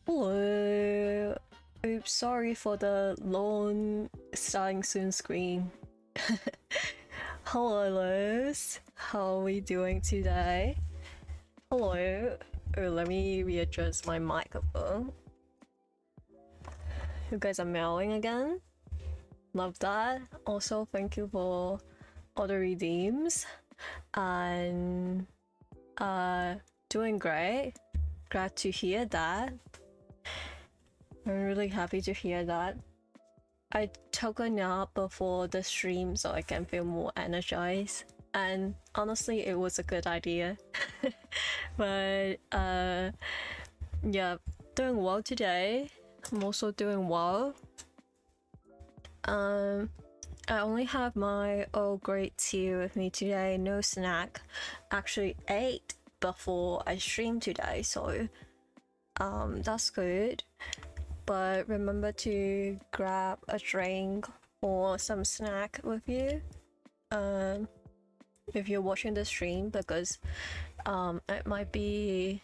Hello. Oops, sorry for the long starting soon screen. Hello, Liz. How are we doing today? Hello. Oh, let me readjust my microphone. You guys are mailing again. Love that. Also, thank you for all the redeems. And doing great. Glad to hear that. I'm really happy to hear that. I took a nap before the stream so I can feel more energized, and honestly it was a good idea. But yeah, doing well today. I'm also doing well. I only have my Earl Grey tea with me today, no snack. Actually ate before I streamed today, so that's good. But remember to grab a drink or some snack with you if you're watching the stream, because it might be,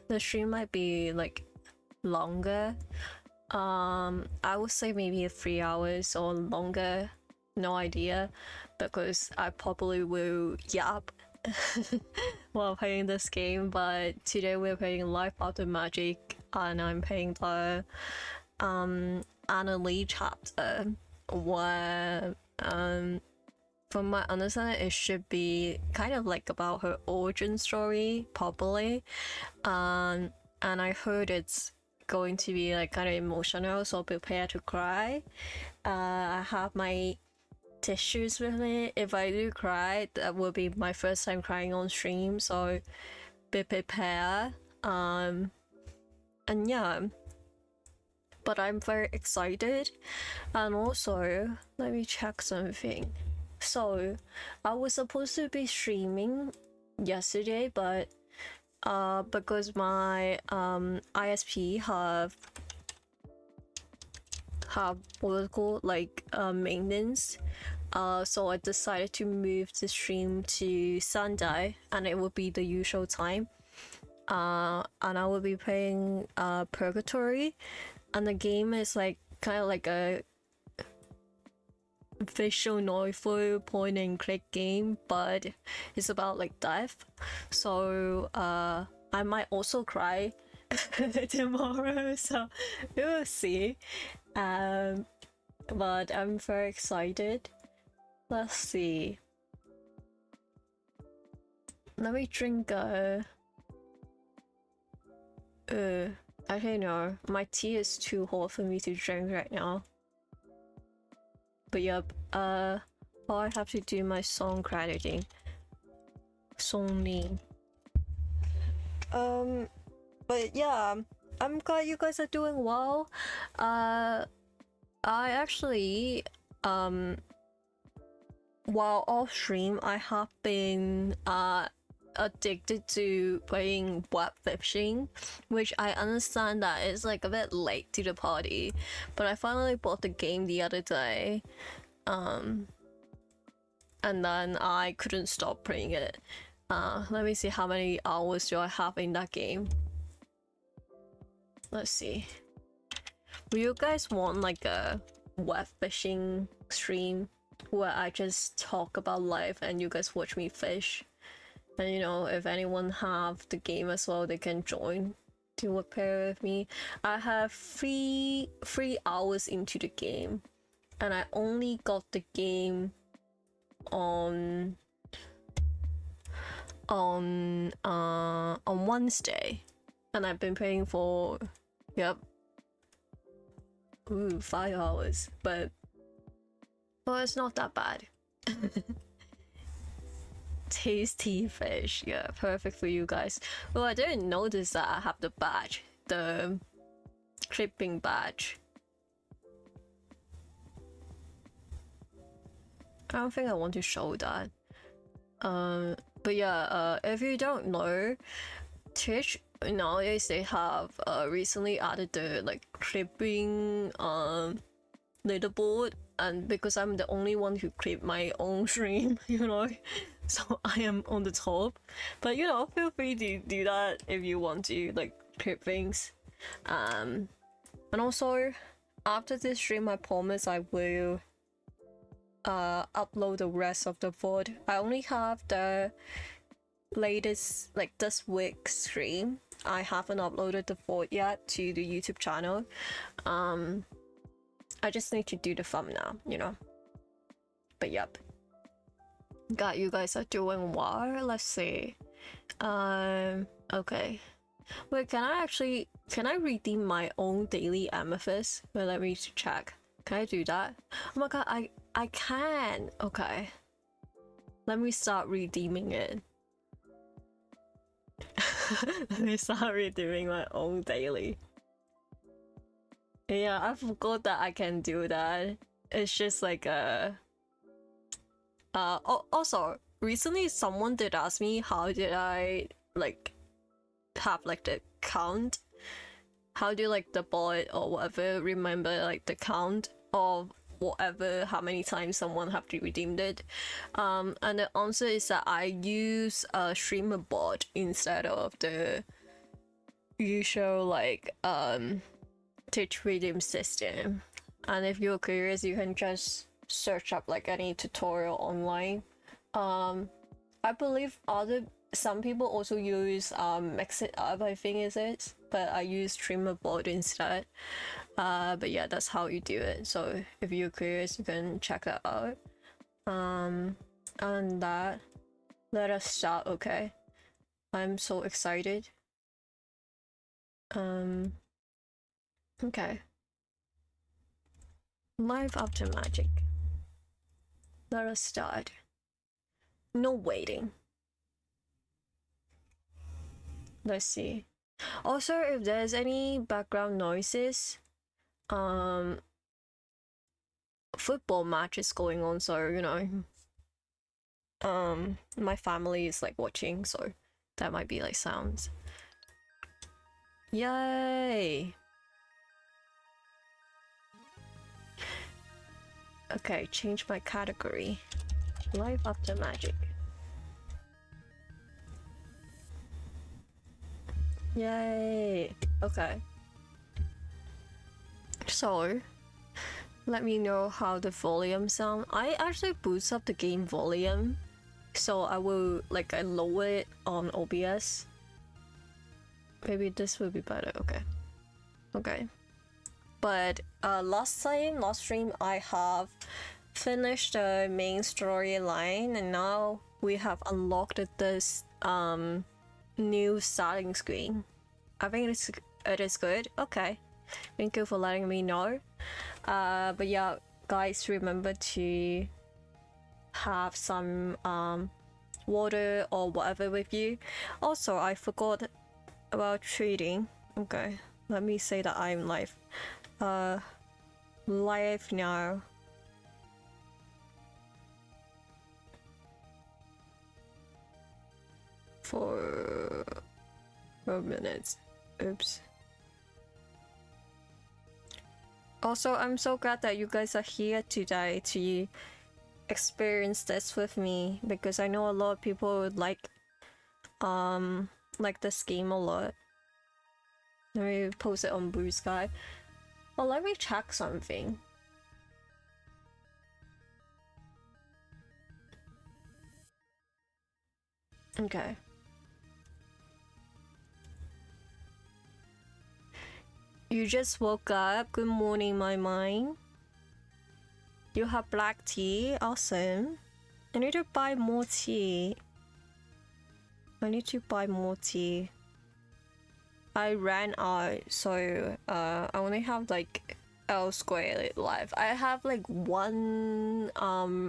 the stream might be like longer. I would say maybe 3 hours or longer, no idea, because I probably will yap while playing this game. But today we're playing Life After Magic, and I'm playing the Anna Lee chapter, where from my understanding it should be kind of like about her origin story probably, and I heard it's going to be like kind of emotional, so prepare to cry. I have my tissues with me. If I do cry, that will be my first time crying on stream, so be prepared. And yeah, but I'm very excited. And also, let me check something. So I was supposed to be streaming yesterday, but because my ISP have what it called, like maintenance, so I decided to move the stream to Sunday, and it will be the usual time. And I will be playing Purgatory, and the game is like kind of like a visual novel point and click game, but it's about like death. So I might also cry tomorrow, so we'll see. But I'm very excited. Let's see. Let me drink actually no, my tea is too hot for me to drink right now. But yep, I have to do my song crediting. Song name. But yeah, I'm glad you guys are doing well. I actually while off stream I have been addicted to playing web fishing, which I understand that it's like a bit late to the party, but I finally bought the game the other day, and then I couldn't stop playing it. Let me see how many hours do I have in that game. Let's see. Will you guys want like a web fishing stream where I just talk about life and you guys watch me fish? And you know, if anyone have the game as well, they can join to play with me. I have three hours into the game, and I only got the game on Wednesday, and I've been playing for 5 hours, but well, it's not that bad. Tasty fish, yeah, perfect for you guys. Well, I didn't notice that I have the badge, the clipping badge. I don't think I want to show that. But yeah, if you don't know, Twitch nowadays they have recently added the like clipping leaderboard, and because I'm the only one who clip my own stream, you know, so I am on the top. But you know, feel free to do that if you want to, like clip things. And also after this stream, I promise I will upload the rest of the VOD. I only have the latest, like this week's stream. I haven't uploaded the VOD yet to the YouTube channel. I just need to do the thumbnail, you know. But yep. God, you guys are doing well. Let's see. Okay. Wait, can I redeem my own daily amethyst? Wait, let me check. Can I do that? Oh my god, I can. Okay. Let me start redeeming it. Let me start redeeming my own daily. Yeah, I forgot that I can do that. It's just like also recently someone did ask me how did I like have like the count, how do like the bot or whatever remember like the count of whatever, how many times someone have to redeem it. And the answer is that I use a streamer bot instead of the usual like Twitch redeem system. And if you're curious, you can just search up like any tutorial online. I believe some people also use Mix It Up, I think is it, but I use streamer bot instead. But yeah, that's how you do it. So if you're curious, you can check that out. And that, let us start. Okay, I'm so excited. Okay. Life after magic. Let us start. No waiting. Let's see. Also, if there's any background noises, football matches going on, so you know, my family is like watching, so that might be like sounds. Yay! Okay, change my category. Life after magic. Yay! Okay. So, let me know how the volume sound. I actually boost up the game volume, so I will like I lower it on OBS. Maybe this will be better. Okay. Okay. But last stream I have finished the main storyline, and now we have unlocked this new starting screen. I think it is good. Okay, thank you for letting me know. But yeah, guys, remember to have some water or whatever with you. Also, I forgot about trading. Okay, let me say that I'm live. Live now. For 4 minutes. Oops. Also, I'm so glad that you guys are here today to experience this with me, because I know a lot of people would like this game a lot. Let me post it on Bluesky. Well, let me check something. Okay. You just woke up. Good morning, my mind. You have black tea. Awesome. I need to buy more tea. I ran out, so I only have like L squared left. I have like one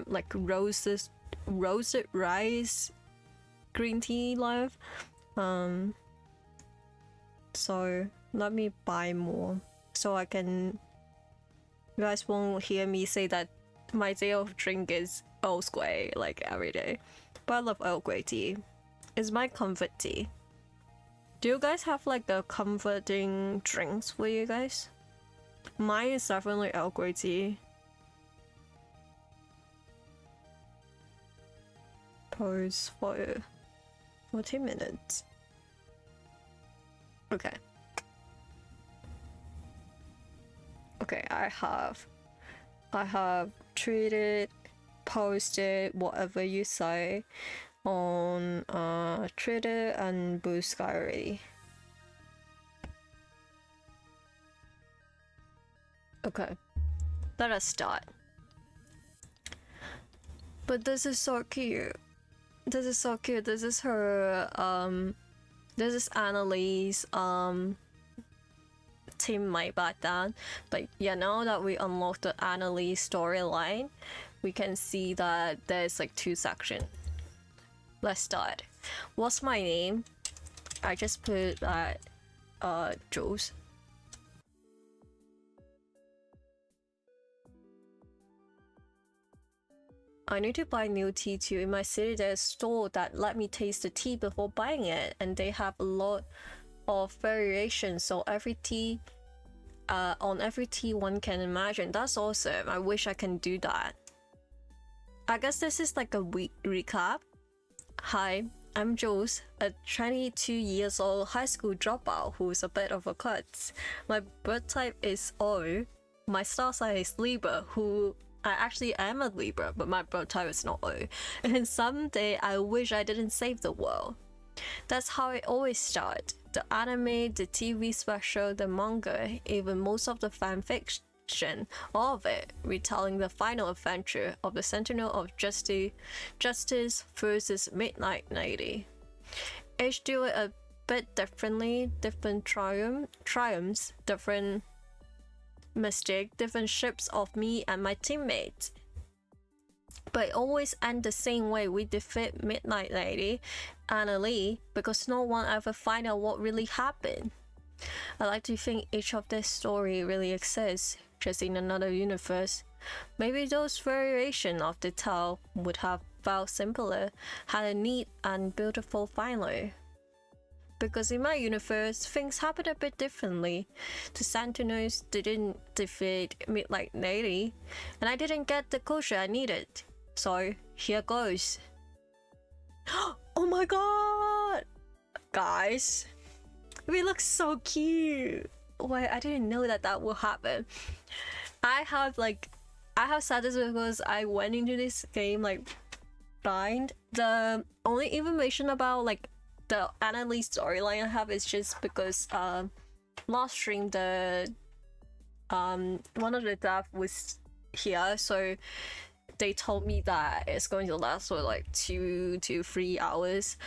like roasted rice green tea left. So let me buy more so I can. You guys won't hear me say that my day of drink is Earl Grey like every day. But I love Earl Grey tea. It's my comfort tea. Do you guys have like the comforting drinks for you guys? Mine is definitely Earl Grey tea. Pause for 40 minutes. Okay. Okay, I have tweeted, posted whatever you say on Twitter and Bluesky already. Okay, let us start. But this is so cute. This is so cute. This is her this is Annalise teammate back then. But yeah, now that we unlocked the Annalise storyline, we can see that there's like 2 sections. Let's start. What's my name? I just put that Jules. I need to buy new tea too. In my city there's a store that let me taste the tea before buying it, and they have a lot of variations, so every tea on every tea one can imagine. That's awesome. I wish I can do that. I guess this is like a week recap. Hi, I'm Jules, a 22 years old high school dropout who's a bit of a klutz. My birth type is O. My star sign is Libra, who I actually am a Libra, but my birth type is not O. And someday I wish I didn't save the world. That's how it always starts. The anime, the TV special, the manga, even most of the fan fiction, all of it retelling the final adventure of the Sentinel of Justice versus Midnight Lady. Each do it a bit differently, different triumphs, different mistake, different ships of me and my teammates. But it always ends the same way. We defeat Midnight Lady, Annalise, because no one ever find out what really happened. I like to think each of this story really exists, just in another universe. Maybe those variations of the tale would have felt simpler, had a neat and beautiful final. Because in my universe, things happen a bit differently. The Sentinels didn't defeat Midnight Lady, and I didn't get the closure I needed. So here goes. Oh my god! Guys, we look so cute! Wait, I didn't know that that would happen. I have said this because I went into this game like blind. The only information about like the Annalise storyline I have is just because last stream the one of the staff was here, so they told me that it's going to last for like 2 to 3 hours,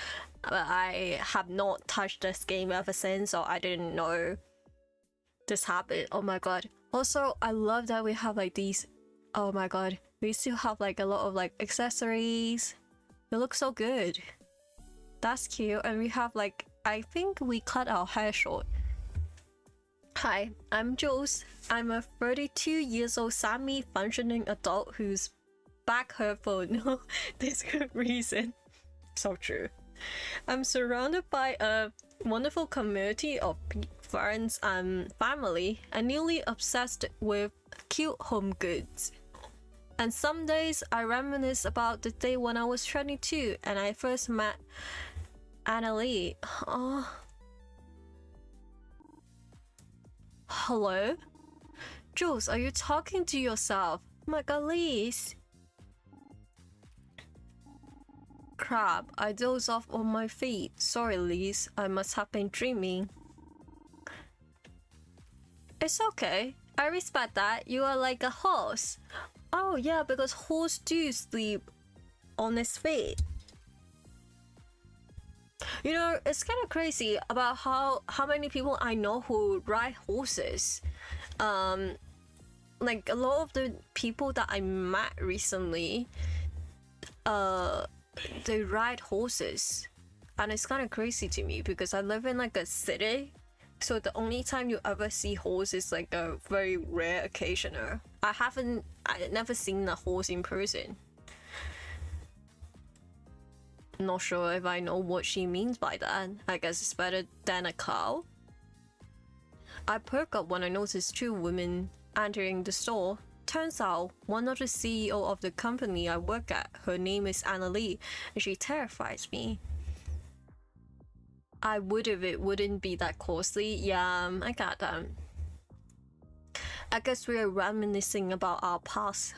but I have not touched this game ever since, so I didn't know this happened. Oh my god. Also, I love that we have like these, oh my god, we still have like a lot of like accessories. They look so good. That's cute. And we have like, I think we cut our hair short. Hi, I'm Jules. I'm a 32 years old semi-functioning adult who's back her for no discrete reason. So true. I'm surrounded by a wonderful community of friends and family, and newly obsessed with cute home goods. And some days I reminisce about the day when I was 22 and I first met Annalise. Oh. Hello? Jules, are you talking to yourself? My god, Lise. Crap, I dozed off on my feet. Sorry, Lise, I must have been dreaming. It's okay. I respect that. You are like a horse. Oh yeah, because horses do sleep on its feet. You know, it's kind of crazy about how many people I know who ride horses. Like a lot of the people that I met recently, they ride horses, and it's kind of crazy to me because I live in like a city, so the only time you ever see horses is like a very rare occasional. I never seen a horse in person. Not sure if I know what she means by that. I guess it's better than a cow. I perk up when I notice 2 women entering the store. Turns out one of the CEO of the company I work at, her name is Annalise, and she terrifies me. I would if it wouldn't be that costly. Yeah, I got that. I guess we are reminiscing about our past.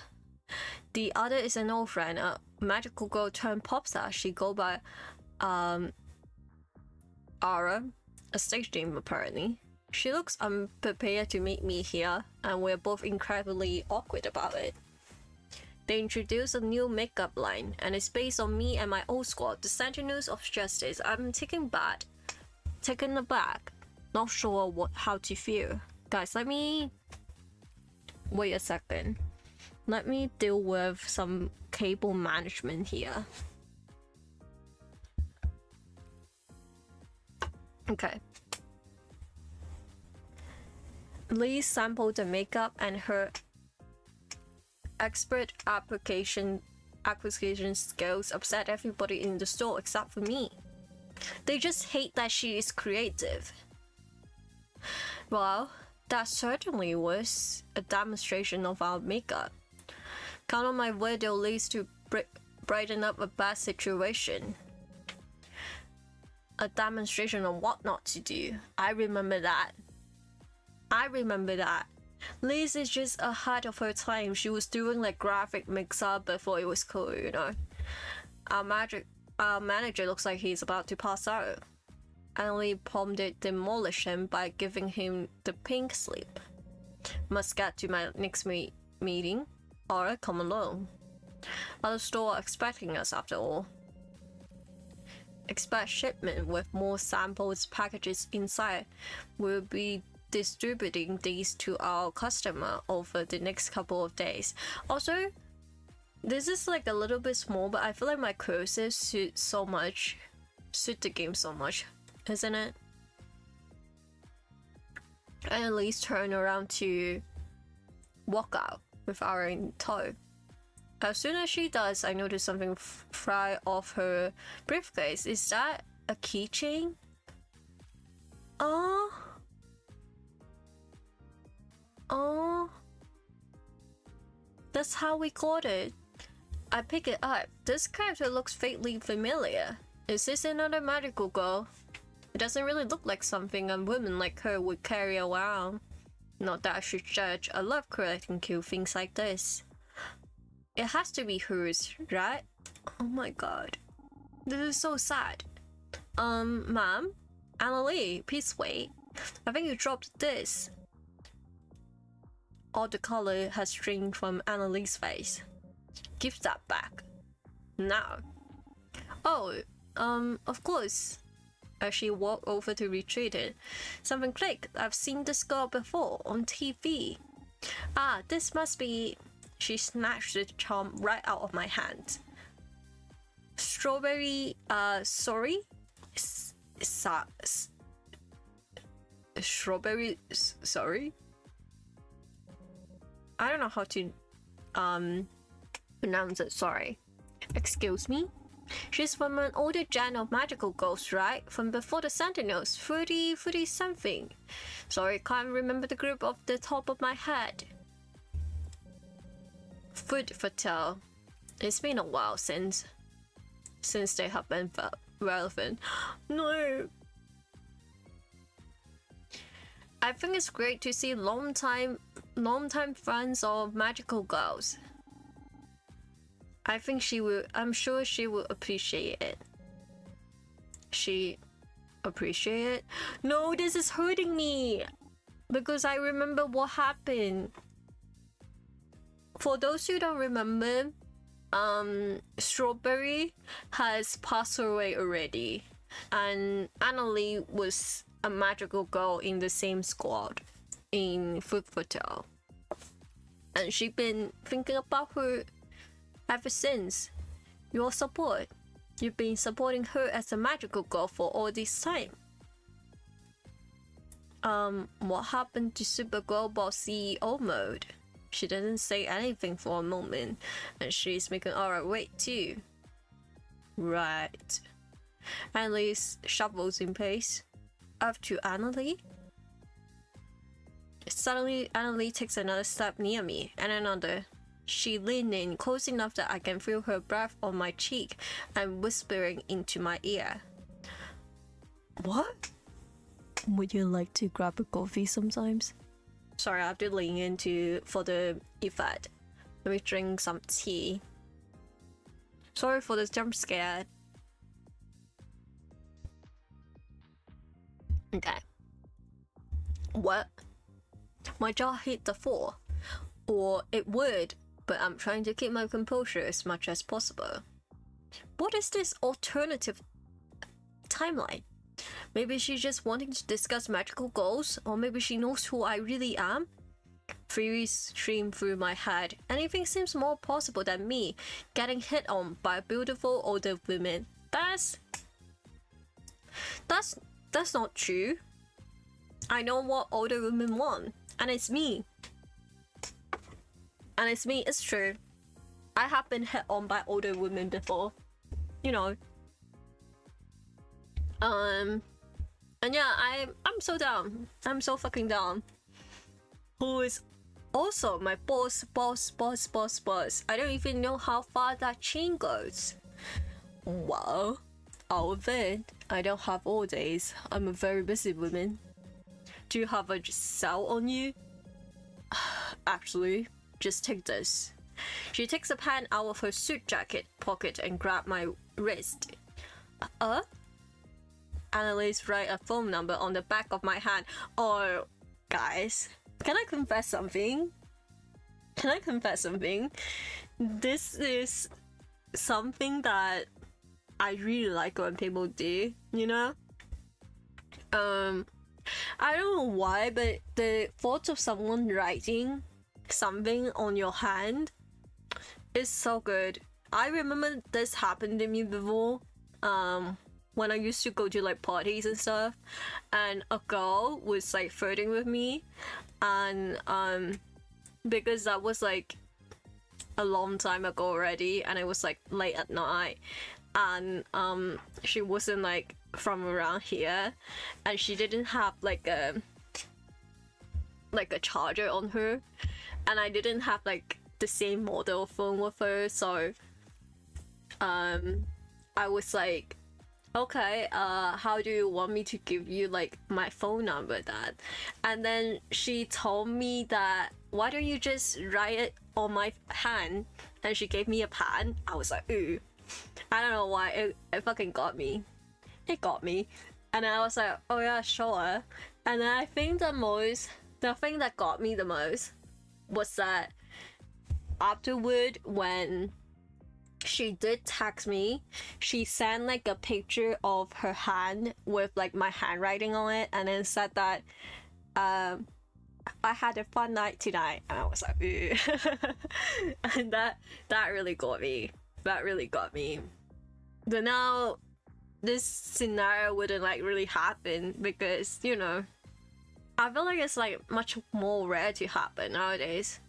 The other is an old friend, a magical girl turned pop star. She go by Ara, a stage name apparently. She looks unprepared to meet me here, and we're both incredibly awkward about it. They introduce a new makeup line, and it's based on me and my old squad, the Sentinels of Justice. I'm taken aback, not sure how to feel. Guys, let me wait a second. Let me deal with some cable management here. Okay. Lee sampled the makeup, and her expert acquisition skills upset everybody in the store except for me. They just hate that she is creative. Well, that certainly was a demonstration of our makeup. Count on my video leads to brighten up a bad situation. A demonstration on what not to do. I remember that. Liz is just ahead of her time. She was doing like graphic mix-up before it was cool, you know. Our manager looks like he's about to pass out. Annalie prompted demolish him by giving him the pink slip. Must get to my next meeting, or come along. Other store expecting us after all. Expect shipment with more samples packages inside. We'll be distributing these to our customer over the next couple of days. Also, this is like a little bit small, but I feel like my cursor suit the game so much, isn't it? And at least turn around to walk out with our in tow. As soon as she does, I notice something fly off her briefcase. Is that a keychain? Oh, that's how we got it. I pick it up. This character looks faintly familiar. Is this another magical girl? It doesn't really look like something a woman like her would carry around. Not that I should judge. I love collecting cute things like this. It has to be hers, right? Oh my god. This is so sad. Ma'am? Annalie, please wait. I think you dropped this. All the color has drained from Annalie's face. Give that back. Now. Oh, of course. As she walked over to retrieve it, something clicked. I've seen this girl before on TV. Ah, this must be... She snatched the charm right out of my hand. Strawberry, sorry? Strawberry, sorry? I don't know how to, pronounce it, sorry. Excuse me? She's from an older gen of magical girls, right? From before the Sentinels, 30 something. Sorry, can't remember the group off the top of my head. Food for tell. It's been a while since they have been relevant. No. I think it's great to see long-time friends of magical girls. I'm sure she will appreciate it. She appreciate it? No, this is hurting me. Because I remember what happened. For those who don't remember, Strawberry has passed away already. And Annalie was a magical girl in the same squad in Food for Tale. And she's been thinking about her ever since. Your support. You've been supporting her as a magical girl for all this time. What happened to Supergirl Boss CEO mode? She doesn't say anything for a moment, and she's making Aura wait too. Right. Annalie shuffles in place. Up to Annalie. Suddenly, Annalie takes another step near me, and another. She leans in close enough that I can feel her breath on my cheek and whispering into my ear. What? Would you like to grab a coffee sometimes? Sorry, I have to lean into for the effect. Let me drink some tea. Sorry for the jump scare. Okay. What? My jaw hit the floor. Or it would, but I'm trying to keep my composure as much as possible. What is this alternative timeline? Maybe she's just wanting to discuss magical goals, or maybe she knows who I really am? Theories stream through my head. Anything seems more possible than me getting hit on by a beautiful older woman. That's not true. I know what older women want, and it's me. And it's me, it's true. I have been hit on by older women before. You know. And yeah, I'm so down. I'm so fucking down. Who is also my boss. I don't even know how far that chain goes. Well, I'll admit, I don't have all days. I'm a very busy woman. Do you have a cell on you? Actually, just take this. She takes a pen out of her suit jacket pocket and grabs my wrist. Annalise write a phone number on the back of my hand. Oh, guys, can I confess something? This is something that I really like when people do, you know? I don't know why, but the thought of someone writing something on your hand is so good. I remember this happened to me before, when I used to go to like parties and stuff, and a girl was like flirting with me, and because that was like a long time ago already, and it was like late at night, and she wasn't like from around here, and she didn't have like a charger on her, and I didn't have like the same model phone with her, so I was like, okay, how do you want me to give you like my phone number, Dad? And then she told me that, why don't you just write it on my hand? And she gave me a pen. I was like, ooh, I don't know why, it fucking got me. It got me. And I was like, oh yeah, sure. And then I think the thing that got me the most was that afterward, when she did text me, she sent like a picture of her hand with like my handwriting on it, and then said that I had a fun night tonight. And I was like, ooh. And that really got me. But now this scenario wouldn't like really happen, because, you know, I feel like it's like much more rare to happen nowadays.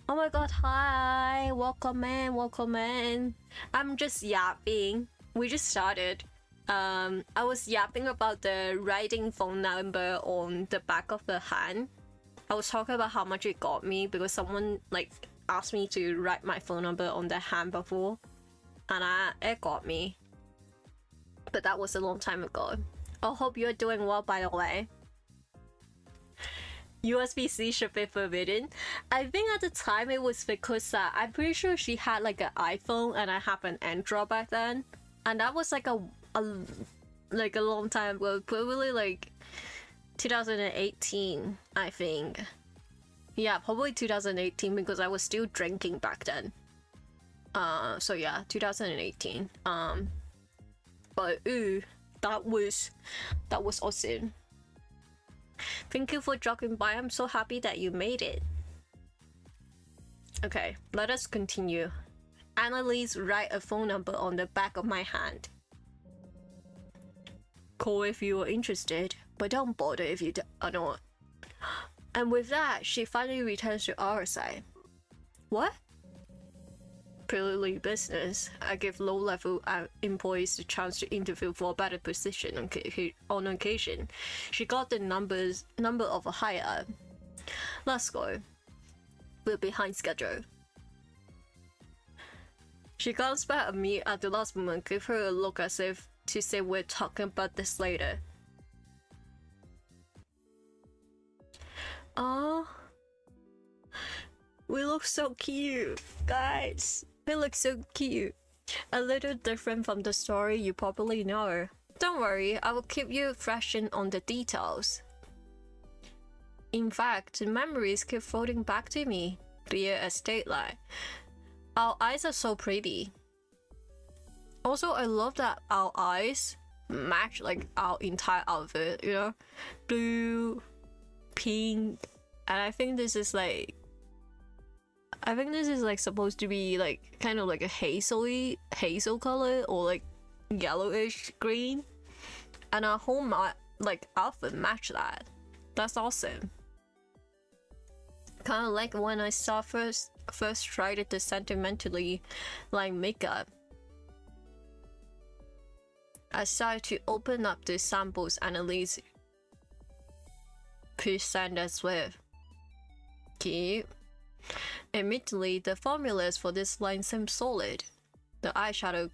Oh my god, hi, welcome in. I'm just yapping. We just started. I was yapping about the writing phone number on the back of the hand. I was talking about how much it got me because someone like asked me to write my phone number on the hand before, and it got me. But that was a long time ago. I hope you're doing well, by the way. USB-C should be forbidden. I think at the time it was because I'm pretty sure she had like an iPhone and I have an Android back then, and that was like a long time ago, probably like 2018, I think. Yeah, probably 2018, because I was still drinking back then. So yeah, 2018. But ooh, that was awesome. Thank you for dropping by. I'm so happy that you made it. Okay, let us continue. Annalise write a phone number on the back of my hand. Call if you are interested, but don't bother if you are not. And with that, she finally returns to our side. What? Purely business. I give low-level employees the chance to interview for a better position on occasion. She got the number of a higher. Let's go. We're behind schedule. She glanced back at me at the last moment, gave her a look as if to say we're talking about this later. Oh, we look so cute, guys. We look so cute. A little different from the story you probably know. Don't worry, I will keep you freshened on the details. In fact, the memories keep floating back to me, clear as daylight. Our eyes are so pretty. Also, I love that our eyes match like our entire outfit, you know? Blue, pink, and I think this is like supposed to be like kind of like a hazel color or like yellowish green, and our whole outfit match that. That's awesome. Kind of like when I saw first tried it to sentimentally like makeup. I started to open up the samples Annalise present us with. Cute. Immediately, the formulas for this line seem solid. The eyeshadow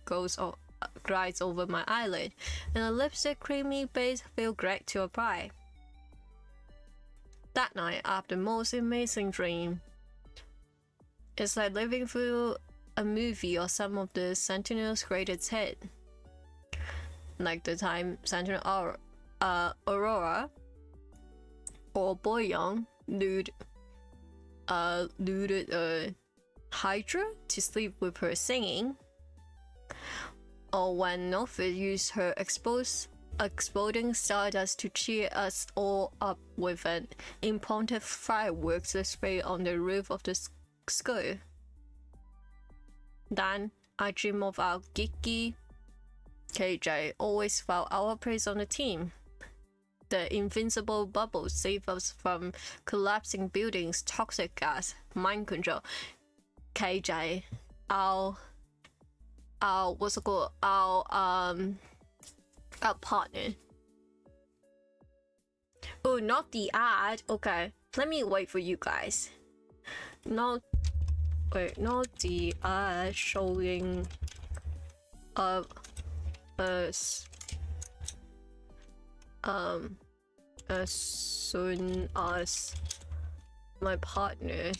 glides over my eyelid, and the lipstick creamy base feels great to apply. That night, I had the most amazing dream. It's like living through a movie or some of the Sentinel's greatest hit. Like the time Sentinel Aurora or Boyoung lured Hydra to sleep with her singing, or when Nova used her exploding stardust to cheer us all up with an impromptu fireworks display on the roof of the school. Then I dream of our geeky KJ always felt our praise on the team. The invincible bubble saved us from collapsing buildings, toxic gas, mind control. KJ, our what's it called? Our partner. Oh, not the ad. Okay, let me wait for you guys. Not the ad showing us as soon as my partner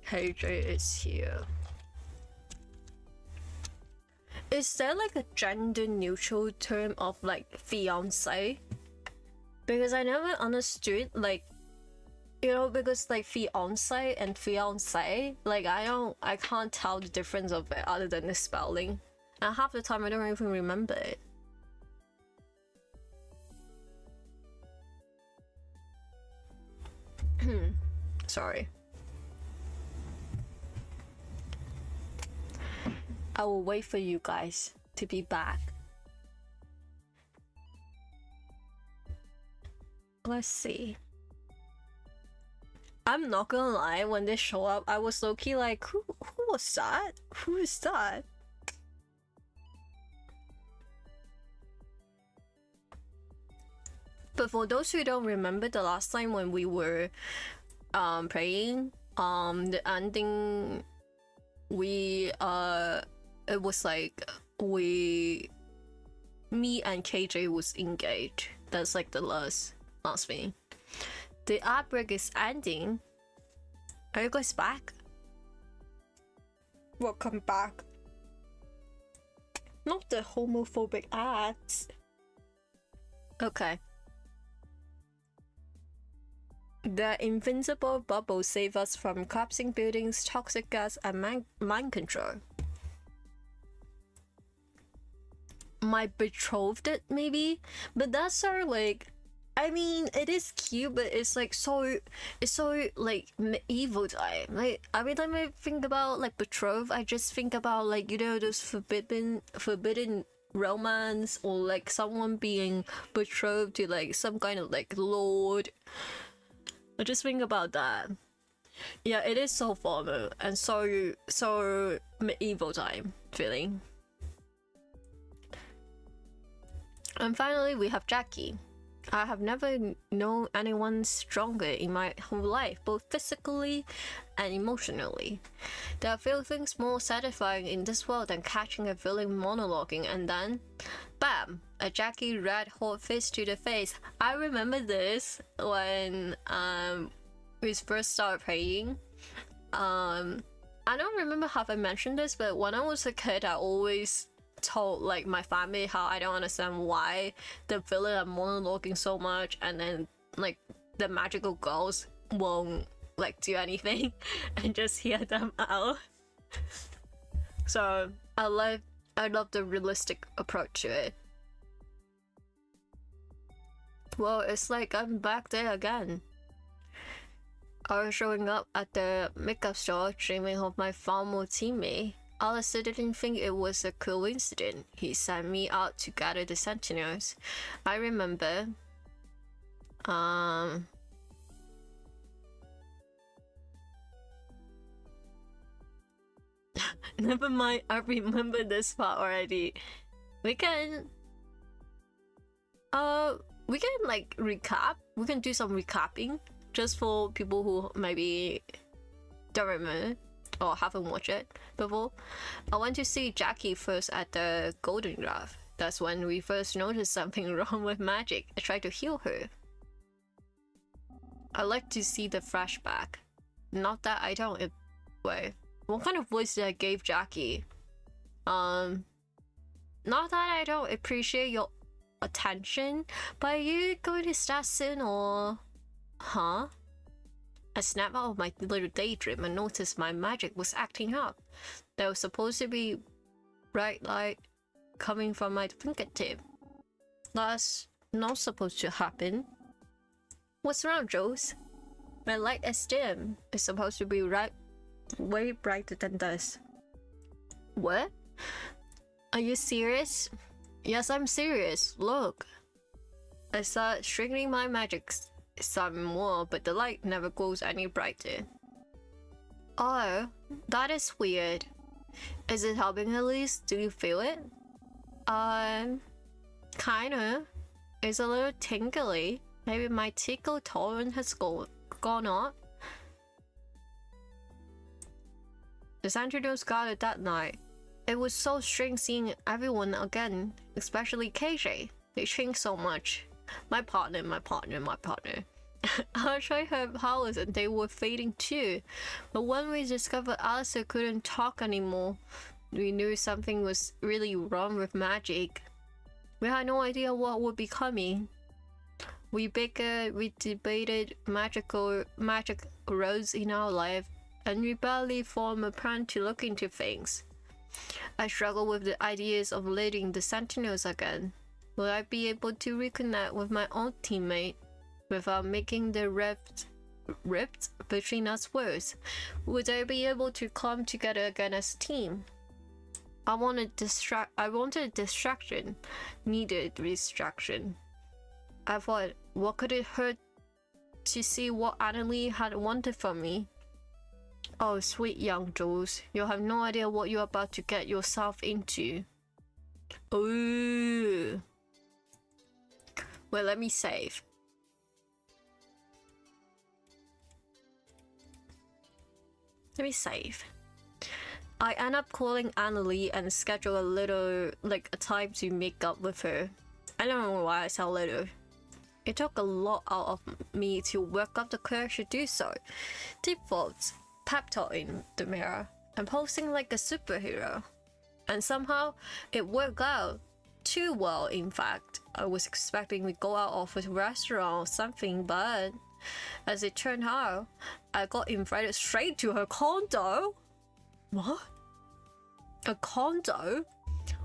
KJ is here. Is there like a gender neutral term of like fiance? Because I never understood, like, you know, because like fiance and fiance, like I can't tell the difference of it other than the spelling. And half the time I don't even remember it. Sorry. I will wait for you guys to be back. Let's see. I'm not gonna lie, when they show up, I was low-key like, who was that? Who is that? But for those who don't remember the last time when we were playing, the ending, it was like me and KJ was engaged. That's like the last thing. The outbreak is ending. Are you guys back? Welcome back. Not the homophobic ads. Okay. The invincible bubble saved us from collapsing buildings, toxic gas, and mind control. My betrothed, maybe? But that's sort of like, I mean, it is cute, but it's like so like medieval time. Like, every time I think about like betrothed, I just think about like, you know, those forbidden romance, or like someone being betrothed to like some kind of like lord. I just think about that. Yeah, it is so formal and so medieval time feeling. And finally, we have Jackie. I have never known anyone stronger in my whole life, both physically and emotionally. There are few things more satisfying in this world than catching a villain monologuing and then bam! A Jackie red hot fist to the face. I remember this when we first started playing. I don't remember how I mentioned this, but when I was a kid, I always told like my family how I don't understand why the villain are monologuing so much, and then like the magical girls won't like do anything and just hear them out. So I love the realistic approach to it. Well, it's like I'm back there again. I was showing up at the makeup store dreaming of my former teammate. Alistair didn't think it was a coincidence. He sent me out to gather the sentinels. I remember. Never mind, I remember this part already. We can like recap. We can do some recapping just for people who maybe don't remember or haven't watched it before. I went to see Jackie first at the Golden Graph. That's when we first noticed something wrong with magic. I tried to heal her. I like to see the flashback. Not that I don't. Wait, what kind of voice did I give Jackie? Not that I don't appreciate your attention, but are you going to start soon or? Huh? I snapped out of my little daydream and noticed my magic was acting up. There was supposed to be bright light coming from my fingertip. That's not supposed to happen. What's wrong, Jules? My light is dim. It's supposed to be way brighter than this. What? Are you serious? Yes, I'm serious. Look. I started shrinking my magic some more, but the light never grows any brighter. Oh, that is weird. Is it helping at least? Do you feel it? Kinda. It's a little tingly. Maybe my tickle tolerance has gone up. The sentinels gathered that night. It was so strange seeing everyone again, especially KJ. They changed so much. My partner. I tried her powers and they were fading too. But when we discovered Alistair couldn't talk anymore, we knew something was really wrong with magic. We had no idea what would be coming. We bickered, we debated magic roads in our life, and we barely formed a plan to look into things. I struggle with the ideas of leading the Sentinels again. Will I be able to reconnect with my old teammate without making the rift between us worse? Would I be able to come together again as a team? I wanted a distraction. Needed distraction. I thought, what could it hurt to see what Annalie had wanted from me? Oh, sweet young Jules, you have no idea what you're about to get yourself into. Ooh. Well, let me save. I end up calling Annalie and schedule a little, like a time to make up with her. I don't know why I said little. It took a lot out of me to work up the courage to do so. Deep thoughts, pep talk in the mirror, and posing like a superhero. And somehow, it worked out. Too well, in fact. I was expecting we go out of a restaurant or something, but as it turned out, I got invited straight to her condo. What? A condo?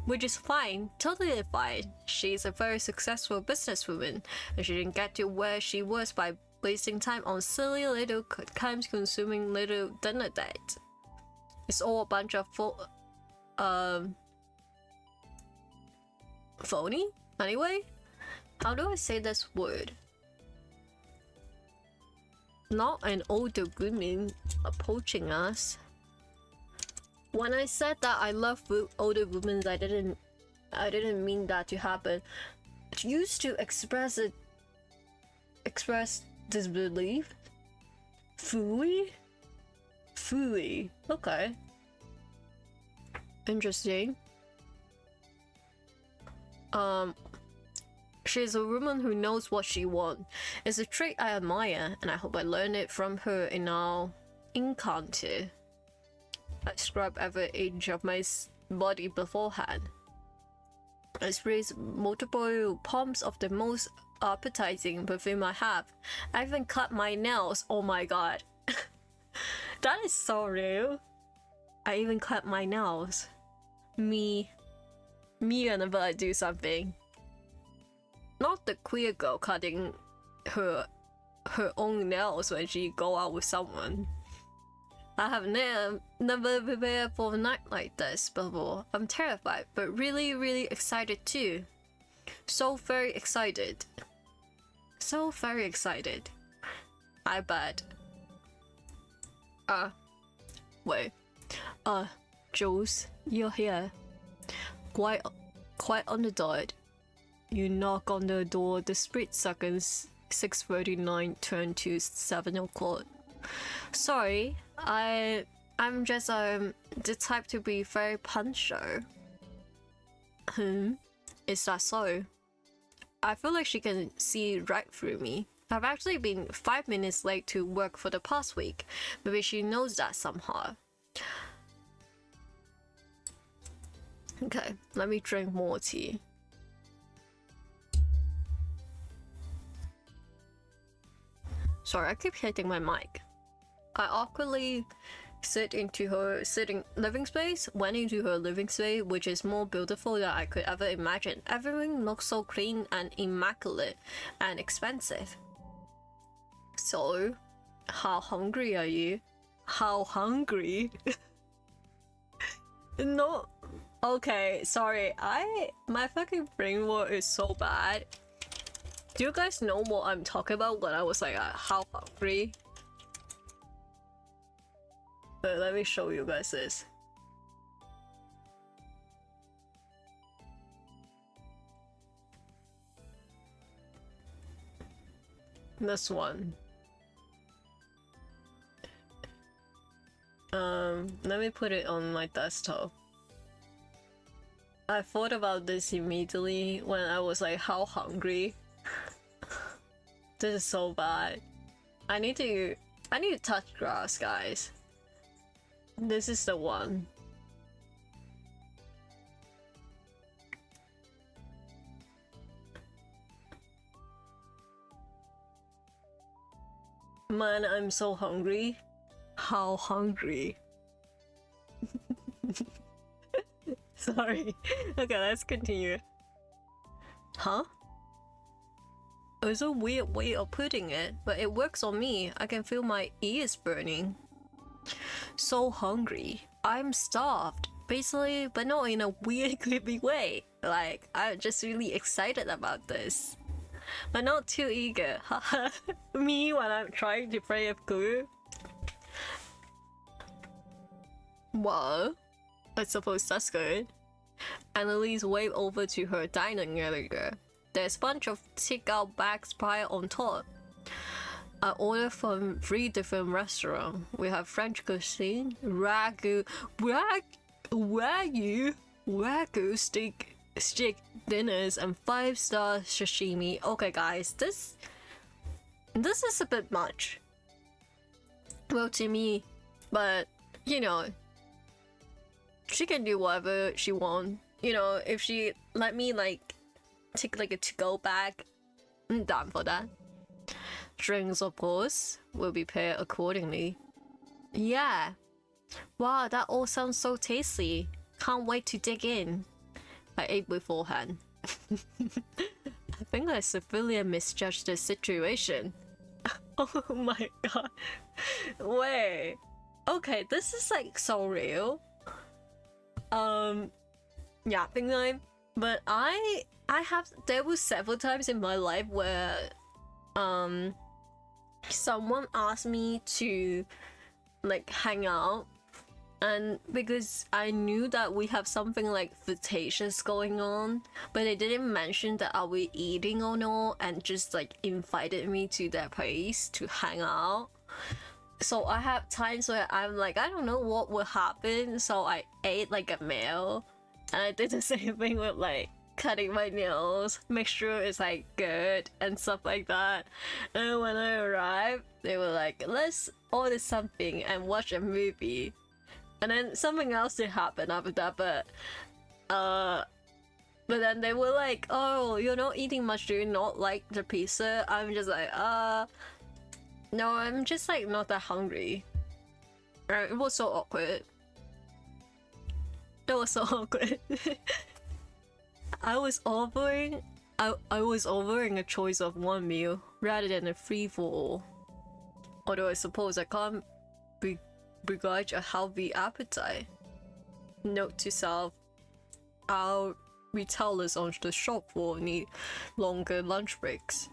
Which is fine, totally fine. She's a very successful businesswoman, and she didn't get to where she was by wasting time on silly little time-consuming little dinner date. It's all a bunch of phony? Anyway, how do I say this word? Not an older woman approaching us. When I said that I love older women, I didn't mean that to happen. I used to express disbelief. Fully? Okay. Interesting. She's a woman who knows what she wants. It's a trait I admire, and I hope I learn it from her in our encounter. I scrub every inch of my body beforehand. I sprays multiple pumps of the most appetizing perfume I have. I even cut my nails. Oh my god. That is so real. I even cut my nails. Me whenever I do something. Not the queer girl cutting her own nails when she go out with someone. I have never prepared for a night like this before. I'm terrified, but really excited too. So very excited. So very excited. I bet. Wait. Jules, you're here. Quite on the dot. You knock on the door, the split seconds, 6:39 turn to 7 o'clock. Sorry, I'm just the type to be very punctual. Is that so? I feel like she can see right through me. I've actually been 5 minutes late to work for the past week. Maybe she knows that somehow. Okay, let me drink more tea. Sorry, I keep hitting my mic. I awkwardly went into her living space, which is more beautiful than I could ever imagine. Everything looks so clean and immaculate and expensive. So, how hungry are you? How hungry? No. Okay, sorry. My fucking brain work is so bad. Do you guys know what I'm talking about when I was like, how hungry? Let me show you guys this. This one. Let me put it on my desktop. I thought about this immediately when I was like, how hungry? This is so bad. I need to touch grass, guys. This is the one. Man, I'm so hungry. How hungry? Sorry. Okay, let's continue. Huh? It's a weird way of putting it, but it works on me. I can feel my ears burning. So hungry. I'm starved. Basically, but not in a weird, creepy way. Like, I'm just really excited about this. But not too eager. Me when I'm trying to play with glue. Well, I suppose that's good. Annalise waved over to her dining area. There's a bunch of take-out bags piled on top. I ordered from 3 different restaurants. We have French cuisine, Wagyu steak dinners, and 5-star sashimi. Okay, guys, this is a bit much. Well, to me, but you know, she can do whatever she wants. You know, if she let me like take like a to-go bag, I'm down for that. Drinks, of course, will be paired accordingly. Yeah. Wow, that all sounds so tasty. Can't wait to dig in. I ate beforehand. I think I severely misjudged the situation. Oh my god. Wait. Okay, this is like so real. Yeah, thing time. But there was several times in my life where someone asked me to like hang out, and because I knew that we have something like flirtatious going on, but they didn't mention that are we eating or not, and just like invited me to their place to hang out. So I have times where I'm like, I don't know what will happen, so I ate like a meal, and I did the same thing with like cutting my nails, make sure it's like good and stuff like that. And when I arrived, they were like, let's order something and watch a movie. And then something else did happen after that, but then they were like, oh, you're not eating much, do you not like the pizza? I'm just like, no, I'm just like not that hungry. It was so awkward. It was so awkward. I was offering a choice of one meal rather than a free-for-all. Although I suppose I can't begrudge a healthy appetite. Note to self, our retailers on the shop floor need longer lunch breaks.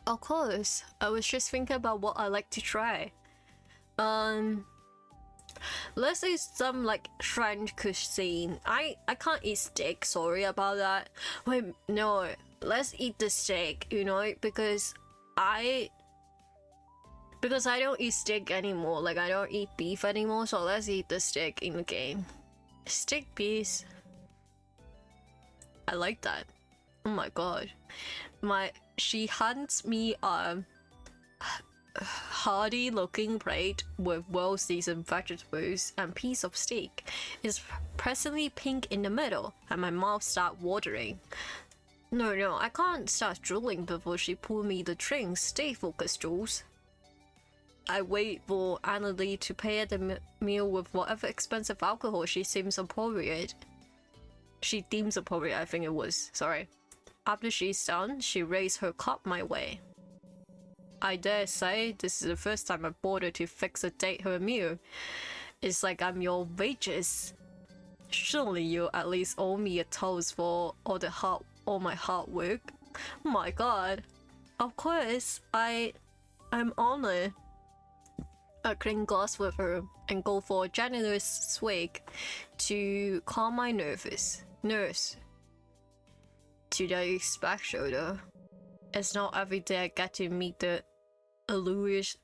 Of course, I was just thinking about what I like to try. Let's say some like French cuisine. I can't eat steak, sorry about that. Wait, no, let's eat the steak, you know, because I don't eat steak anymore. Like I don't eat beef anymore, so let's eat the steak in the game. Steak piece. I like that. Oh my god. She hands me hearty looking plate with well seasoned vegetables and piece of steak. It's presently pink in the middle and my mouth starts watering. No, I can't start drooling before she pulled me the drinks. Stay focused, Jules. I wait for Annalie to pay the meal with whatever expensive alcohol she deems appropriate. I think it was. Sorry. After she's done, she raised her cup my way. I dare say this is the first time I've bothered to fix a date her meal. It's like I'm your wages. Surely you at least owe me a toast for all my hard work. Oh my god. Of course, I'm honored. I clink glass with her and go for a generous swig to calm my nerves. To the special though. It's not every day I get to meet the illustrious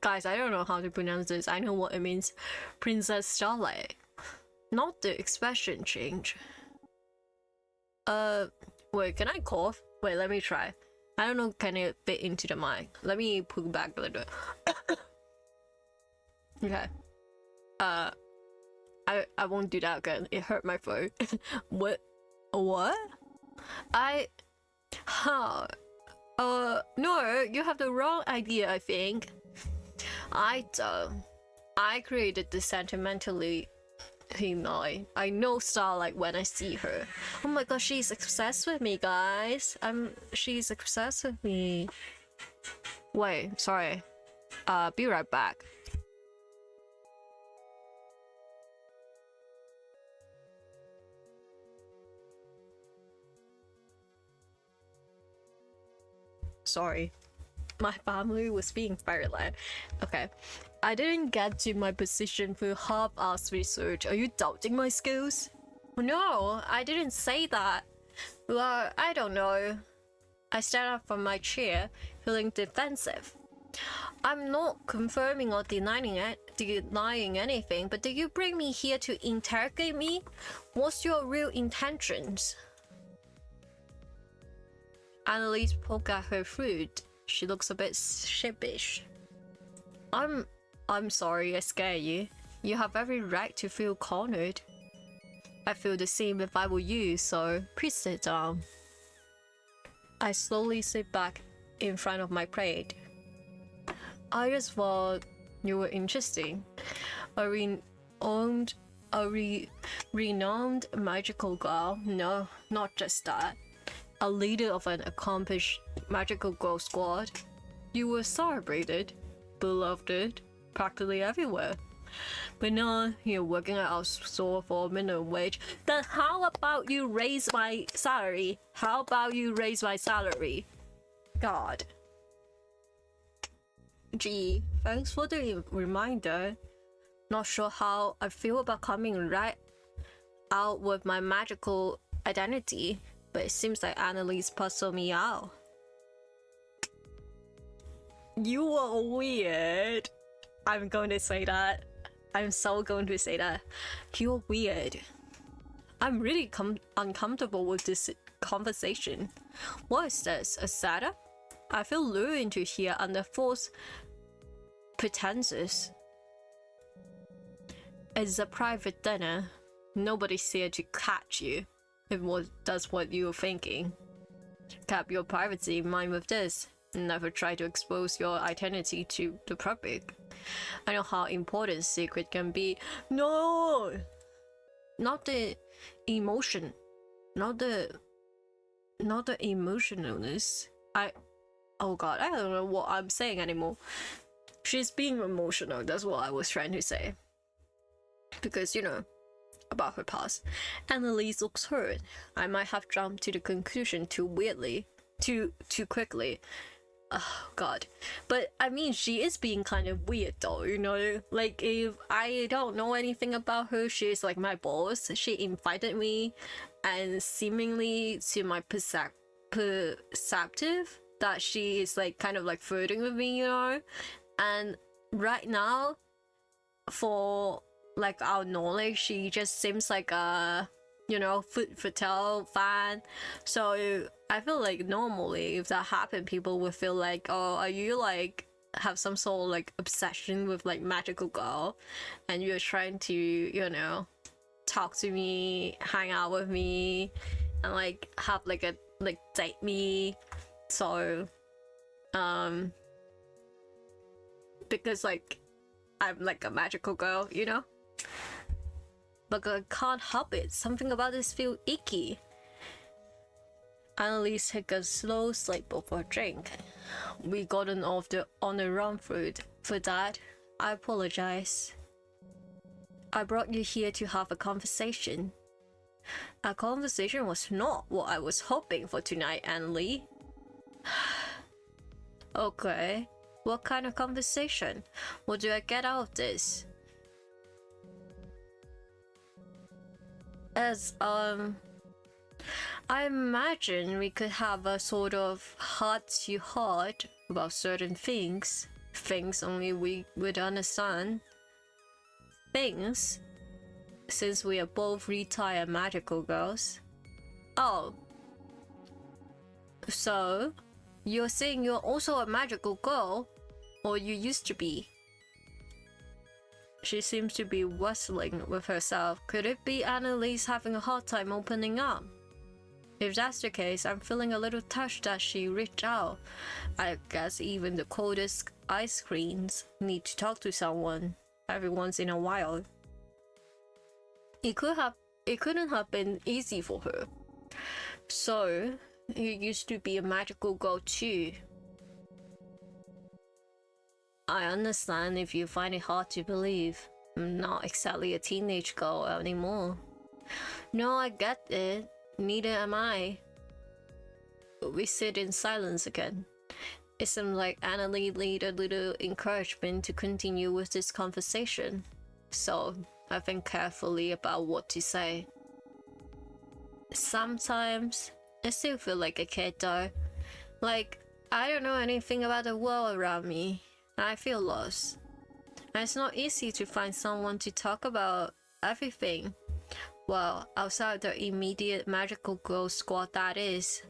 guys, I don't know how to pronounce this. I know what it means. Princess Starlight. Not the expression change. Wait, can I cough? Wait, let me try. I don't know, can it fit into the mic? Let me pull back a little bit. Okay. I won't do that again. It hurt my throat. What? No, you have the wrong idea, I think. I don't. I created this sentimentally. I know Starlight when I see her. Oh my god, she's obsessed with me, guys. She's obsessed with me. Wait, sorry. Be right back. Sorry. My family was being very loud. Okay. I didn't get to my position through half-assed research. Are you doubting my skills? No, I didn't say that. Well, I don't know. I stand up from my chair, feeling defensive. I'm not confirming or denying anything, but did you bring me here to interrogate me? What's your real intentions? Annalise poked at her fruit. She looks a bit sheepish. I'm sorry I scared you. You have every right to feel cornered. I feel the same if I were you, so please sit down. I slowly sit back in front of my plate. I just thought you were interesting. A renowned magical girl. No, not just that. A leader of an accomplished magical girl squad. You were celebrated, beloved, practically everywhere. But now you're working at our store for a minimum wage. Then how about you raise my salary? God. Gee, thanks for the reminder. Not sure how I feel about coming right out with my magical identity, but it seems like Annalise puzzled me out. You are weird. I'm going to say that. I'm so going to say that. You're weird. I'm really uncomfortable with this conversation. What is this? A setup? I feel lured into here under false pretenses. It's a private dinner. Nobody's here to catch you. If that's what you're thinking. Keep your privacy in mind with this. Never try to expose your identity to the public. I know how important secret can be. No! Not the emotion. Not the emotionalness. Oh god, I don't know what I'm saying anymore. She's being emotional, that's what I was trying to say. Because, you know, about her past. Annalise looks hurt. I might have jumped to the conclusion too quickly. Oh god. But I mean, she is being kind of weird though, you know? Like, if I don't know anything about her, she's like my boss. She invited me, and seemingly to my perceptive that she is like kind of like flirting with me, you know? And right now, for like our knowledge, she just seems like a, you know, foot fatale fan. So I feel like normally if that happened, people would feel like, oh, are you like have some sort of like obsession with like magical girl, and you're trying to, you know, talk to me, hang out with me, and like have like a like date me. So because like I'm like a magical girl, you know? But I can't help it. Something about this feels icky. Annalise took a slow sip of her drink. We gotten off on the wrong foot. For that, I apologize. I brought you here to have a conversation. A conversation was not what I was hoping for tonight, Annalise. Okay. What kind of conversation? What do I get out of this? As I imagine we could have a sort of heart-to-heart about certain things. Things only we would understand. Things, since we are both retired magical girls. Oh. So, you're saying you're also a magical girl? Or you used to be? She seems to be wrestling with herself. Could it be Annalise having a hard time opening up? If that's the case, I'm feeling a little touched that she reached out. I guess even the coldest ice creams need to talk to someone every once in a while. It couldn't have been easy for her. So, you used to be a magical girl too. I understand if you find it hard to believe. I'm not exactly a teenage girl anymore. No, I get it. Neither am I. We sit in silence again. It seems like Annalise needed a little encouragement to continue with this conversation. So, I think carefully about what to say. Sometimes, I still feel like a kid though. Like, I don't know anything about the world around me. I feel lost. And it's not easy to find someone to talk about everything. Well, outside the immediate magical girl squad, that is.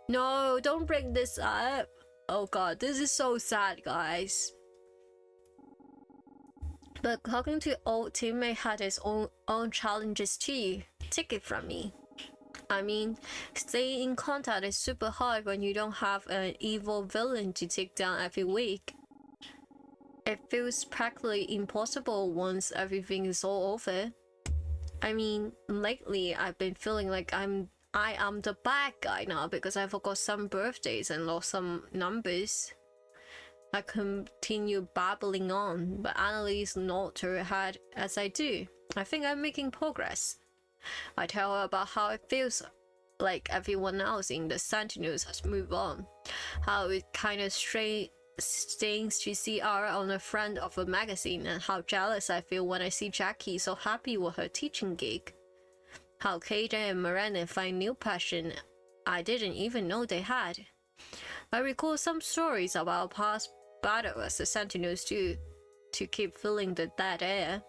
No, don't bring this up. Oh god, this is so sad, guys. But talking to old teammate had its own challenges too. Take it from me. I mean, staying in contact is super hard when you don't have an evil villain to take down every week. It feels practically impossible once everything is all over. I mean, lately I've been feeling like I am the bad guy now because I forgot some birthdays and lost some numbers. I continue babbling on, but Annalise nods her head as I do. I think I'm making progress. I tell her about how it feels like everyone else in the Sentinels has moved on. How it kind of stings to see Ara on the front of a magazine, and how jealous I feel when I see Jackie so happy with her teaching gig. How Kaden and Miranda find new passion I didn't even know they had. I recall some stories about past battle as the Sentinels do to keep filling the dead air.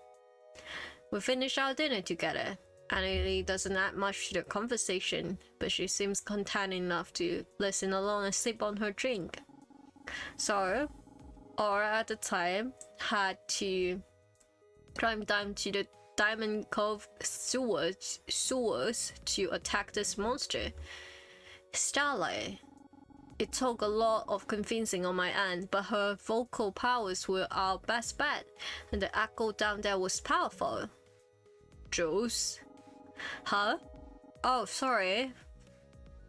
We finish our dinner together. Annie doesn't add much to the conversation, but she seems content enough to listen alone and sip on her drink. So, Aura at the time had to climb down to the Diamond Cove sewers to attack this monster. Starlight. It took a lot of convincing on my end, but her vocal powers were our best bet, and the echo down there was powerful. Jules? Huh? Oh, sorry.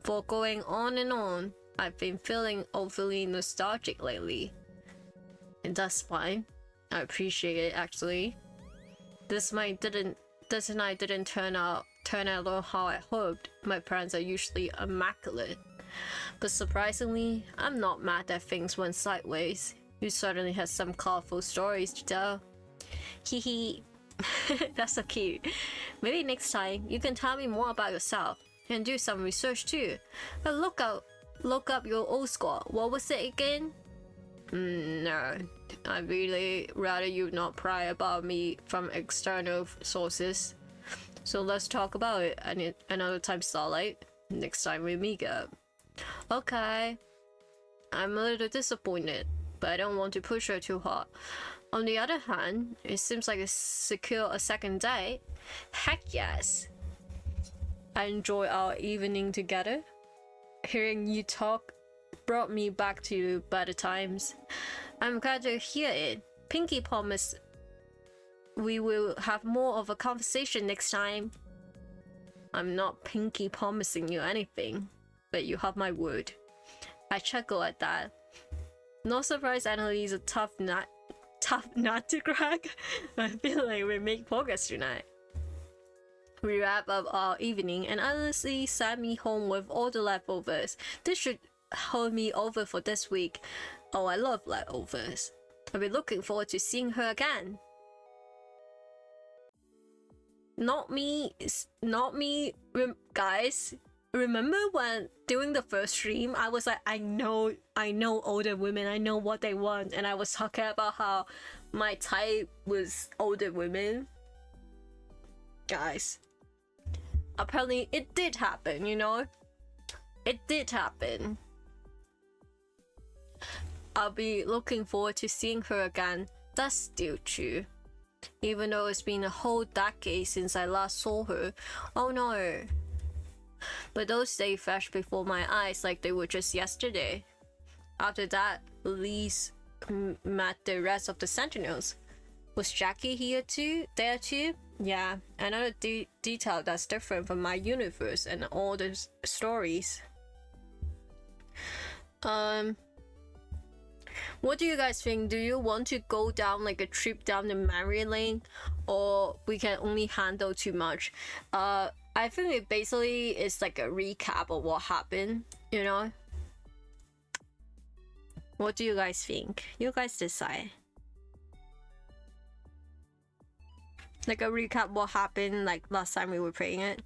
For going on and on. I've been feeling overly nostalgic lately. And that's fine. I appreciate it, actually. This night didn't turn out how I hoped. My parents are usually immaculate. But surprisingly, I'm not mad that things went sideways. You certainly had some colorful stories to tell. Hehe. That's so cute. Maybe next time you can tell me more about yourself and do some research too. But look up your old score. What was it again? No, I'd really rather you not pry about me from external sources. So let's talk about it another time, Starlight. Next time we meet up. Okay. I'm a little disappointed, but I don't want to push her too hard. On the other hand, it seems like it's secure a second date. Heck yes. I enjoy our evening together. Hearing you talk brought me back to better times. I'm glad to hear it. Pinky promised we will have more of a conversation next time. I'm not Pinky promising you anything, but you have my word. I chuckle at that. No surprise, Annalise is a tough nut to crack. I feel like we make progress tonight. We wrap up our evening and Annalise sent me home with all the leftovers. This should hold me over for this week. Oh, I love leftovers. I'll be looking forward to seeing her again. Not me, guys. Remember when during the first stream, I was like, I know older women, I know what they want, and I was talking about how my type was older women. Guys, apparently it did happen, you know? It did happen. I'll be looking forward to seeing her again. That's still true. Even though it's been a whole decade since I last saw her. Oh no. But those days flashed before my eyes like they were just yesterday. After that, Elise met the rest of the Sentinels. Was Jackie there too? Yeah, another detail that's different from my universe and all the stories. What do you guys think? Do you want to go down like a trip down the memory lane, or we can only handle too much? I think it basically is like a recap of what happened, you know? What do you guys think? You guys decide. Like a recap what happened like last time we were playing it.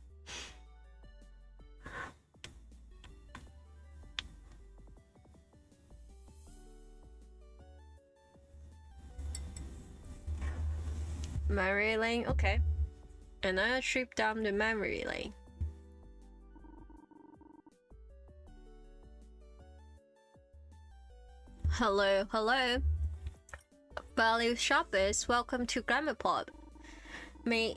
Memory lane, okay. Another trip down the memory lane. Hello. Value shoppers, welcome to Grammar Pop. May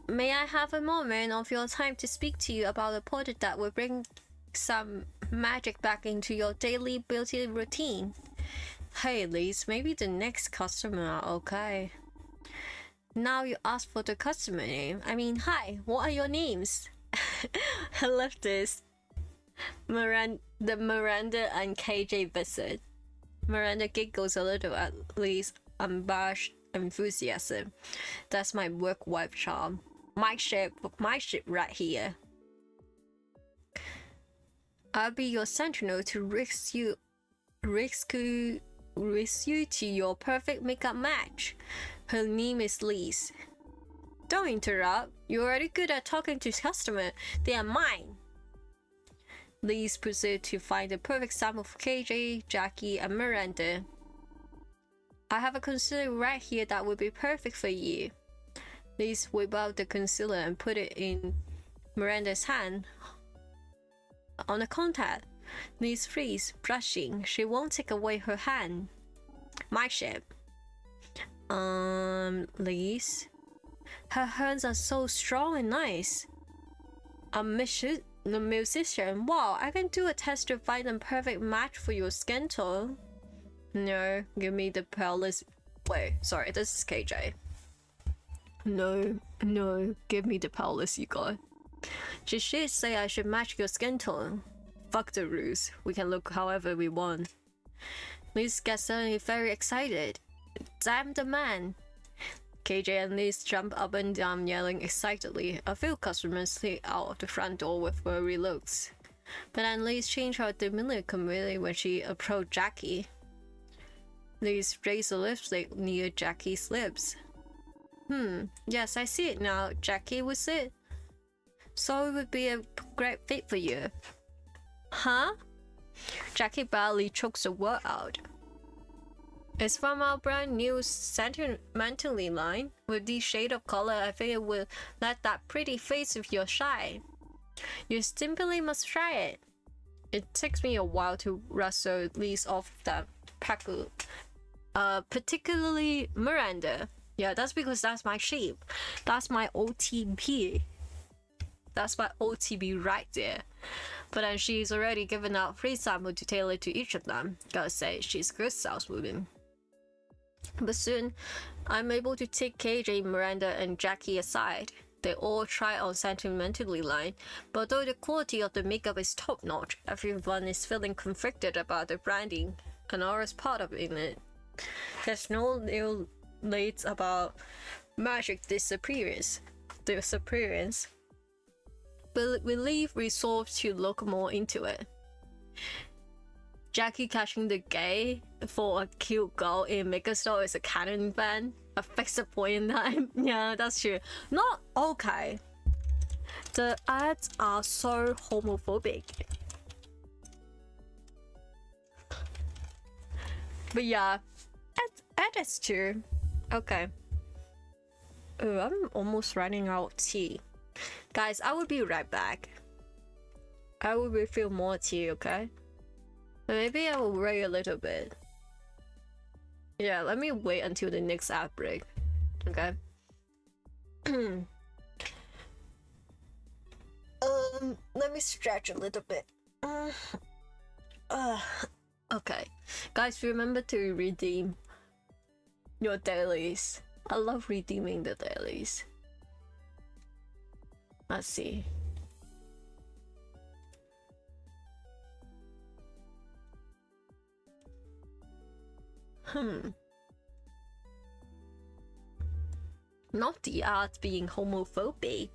I have a moment of your time to speak to you about a product that will bring some magic back into your daily beauty routine? Hey Liz, maybe the next customer are okay. Now you ask for the customer name. I mean, hi, what are your names? I love this. Miranda and KJ visit. Miranda giggles a little at Lee's unabashed enthusiasm. That's my work wife charm. My ship right here. I'll be your sentinel to rescue to your perfect makeup match. Her name is Liz. Don't interrupt. You're already good at talking to customers. They are mine. Liz proceeded to find the perfect sample for KJ, Jackie, and Miranda. I have a concealer right here that would be perfect for you. Liz whip out the concealer and put it in Miranda's hand. On the contact, Liz freeze, blushing. She won't take away her hand. My ship. Liz. Her hands are so strong and nice. A musician. Wow, I can do a test to find a perfect match for your skin tone. No, give me the palette. Wait, sorry, this is KJ. No, give me the palette you got. She should say I should match your skin tone. Fuck the rules. We can look however we want. Liz gets suddenly very excited. Damn the man. KJ and Liz jump up and down yelling excitedly. A few customers slip out of the front door with worried looks. But then Liz changed her demeanor completely when she approached Jackie. Liz raised the lipstick near Jackie's lips. Yes, I see it now. Jackie would sit. So it would be a great fit for you. Huh? Jackie barely chokes the word out. It's from our brand new Sentimentally line. With this shade of color, I think it will let that pretty face of yours shine. You simply must try it. It takes me a while to rustle Liz off that package. Particularly Miranda. Yeah, that's because that's my shape. That's my OTP. That's my OTP right there. But then she's already given out free samples to tailor to each of them. Gotta say, she's a good saleswoman. But soon, I'm able to take KJ, Miranda, and Jackie aside. They all try on Sentimentally line, but though the quality of the makeup is top-notch, everyone is feeling conflicted about the branding, and Aura's part of it. There's no new leads about magic disappearance. But we leave resolved to look more into it. Jackie catching the gay for a cute girl in makeup store is a canon fan. I fixed a point in time. Yeah, that's true. Not okay. The ads are so homophobic. But yeah, that's true. Okay. Oh, I'm almost running out of tea. Guys, I will be right back. I will refill more tea, okay? Maybe I will wait a little bit. Yeah, let me wait until the next outbreak. Okay? Let me stretch a little bit. Okay. Guys, remember to redeem your dailies. I love redeeming the dailies. Let's see. Not the art being homophobic.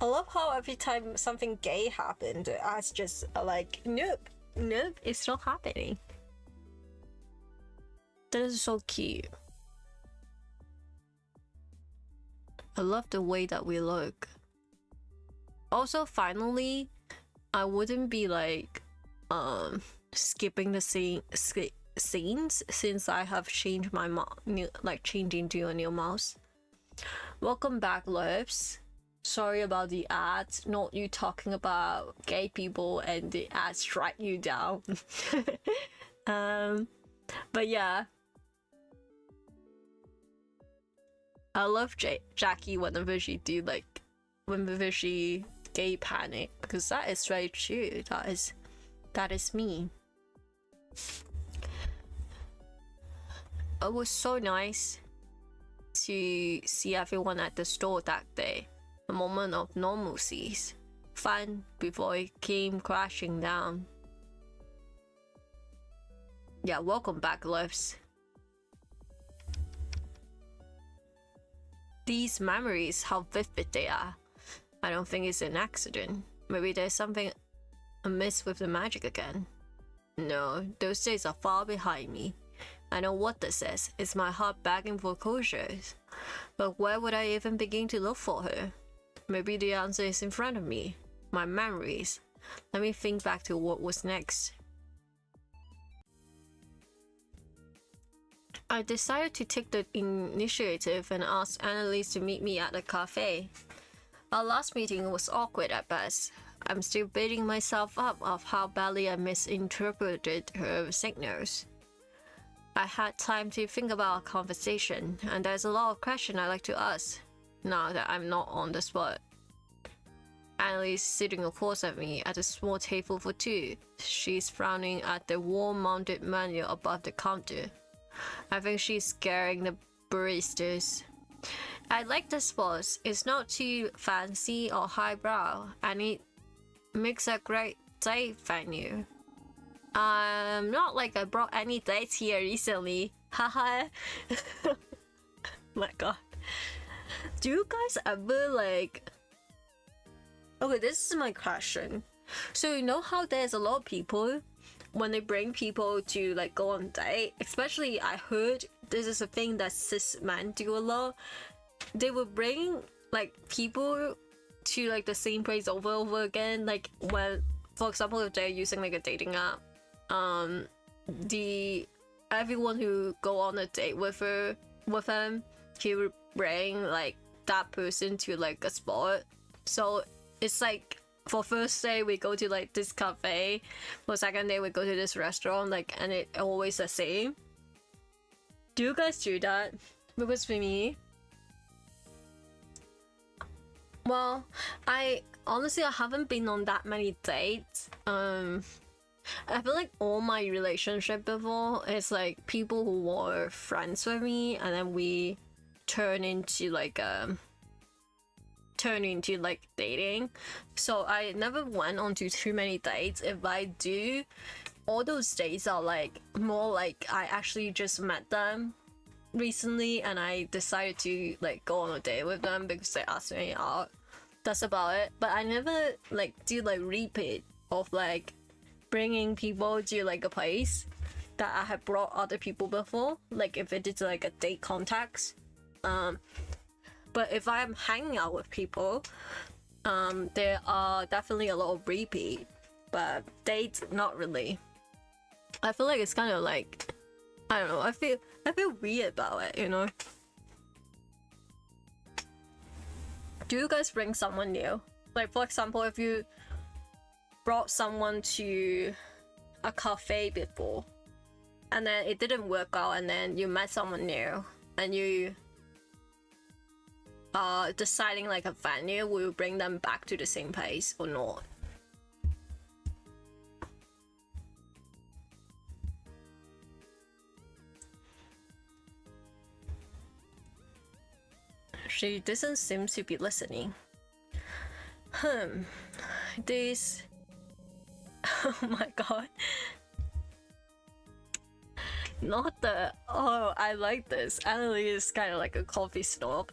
I love how every time something gay happened, the art's just like, nope, it's not happening. That is so cute. I love the way that we look. Also, finally, I wouldn't be like skipping the scenes since I have changed my changing to a new mouse. Welcome back, loves. Sorry about the ads, not you talking about gay people and the ads strike you down. But yeah. I love Jackie whenever she whenever she gay panic, because that is very true. That is me. It was so nice to see everyone at the store that day. A moment of normalcy, fun before it came crashing down. Yeah, welcome back, loves. These memories, how vivid they are. I don't think it's an accident. Maybe there's something amiss with the magic again. No, those days are far behind me. I know what this is. It's my heart begging for closure. But where would I even begin to look for her? Maybe the answer is in front of me. My memories. Let me think back to what was next. I decided to take the initiative and ask Annalise to meet me at a cafe. Our last meeting was awkward at best. I'm still beating myself up of how badly I misinterpreted her signals. I had time to think about our conversation, and there's a lot of questions I'd like to ask, now that I'm not on the spot. Annalise sitting across at me at a small table for two. She's frowning at the wall-mounted menu above the counter. I think she's scaring the baristas. I like the spot. It's not too fancy or highbrow, and it makes a great date venue. Not like I brought any dates here recently. Haha. My god. Do you guys ever like... Okay, this is my question. So you know how there's a lot of people when they bring people to like go on date, especially I heard this is a thing that cis men do a lot. They will bring like people to like the same place over and over again. Like when, for example, if they're using like a dating app, everyone who go on a date with him, he will bring like that person to like a spot. So it's like for first day we go to like this cafe, for second day we go to this restaurant, like, and it always the same. Do you guys do that? Because for me, well, I honestly haven't been on that many dates. I feel like all my relationship before is like people who were friends with me, and then we turn into like dating. So I never went on to too many dates. If I do, all those dates are like more like I actually just met them recently and I decided to like go on a date with them because they asked me out. That's about it. But I never like do like repeat of like bringing people to like a place that I have brought other people before, like if it is like a date context. But if I'm hanging out with people, there are definitely a lot of repeat, but dates not really. I feel like it's kind of like, I don't know, I feel weird about it, you know? Do you guys bring someone new? Like for example, if you brought someone to a cafe before and then it didn't work out and then you met someone new and you deciding like a venue, will you bring them back to the same place or not? She doesn't seem to be listening. This... Oh my god. Not the... Oh, I like this. Annalise is kind of like a coffee snob.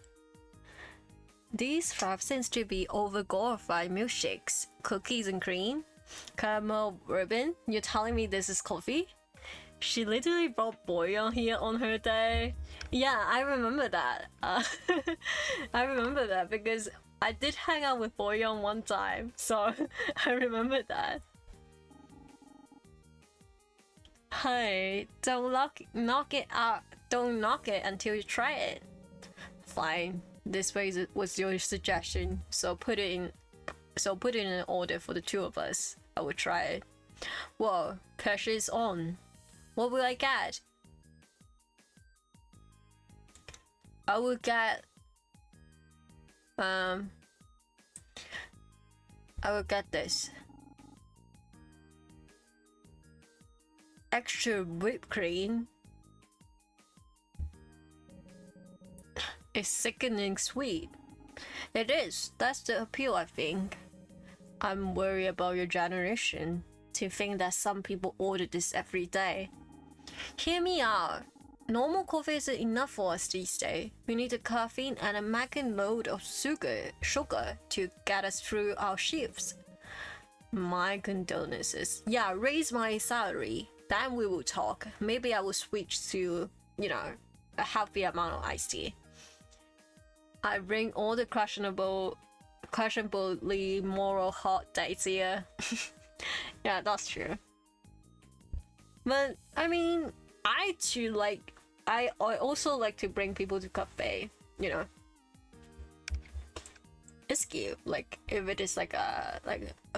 These five seems to be over-glorified milkshakes. Cookies and cream? Caramel ribbon? You're telling me this is coffee? She literally brought bouillon here on her day. Yeah, I remember that. I remember that because I did hang out with bouillon one time, so I remember that. Hey, don't knock it out. Don't knock it until you try it. Fine. This was your suggestion, so put it in an order for the two of us. I will try it. Whoa, pressure is on. What will I get? I will get this. Extra whipped cream. It's sickening sweet. It is. That's the appeal, I think. I'm worried about your generation. To think that some people order this every day. Hear me out. Normal coffee isn't enough for us these days. We need a caffeine and a magnum load of sugar to get us through our shifts. My condolences. Yeah, raise my salary. Then we will talk. Maybe I will switch to, you know, a healthy amount of iced tea. I bring all the questionably moral hot dates here. Yeah, that's true. But I mean, I too like I also like to bring people to cafe, you know. It's cute, like if it is like a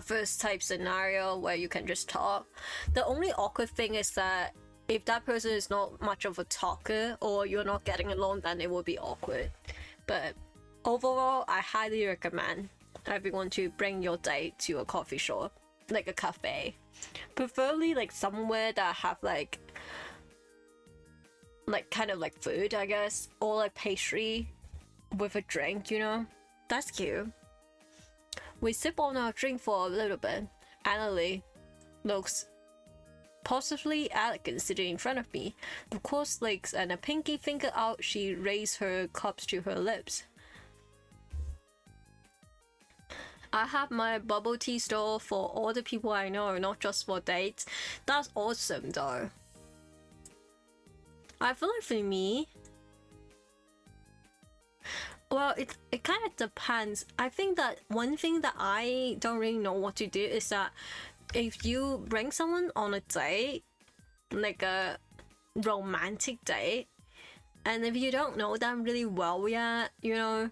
first type scenario where you can just talk. The only awkward thing is that if that person is not much of a talker or you're not getting along, then it will be awkward. But overall, I highly recommend everyone to bring your date to a coffee shop, like a cafe, preferably like somewhere that have like kind of like food, I guess, or like pastry with a drink, you know. That's cute. We sip on our drink for a little bit. Annalie looks positively elegant sitting in front of me. With crossed legs and a pinky finger out, she raised her cups to her lips. I have my bubble tea store for all the people I know, not just for dates. That's awesome though. I feel like for me, well, it kind of depends. I think that one thing that I don't really know what to do is that if you bring someone on a date, like a romantic date, and if you don't know them really well yet, you know,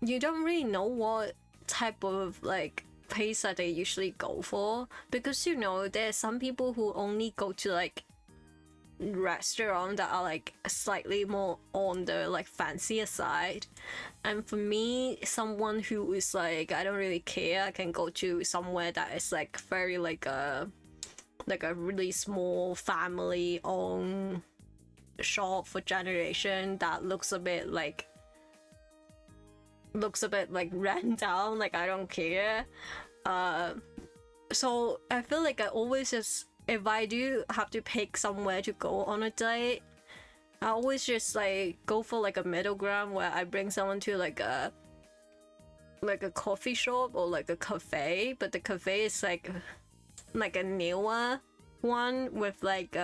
you don't really know what type of like place that they usually go for, because you know there's some people who only go to like restaurants that are like slightly more on the like fancier side, and for me, someone who is like I don't really care, I can go to somewhere that is like very like a really small family owned shop for generation that looks a bit like ran down, like I don't care. So I feel like I always just, if I do have to pick somewhere to go on a date, I always just like go for like a middle ground where I bring someone to like a coffee shop or like a cafe, but the cafe is like a newer one with like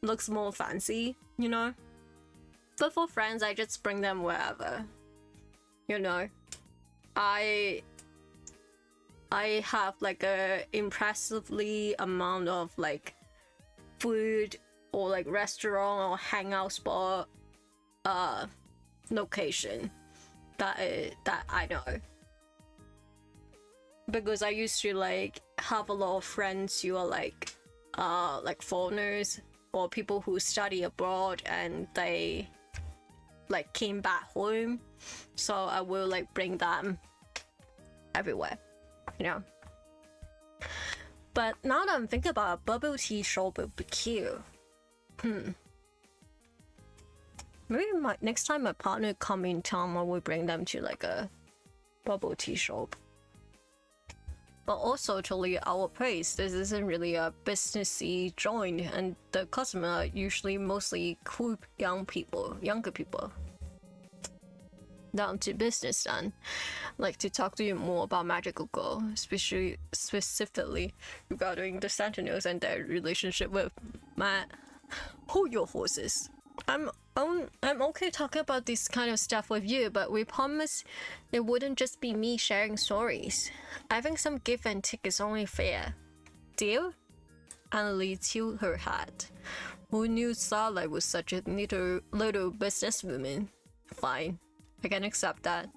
looks more fancy, you know. But for friends, I just bring them wherever, you know. I have like a impressively amount of like food or like restaurant or hangout spot location that I know, because I used to like have a lot of friends who are like foreigners or people who study abroad and they like came back home, so I will like bring them everywhere, you know. But now that I'm thinking about a bubble tea shop, it would be cute. Maybe next time my partner come in town, I will bring them to like a bubble tea shop. But also to leave our place, this isn't really a businessy joint, and the customer are usually mostly cool younger people. Down to business then. Like to talk to you more about Magical Girl, specifically regarding the Sentinels and their relationship with Matt. Hold your horses. I'm okay talking about this kind of stuff with you, but we promise it wouldn't just be me sharing stories. I think some give and take is only fair. Deal? Annalie tilted her hat. Who knew Starlight was such a little businesswoman? Fine, I can accept that.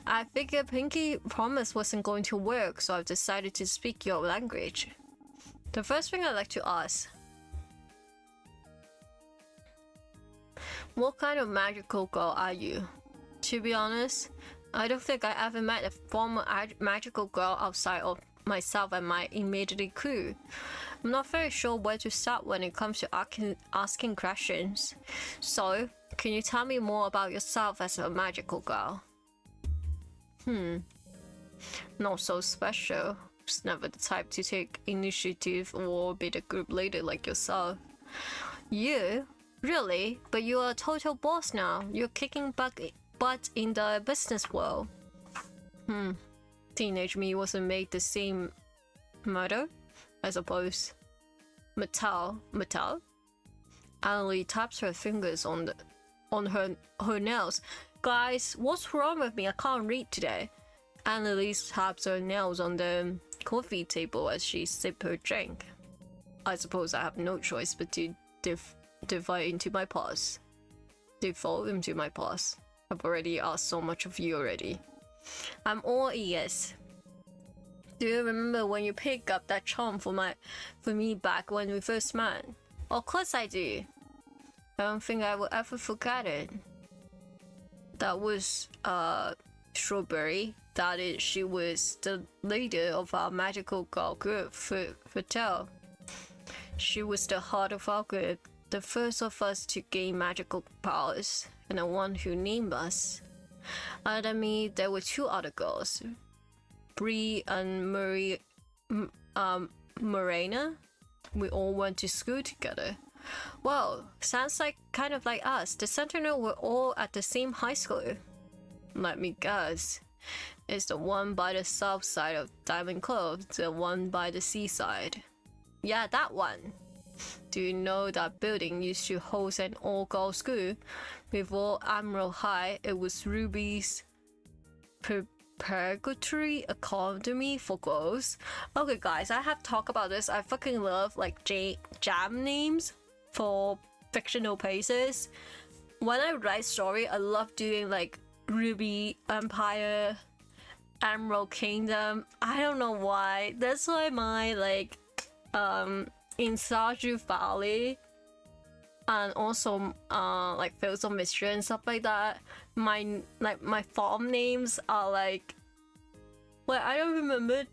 I figured Pinky Promise wasn't going to work, so I've decided to speak your language. The first thing I'd like to ask, what kind of magical girl are you? To be honest, I don't think I ever met a former magical girl outside of myself and my immediate crew. I'm not very sure where to start when it comes to asking questions. So, can you tell me more about yourself as a magical girl? Not so special. Just never the type to take initiative or be the group leader like yourself. You? Really? But you are a total boss now. You're kicking butt in the business world. Teenage me wasn't made the same murder, I suppose. Metal? Annalie taps her fingers on her nails. Guys, what's wrong with me? I can't read today. Annalie taps her nails on the coffee table as she sips her drink. I suppose I have no choice but to divide into my pause. Default into my pause. I've already asked so much of you already. I'm all ears. Do you remember when you picked up that charm for me back when we first met? Of course I do. I don't think I will ever forget it. That was Strawberry. That is, she was the leader of our magical girl group, Fatel. She was the heart of our group, the first of us to gain magical powers, and the one who named us. Other than me, there were two other girls, Bree and Morena. We all went to school together. Well, sounds like kind of like us. The Sentinel were all at the same high school. Let me guess. It's the one by the south side of Diamond Cove, the one by the seaside. Yeah, that one. Do you know that building used to host an all-girls school? Before Emerald High, it was Ruby's Preparatory Academy for Girls. Okay guys, I have talked about this. I fucking love like jam names for fictional places. When I write story, I love doing like Ruby Empire, Emerald Kingdom. I don't know why. That's why my like in Stardew Valley and also like Fields of Mystery and stuff like that, my farm names are like, well, I don't remember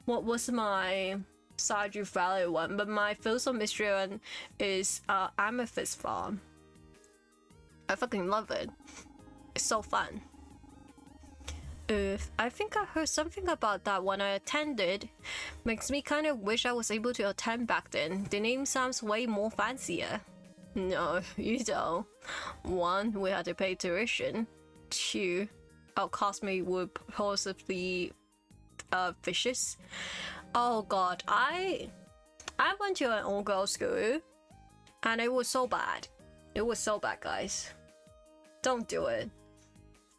what was my Stardew Valley one, but my Fields of Mystery one is Amethyst Farm. I fucking love it. It's so fun. I think I heard something about that when I attended. Makes me kind of wish I was able to attend back then. The name sounds way more fancier. No, you don't. 1, we had to pay tuition. 2, our classmates were possibly vicious. Oh god, I went to an all-girls school and it was so bad. It was so bad, guys. Don't do it.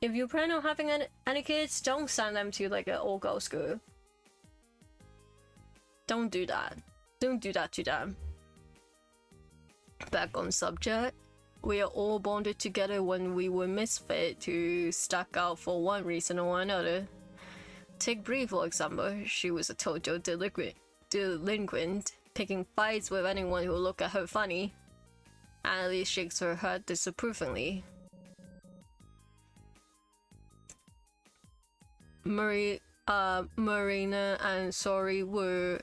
If you plan on having any kids, don't send them to like an all-girls school. Don't do that. Don't do that to them. Back on subject, we are all bonded together when we were misfit to stuck out for one reason or another. Take Bree for example. She was a total delinquent, picking fights with anyone who looked at her funny. Annalise shakes her head disapprovingly. Marina and Sorry were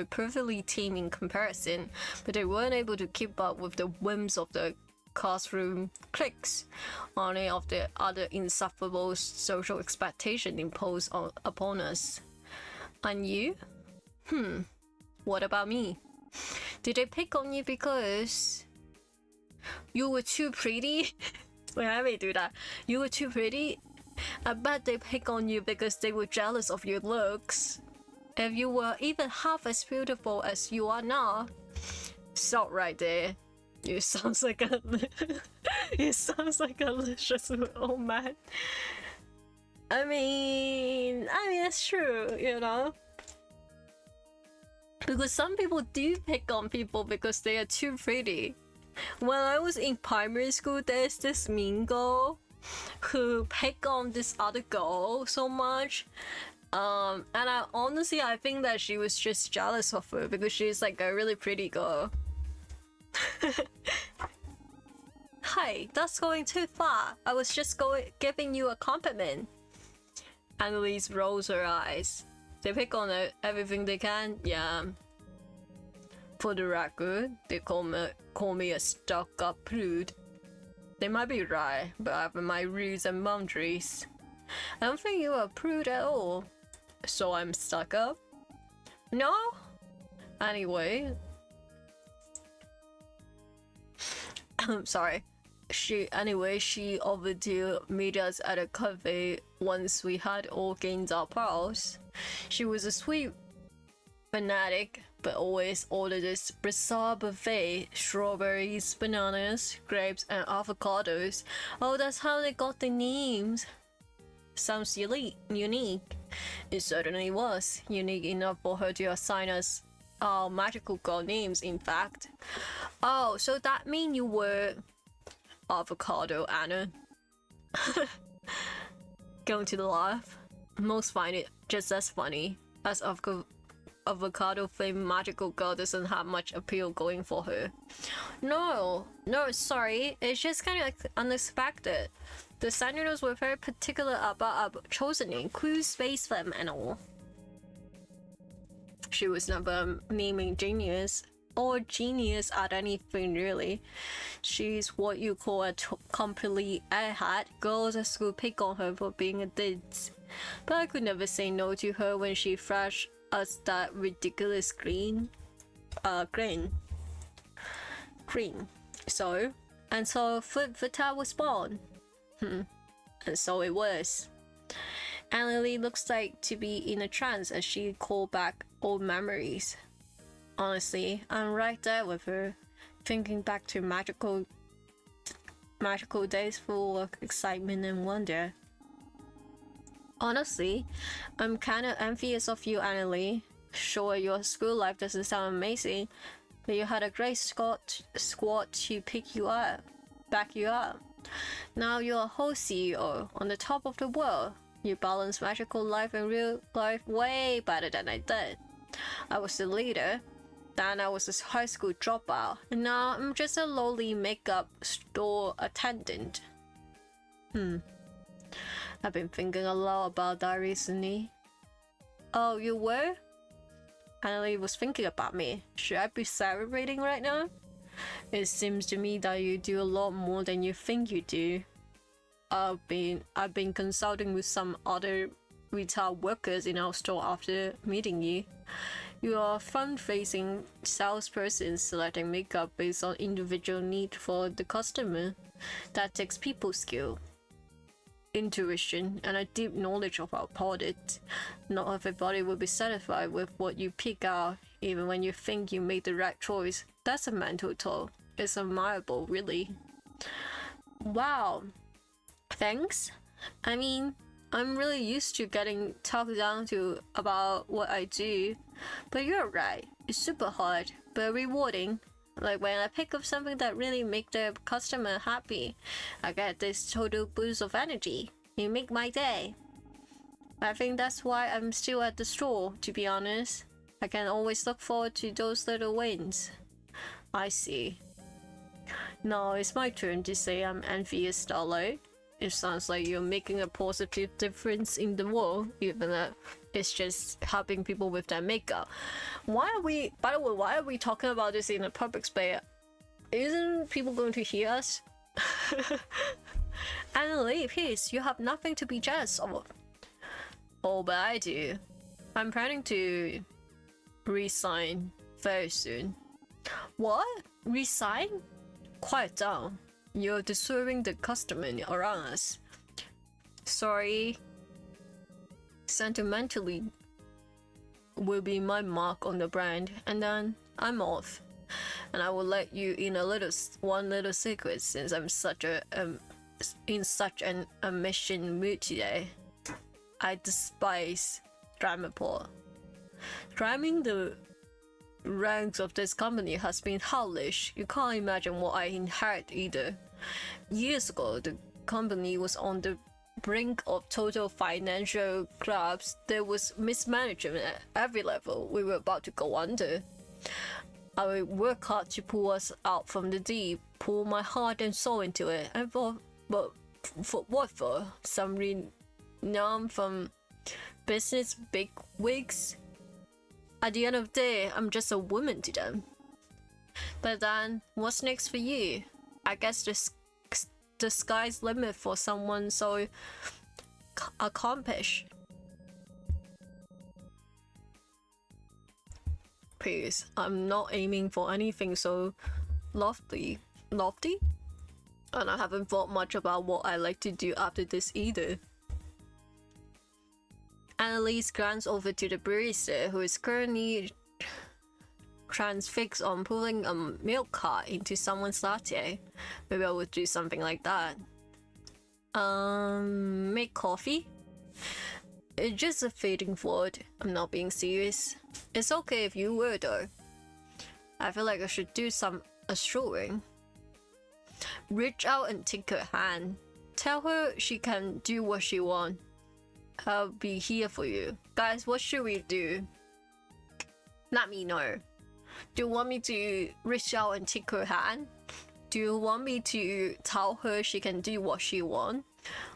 perfectly tame in comparison, but they weren't able to keep up with the whims of the classroom cliques, or any of the other insufferable social expectations imposed upon us. And you? What about me? Did they pick on you because you were too pretty? Wait, I may do that. You were too pretty? I bet they pick on you because they were jealous of your looks. If you were even half as beautiful as you are now, stop right there. You sounds like a licious old man. I mean, it's true, you know. Because some people do pick on people because they are too pretty. When I was in primary school, there's this mean girl who picked on this other girl so much. And I think that she was just jealous of her because she's like a really pretty girl. Hey, that's going too far. I was just giving you a compliment. Annalise rolls her eyes. They pick on everything they can, yeah. For the record, they call me a stuck-up prude. They might be right, but I have my rules and boundaries. I don't think you're a prude at all. So I'm stuck up? No? Anyway. I'm sorry. She offered to meet us at a cafe once we had all gained our powers. She was a sweet fanatic, but always ordered this bizarre buffet: strawberries, bananas, grapes, and avocados. Oh, that's how they got the names. Sounds unique. It certainly was unique enough for her to assign us magical girl names, in fact. Oh, so that mean you were avocado, Anna. Going to the laugh. Most find it just as funny as avocado fame magical girl doesn't have much appeal going for her. No, sorry, it's just kind of like unexpected. The senators were very particular about our chosen name, clue space them and all. She was never naming genius or genius at anything really. She's what you call a complete airhead. Girls at school pick on her for being a ditz. But I could never say no to her when she flashed us that ridiculous green. So Foot Vita was born. And so it was. And Lily looks like to be in a trance as she called back old memories. Honestly, I'm right there with her, thinking back to magical days full of excitement and wonder. Honestly, I'm kind of envious of you, Annalie. Sure, your school life doesn't sound amazing, but you had a great squad to back you up. Now you're a whole CEO on the top of the world. You balance magical life and real life way better than I did. I was the leader, then I was a high school dropout, and now I'm just a lowly makeup store attendant. I've been thinking a lot about that recently. Oh, you were? Annalie was thinking about me. Should I be celebrating right now? It seems to me that you do a lot more than you think you do. I've been consulting with some other retail workers in our store after meeting you. You are a front-facing salesperson selecting makeup based on individual need for the customer. That takes people skill, intuition, and a deep knowledge of our product. Not everybody will be satisfied with what you pick out, even when you think you made the right choice. That's a mental toll. It's admirable, really. Wow. Thanks. I mean, I'm really used to getting talked down to about what I do, but you're right. It's super hard, but rewarding. Like when I pick up something that really make the customer happy, I get this total boost of energy. You make my day. I think that's why I'm still at the store, to be honest. I can always look forward to those little wins. I see. Now it's my turn to say I'm envious, Starlight. It sounds like you're making a positive difference in the world, even though it's just helping people with their makeup. By the way, why are we talking about this in a public space? Isn't people going to hear us? Annalie, please, you have nothing to be jealous of. Oh, but I do. I'm planning to resign very soon. What? Resign? Quiet down. You're disturbing the customer around us. Sorry. Sentimentally will be my mark on the brand, and then I'm off. And I will let you in one little secret, since I'm in such an mission mood today. I despise drama port. Climbing the ranks of this company has been hellish. You can't imagine what I inherit either. Years ago, the company was on the brink of total financial collapse. There was mismanagement at every level. We were about to go under. I would work hard to pull us out from the deep, pour my heart and soul into it, and for what for? Some renown from business bigwigs? At the end of the day, I'm just a woman to them. But then, what's next for you? I guess the sky's limit for someone so accomplished. Please, I'm not aiming for anything so lofty? And I haven't thought much about what I like to do after this either. Annalise glanced over to the barista, who is currently transfixed on pulling a milk cart into someone's latte. Maybe I would do something like that. Make coffee? It's just a fading thought. I'm not being serious. It's okay if you were though. I feel like I should do some assuring. Reach out and take her hand. Tell her she can do what she wants. I'll be here for you. Guys, what should we do? Let me know. Do you want me to reach out and take her hand? Do you want me to tell her she can do what she wants?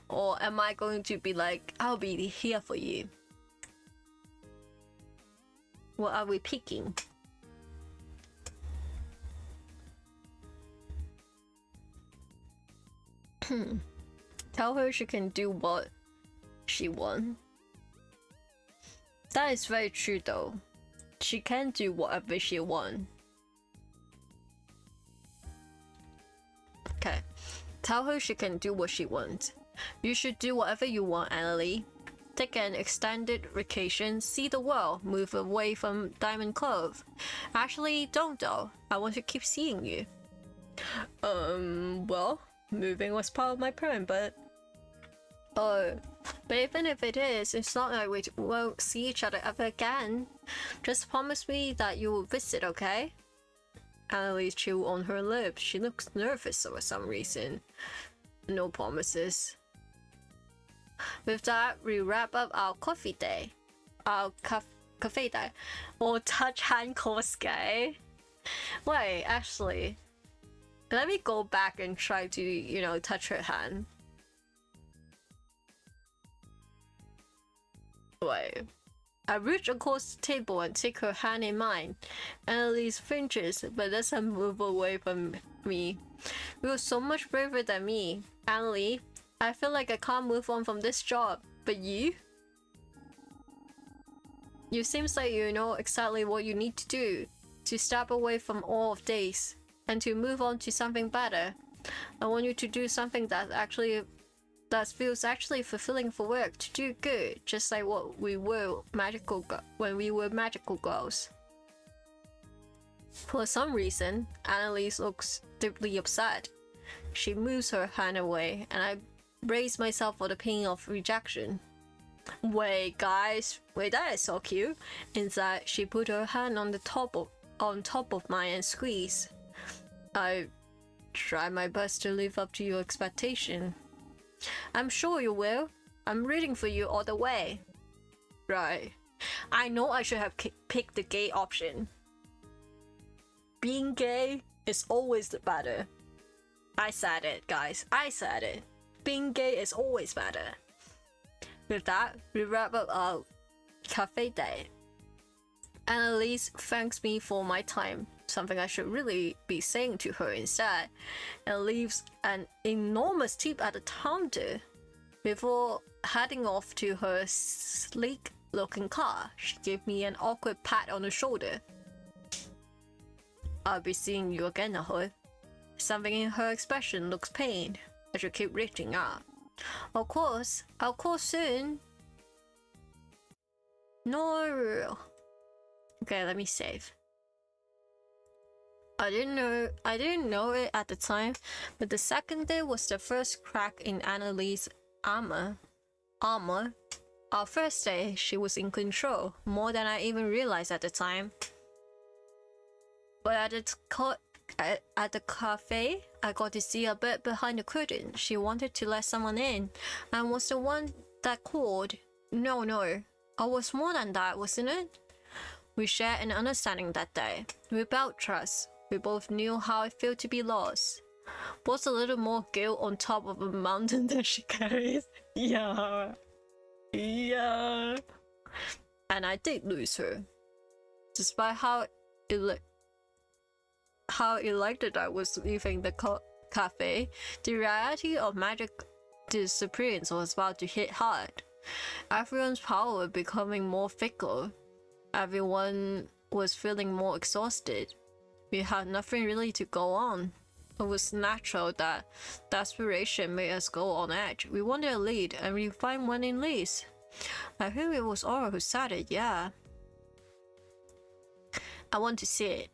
Or am I going to be like, I'll be here for you? What are we picking? Tell her she can do what she wants. That is very true though. She can do whatever she wants. Okay. Tell her she can do what she wants. You should do whatever you want, Annalie. Take an extended vacation, see the world, move away from Diamond Cove. Actually, don't though. I want to keep seeing you. Well, moving was part of my plan, but even if it is, it's not like we won't see each other ever again. Just promise me that you will visit, okay? Annalise chewed on her lips. She looks nervous for some reason. No promises. With that, we wrap up our coffee day. Our cafe day. Or touch hand course day. Wait, actually, let me go back and try to, you know, touch her hand. Wait. I reach across the table and take her hand in mine. Annalise flinches, but doesn't move away from me. You're so much braver than me. Annalie, I feel like I can't move on from this job. But you? You seems like you know exactly what you need to do. To step away from all of this. And to move on to something better. I want you to do something that feels actually fulfilling for work, to do good, just like what we were when we were magical girls. For some reason, Annalise looks deeply upset. She moves her hand away, and I brace myself for the pain of rejection. Wait, guys, wait, that is so cute. Inside, she put her hand on top of mine and squeezed. I try my best to live up to your expectation. I'm sure you will. I'm rooting for you all the way. Right. I know I should have picked the gay option. Being gay is always the better. I said it, guys. I said it. Being gay is always better. With that, we wrap up our cafe day. Annalise thanks me for my time, something I should really be saying to her instead, and leaves an enormous tip at the counter. Before heading off to her sleek-looking car, she gave me an awkward pat on the shoulder. I'll be seeing you again, Ahoy. Something in her expression looks pained. I should keep reaching out. Of course, I'll call soon. No. Okay, let me save. I didn't know it at the time, but the second day was the first crack in Annalise's armor. Our first day, she was in control, more than I even realized at the time. But at the cafe, I got to see a bit behind the curtain. She wanted to let someone in, and was the one that called. No, I was more than that, wasn't it? We shared an understanding that day. We built trust. We both knew how it felt to be lost. Was a little more guilt on top of a mountain that she carried. Yeah. And I did lose her. Despite how elated I was leaving the cafe, the reality of magic disappearance was about to hit hard. Everyone's power was becoming more fickle. Everyone was feeling more exhausted. We had nothing really to go on. It was natural that desperation made us go on edge. We wanted a lead, and we find one in Liz. I think it was Aura who said it, yeah. I want to see it.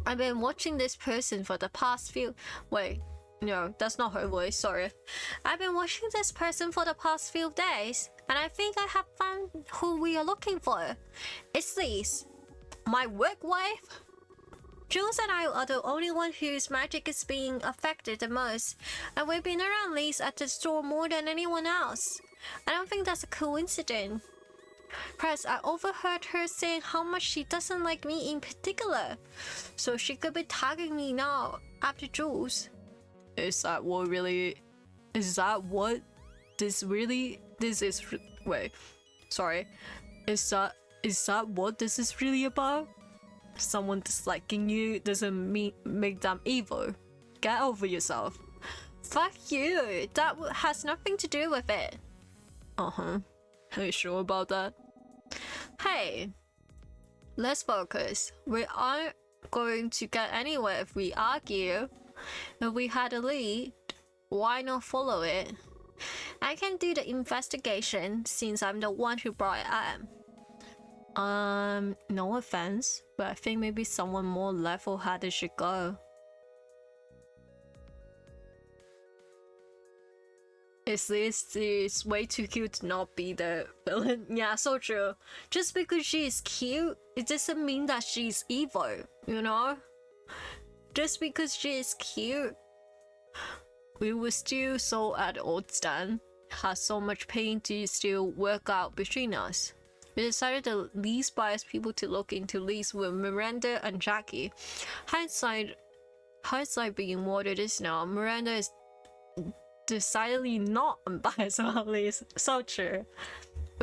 I've been watching this person for the past few... Wait, No, that's not her voice, sorry. I've been watching this person for the past few days, and I think I have found who we are looking for. It's Liz, my work wife. Jules and I are the only one whose magic is being affected the most, and we've been around Liz at the store more than anyone else. I don't think that's a coincidence. Plus, I overheard her saying how much she doesn't like me in particular, so she could be tagging me now after Jules. Is that what really... Is that what this really... This is... Wait. Sorry. Is that what this is really about? Someone disliking you doesn't make them evil. Get over yourself. Fuck you. That has nothing to do with it. Uh-huh. Are you sure about that? Hey. Let's focus. We aren't going to get anywhere if we argue. If we had a lead, why not follow it? I can do the investigation since I'm the one who brought it up. No offense, but I think maybe someone more level-headed should go. Is way too cute to not be the villain? Yeah, so true. Just because she is cute, it doesn't mean that she's evil, you know? Just because she is cute, we were still so at odds then. Had so much pain to still work out between us. We decided the least biased people to look into Liz were Miranda and Jackie. Hindsight being what it is now, Miranda is decidedly not unbiased about Liz. So true.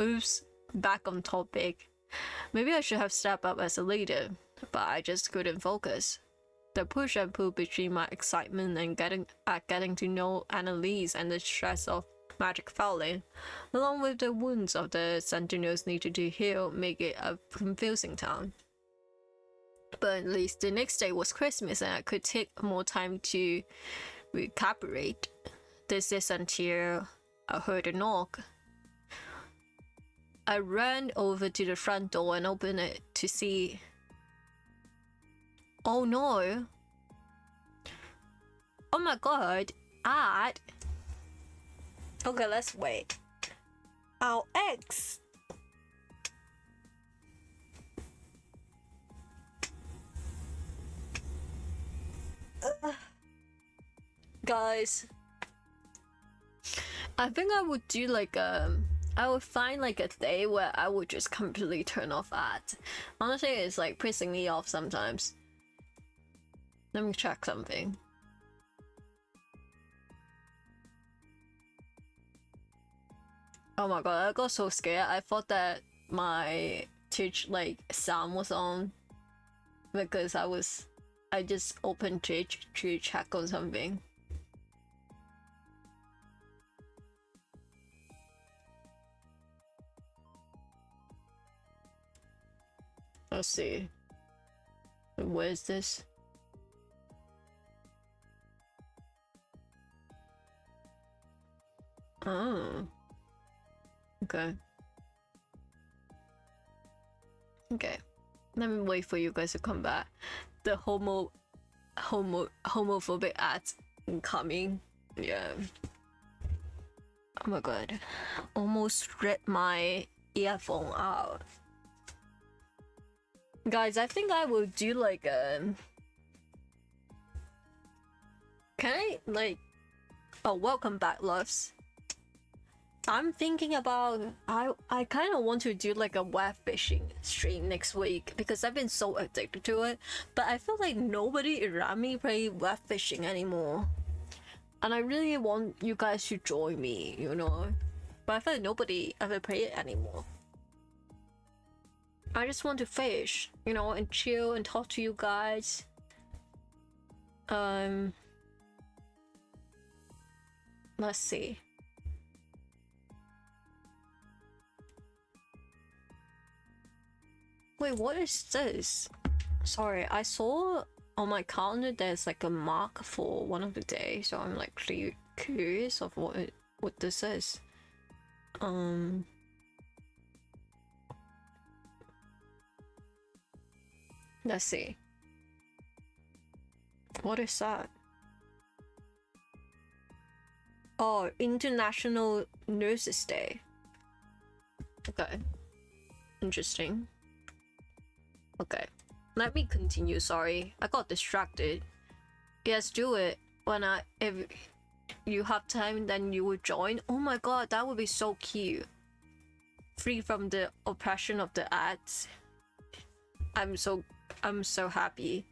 Oops, back on topic. Maybe I should have stepped up as a leader, but I just couldn't focus. The push and pull between my excitement and getting to know Annalise and the stress of magic falling, along with the wounds of the sentinels needed to heal, make it a confusing time. But at least the next day was Christmas and I could take more time to recuperate. This is until I heard a knock. I ran over to the front door and opened it to see... Oh no! Oh my god! Ad! Okay, let's wait. Our ex! Guys, I think I would do like I would find like a day where I would just completely turn off ads. Honestly, it's like pissing me off sometimes. Let me check something. Oh my god, I got so scared. I thought that my Twitch like sound was on because I just opened Twitch to check on something. Let's see. Where is this? Oh. Okay. Okay. Let me wait for you guys to come back. The homophobic ads incoming. Yeah. Oh my god. Almost ripped my earphone out. Guys, I think I will do like a... Can I like... Oh, welcome back, loves. I'm thinking about I kind of want to do like a web fishing stream next week because I've been so addicted to it, but I feel like nobody around me play web fishing anymore, and I really want you guys to join me, you know, but I feel like nobody ever play it anymore. I just want to fish, you know, and chill and talk to you guys. Let's see. Wait, what is this? Sorry, I saw on my calendar there's like a mark for one of the days, so I'm like curious of what this is. Let's see. What is that? Oh, International Nurses Day. Okay. Interesting. Okay. Let me continue, sorry. I got distracted. Yes, do it. If you have time, then you will join. Oh my god, that would be so cute. Free from the oppression of the ads. I'm so happy.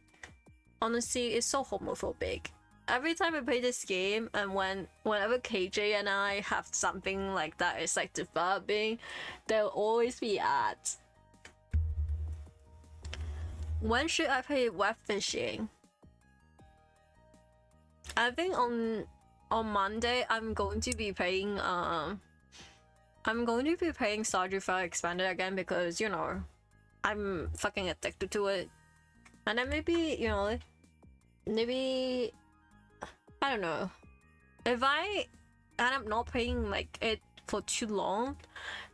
Honestly, it's so homophobic. Every time I play this game, and whenever KJ and I have something like that, it's like developing, there'll always be ads. When should I play web fishing? I think on Monday I'm going to be playing Stardew Valley Expanded again because, you know, I'm fucking addicted to it. And then maybe I don't know. If I end up not playing like it for too long,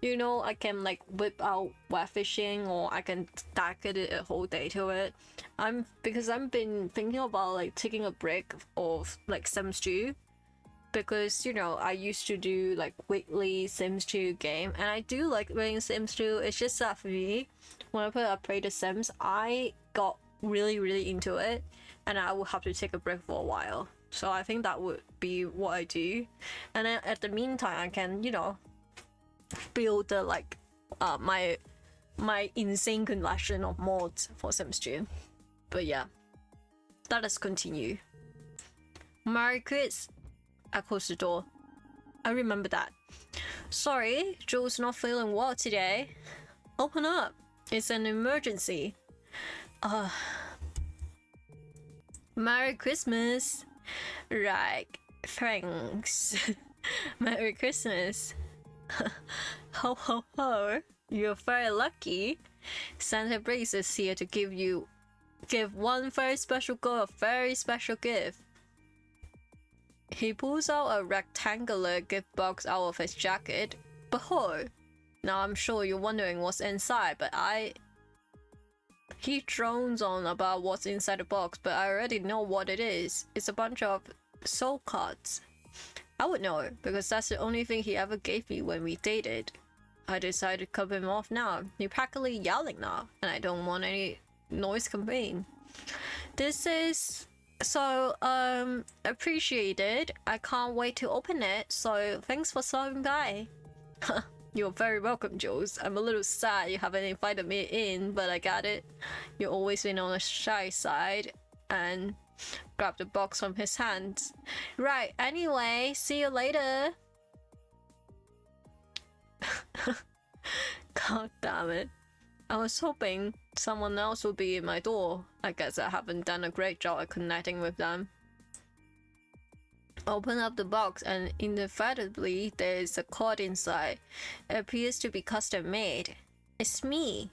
you know, I can like whip out web fishing, or I can dedicate a whole day to it. Because I've been thinking about like taking a break of like Sims 2, because, you know, I used to do like weekly Sims 2 game, and I do like playing Sims 2. It's just that for me, whenever I play the Sims, I got really into it, and I will have to take a break for a while. So I think that would be what I do, and then at the meantime I can, you know, build the like my insane collection of mods for Sims 2. But yeah, let us continue. Merry Chris. I closed the door. I remember that. Sorry, Jules not feeling well today. Open up. It's an emergency. Merry Christmas. Right. Thanks. Merry Christmas. Ho ho ho. You're very lucky. Santa Breeze is here to give one very special girl a very special gift. He pulls out a rectangular gift box out of his jacket. Behold! Now I'm sure you're wondering what's inside, but He drones on about what's inside the box, but I already know what it is. It's a bunch of soul cards. I would know, because that's the only thing he ever gave me when we dated. I decided to cut him off now. You're practically yelling now, and I don't want any noise complaint. This is... So, appreciated. I can't wait to open it, so thanks for stopping by. You're very welcome, Jules. I'm a little sad you haven't invited me in, but I got it. You've always been on the shy side, and grabbed the box from his hands. Right, anyway, see you later. God damn it. I was hoping someone else would be in my door. I guess I haven't done a great job at connecting with them. Open up the box, and inevitably there's a card inside. It appears to be custom made. It's me,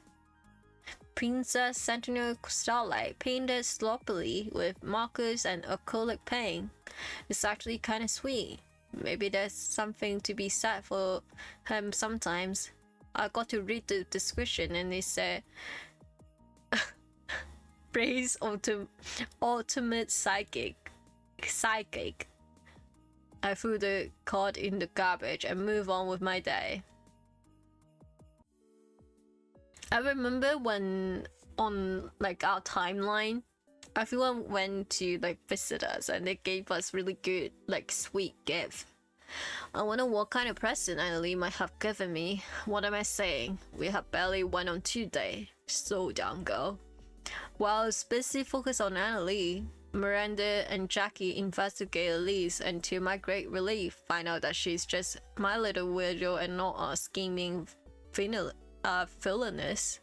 Princess Sentinel Starlight, painted sloppily with markers and acrylic paint. It's actually kind of sweet. Maybe there's something to be said for him sometimes. I got to read the description, and it said Praise ultimate psychic. I threw the card in the garbage and moved on with my day. I remember when on like our timeline, everyone went to like visit us, and they gave us really good like sweet gift. I wonder what kind of present Annalie might have given me. What am I saying? We have barely went on 2 days. So down, girl. While I was busy focused on Annalie, Miranda and Jackie investigate Elise, and to my great relief, find out that she's just my little weirdo and not a scheming villainess.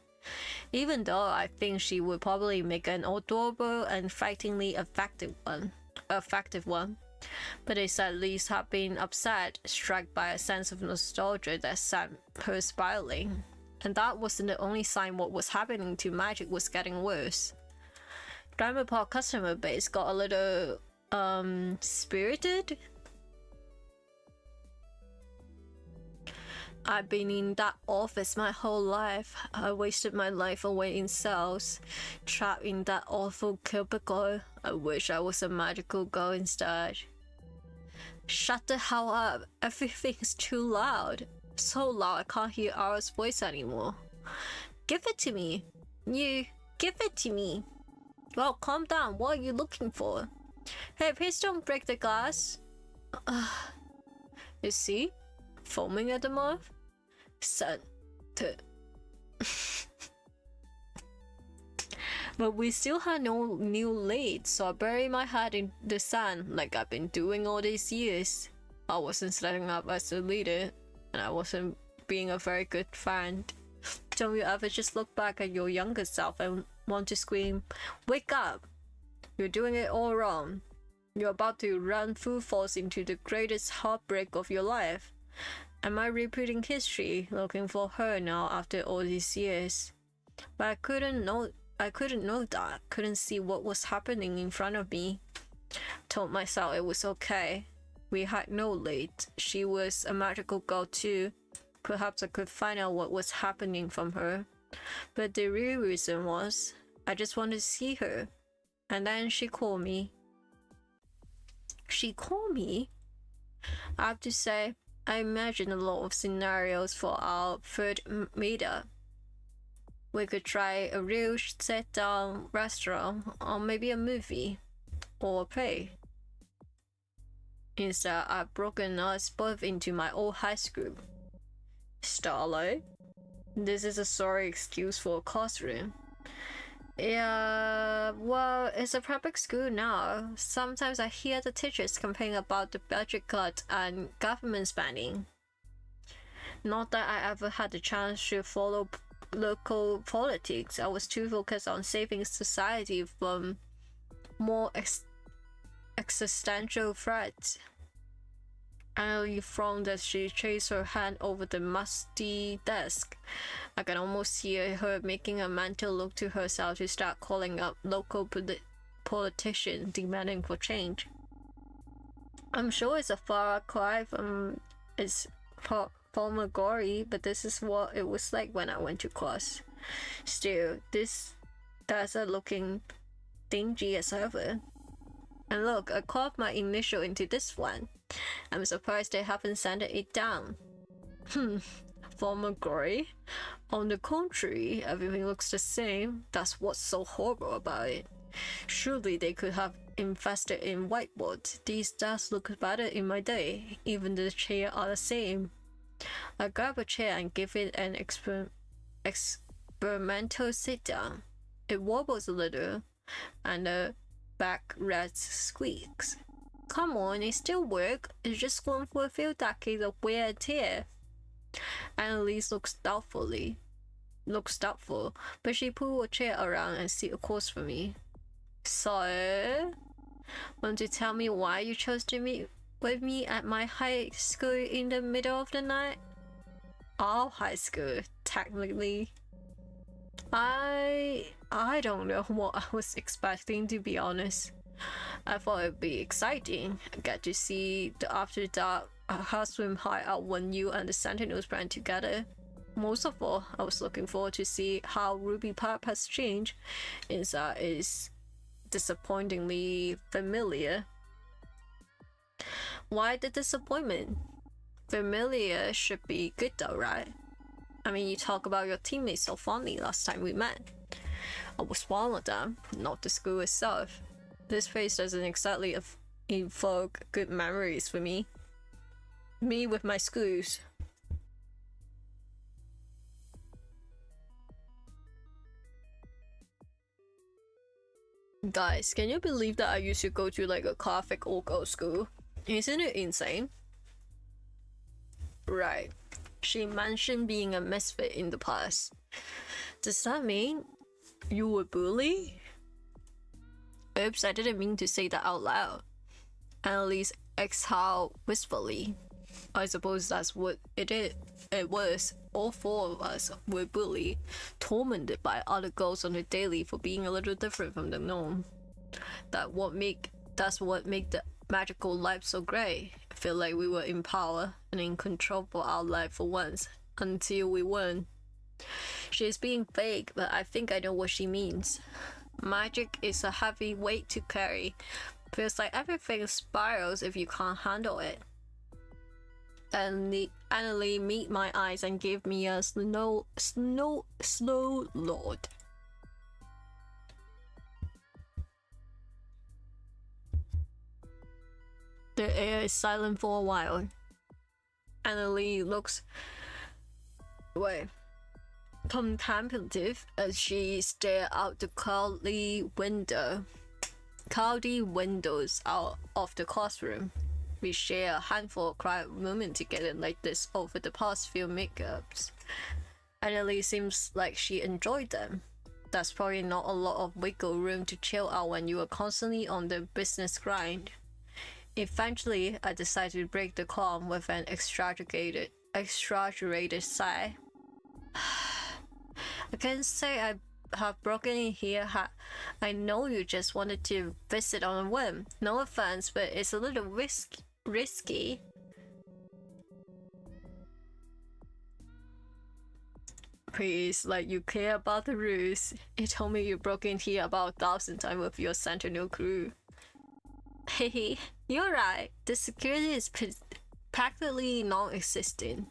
Even though I think she would probably make an adorable and frighteningly effective one. But it's at least have been upset, struck by a sense of nostalgia that sent her spiraling. And that wasn't the only sign what was happening to Magic was getting worse. Diamond Park customer base got a little spirited. I've been in that office my whole life. I wasted my life away in cells, trapped in that awful cubicle. I wish I was a magical girl instead. Shut the hell up. Everything's too loud. So loud I can't hear Ara's voice anymore. Give it to me. You, give it to me. Well, calm down. What are you looking for? Hey, please don't break the glass. You see? Foaming at the mouth? Son. But we still had no new lead, so I buried my head in the sand like I've been doing all these years. I wasn't standing up as a leader, and I wasn't being a very good friend. Don't you ever just look back at your younger self and want to scream, "Wake up! You're doing it all wrong. You're about to run full force into the greatest heartbreak of your life." Am I repeating history, looking for her now after all these years? But I couldn't know that. Couldn't see what was happening in front of me. Told myself it was okay. We had no lead. She was a magical girl too. Perhaps I could find out what was happening from her. But the real reason was, I just wanted to see her. And then she called me. She called me? I have to say, I imagined a lot of scenarios for our third meetup. We could try a real sit-down restaurant, or maybe a movie, or a play. Instead, I've broken us both into my old high school. Starlight? This is a sorry excuse for a classroom. Yeah, well, it's a public school now. Sometimes I hear the teachers complain about the budget cut and government spending. Not that I ever had the chance to follow local politics. I was too focused on saving society from more existential threats. Annalie frowned as she traced her hand over the musty desk. I can almost hear her making a mental look to herself to start calling up local politicians demanding for change. I'm sure it's a far cry from its former glory, but this is what it was like when I went to class. Still, this desert looking dingy as ever. And look, I carved my initial into this one. I'm surprised they haven't sanded it down. Former glory? On the contrary, everything looks the same. That's what's so horrible about it. Surely they could have invested in whiteboards. These desks look better in my day. Even the chairs are the same. I grab a chair and give it an experimental sit down. It wobbles a little, and the back rest squeaks. Come on, it still works. It's just gone for a few decades of wear and tear. Annalise looks doubtful, but she pulled a chair around and sit across from me. So, want to tell me why you chose to meet with me at my high school in the middle of the night? Our high school, technically. I don't know what I was expecting, to be honest. I thought it'd be exciting. I get to see the after dark Swim High out when you and the Sentinels ran together. Most of all, I was looking forward to see how Ruby Park has changed. Is disappointingly familiar. Why the disappointment? Familiar should be good though, right? I mean, you talk about your teammates so fondly last time we met. I was one of them, not the school itself. This place doesn't exactly evoke good memories for me. Me with my schools. Guys, can you believe that I used to go to like a Catholic all-girls school? Isn't it insane? Right. She mentioned being a misfit in the past. Does that mean you were bullied? Oops, I didn't mean to say that out loud. Annalise exhaled wistfully. I suppose that's what it was. All four of us were bullied, tormented by other girls on the daily for being a little different from the norm. That's what made the magical life so great. I feel like we were in power and in control for our life for once, until we weren't. She's being vague, but I think I know what she means. Magic is a heavy weight to carry, Feels like everything spirals if you can't handle it. And Annalie meet my eyes and give me a slow load. The air is silent for a while. Annalie looks contemplative as she stares out the cloudy windows out of the classroom. We share a handful of quiet moments together like this over the past few makeups. Annalie seems like she enjoyed them. There's probably not a lot of wiggle room to chill out when you are constantly on the business grind. Eventually, I decided to break the calm with an exaggerated sigh. I can't say I have broken in here. I know you just wanted to visit on a whim. No offense, but it's a little risky. Please, like you care about the rules. You told me you broke in here about 1,000 times with your Sentinel crew. Hey, you're right. The security is practically non-existent.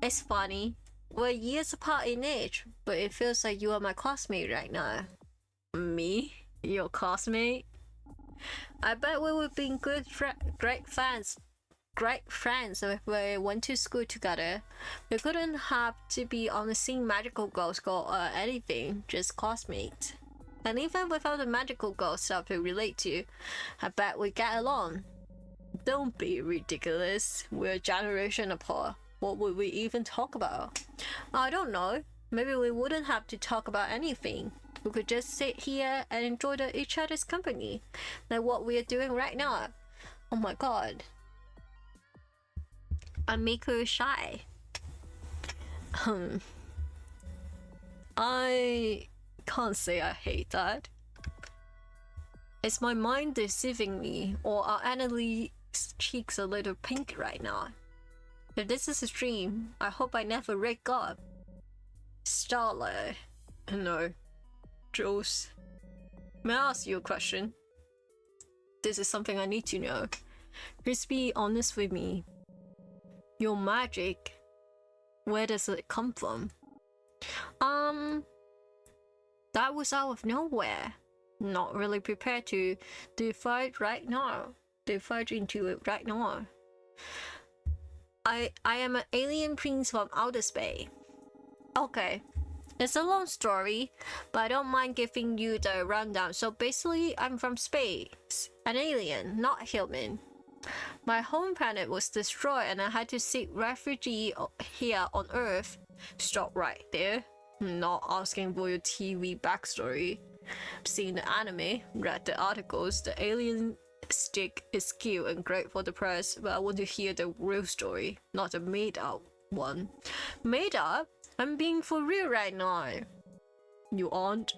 It's funny. We're years apart in age, but it feels like you are my classmate right now. Me? Your classmate? I bet we would be great friends if we went to school together. We couldn't have to be on the same magical girl school or anything, just classmates. And even without the magical girl stuff to relate to, I bet we get along. Don't be ridiculous. We're a generation apart. What would we even talk about? I don't know. Maybe we wouldn't have to talk about anything. We could just sit here and enjoy each other's company, like what we are doing right now. Oh my god. I make her shy. I can't say I hate that. Is my mind deceiving me, or are Annalie's cheeks a little pink right now? If this is a dream, I hope I never wake up. Starlight. No. Jules. May I ask you a question? This is something I need to know. Please be honest with me. Your magic, where does it come from? That was out of nowhere. Not really prepared to dive right now. Dive into it right now. I am an alien prince from outer space. Okay, it's a long story, but I don't mind giving you the rundown. So basically, I'm from space, an alien, not human. My home planet was destroyed and I had to seek refuge here on Earth. Stop right there. I'm not asking for your TV backstory. I've seen the anime, read the articles, the alien stick is cute and great for the press, but I want to hear the real story, not a made-up one. Made up? I'm being for real right now. You aren't?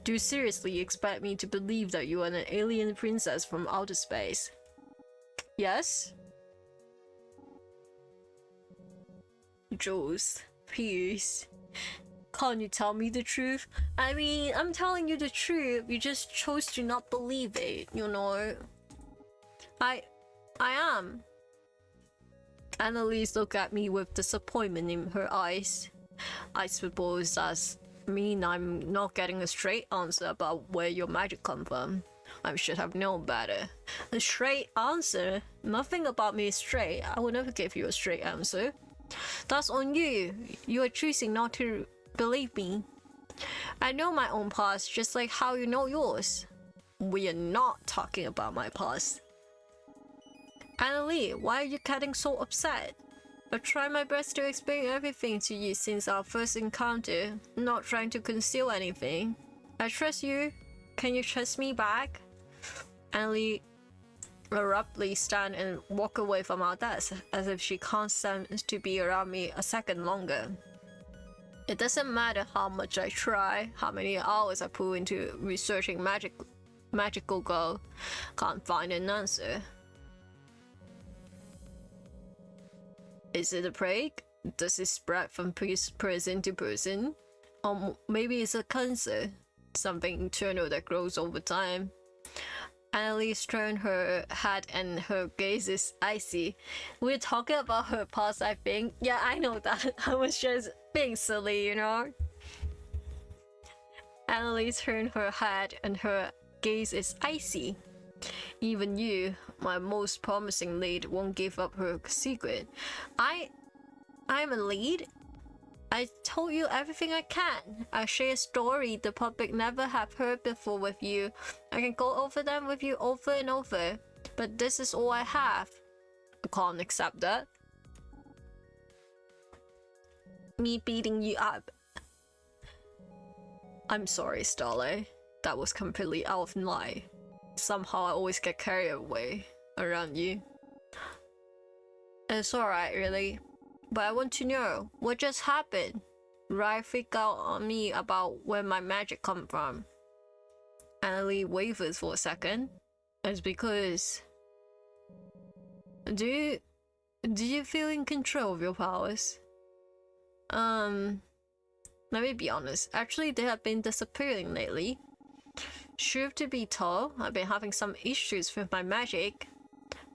Do you seriously expect me to believe that you are an alien princess from outer space? Yes? Jules, please. Can't you tell me the truth? I mean, I'm telling you the truth. You just chose to not believe it, you know. I am. Annalise looked at me with disappointment in her eyes. I suppose that's mean I'm not getting a straight answer about where your magic comes from. I should have known better. A straight answer? Nothing about me is straight. I will never give you a straight answer. That's on you. You are choosing not to believe me. I know my own past just like how you know yours. We are not talking about my past. Annalie, why are you getting so upset? I try my best to explain everything to you since our first encounter, not trying to conceal anything. I trust you. Can you trust me back? Annalie abruptly stand and walk away from our desk as if she can't stand to be around me a second longer. It doesn't matter how much I try, how many hours I put into researching magical girl, can't find an answer. Is it a plague? Does it spread from person to person? Or maybe it's a cancer, something internal that grows over time. Annalise turned her head and her gaze is icy. We're talking about her past, I think. Yeah, I know that. I was just being silly, you know? Annalise turned her head and her gaze is icy. Even you, my most promising lead, won't give up her secret. I'm a lead? I told you everything I can. I share a story the public never have heard before with you. I can go over them with you over and over. But this is all I have. I can't accept that. Me beating you up. I'm sorry, Starlight. That was completely out of line. Somehow I always get carried away around you. It's alright, really. But I want to know, what just happened? Rai freaked out on me about where my magic come from. Annalie wavers for a second. It's because... Do you feel in control of your powers? Let me be honest. Actually, they have been disappearing lately. Truth to be told, I've been having some issues with my magic.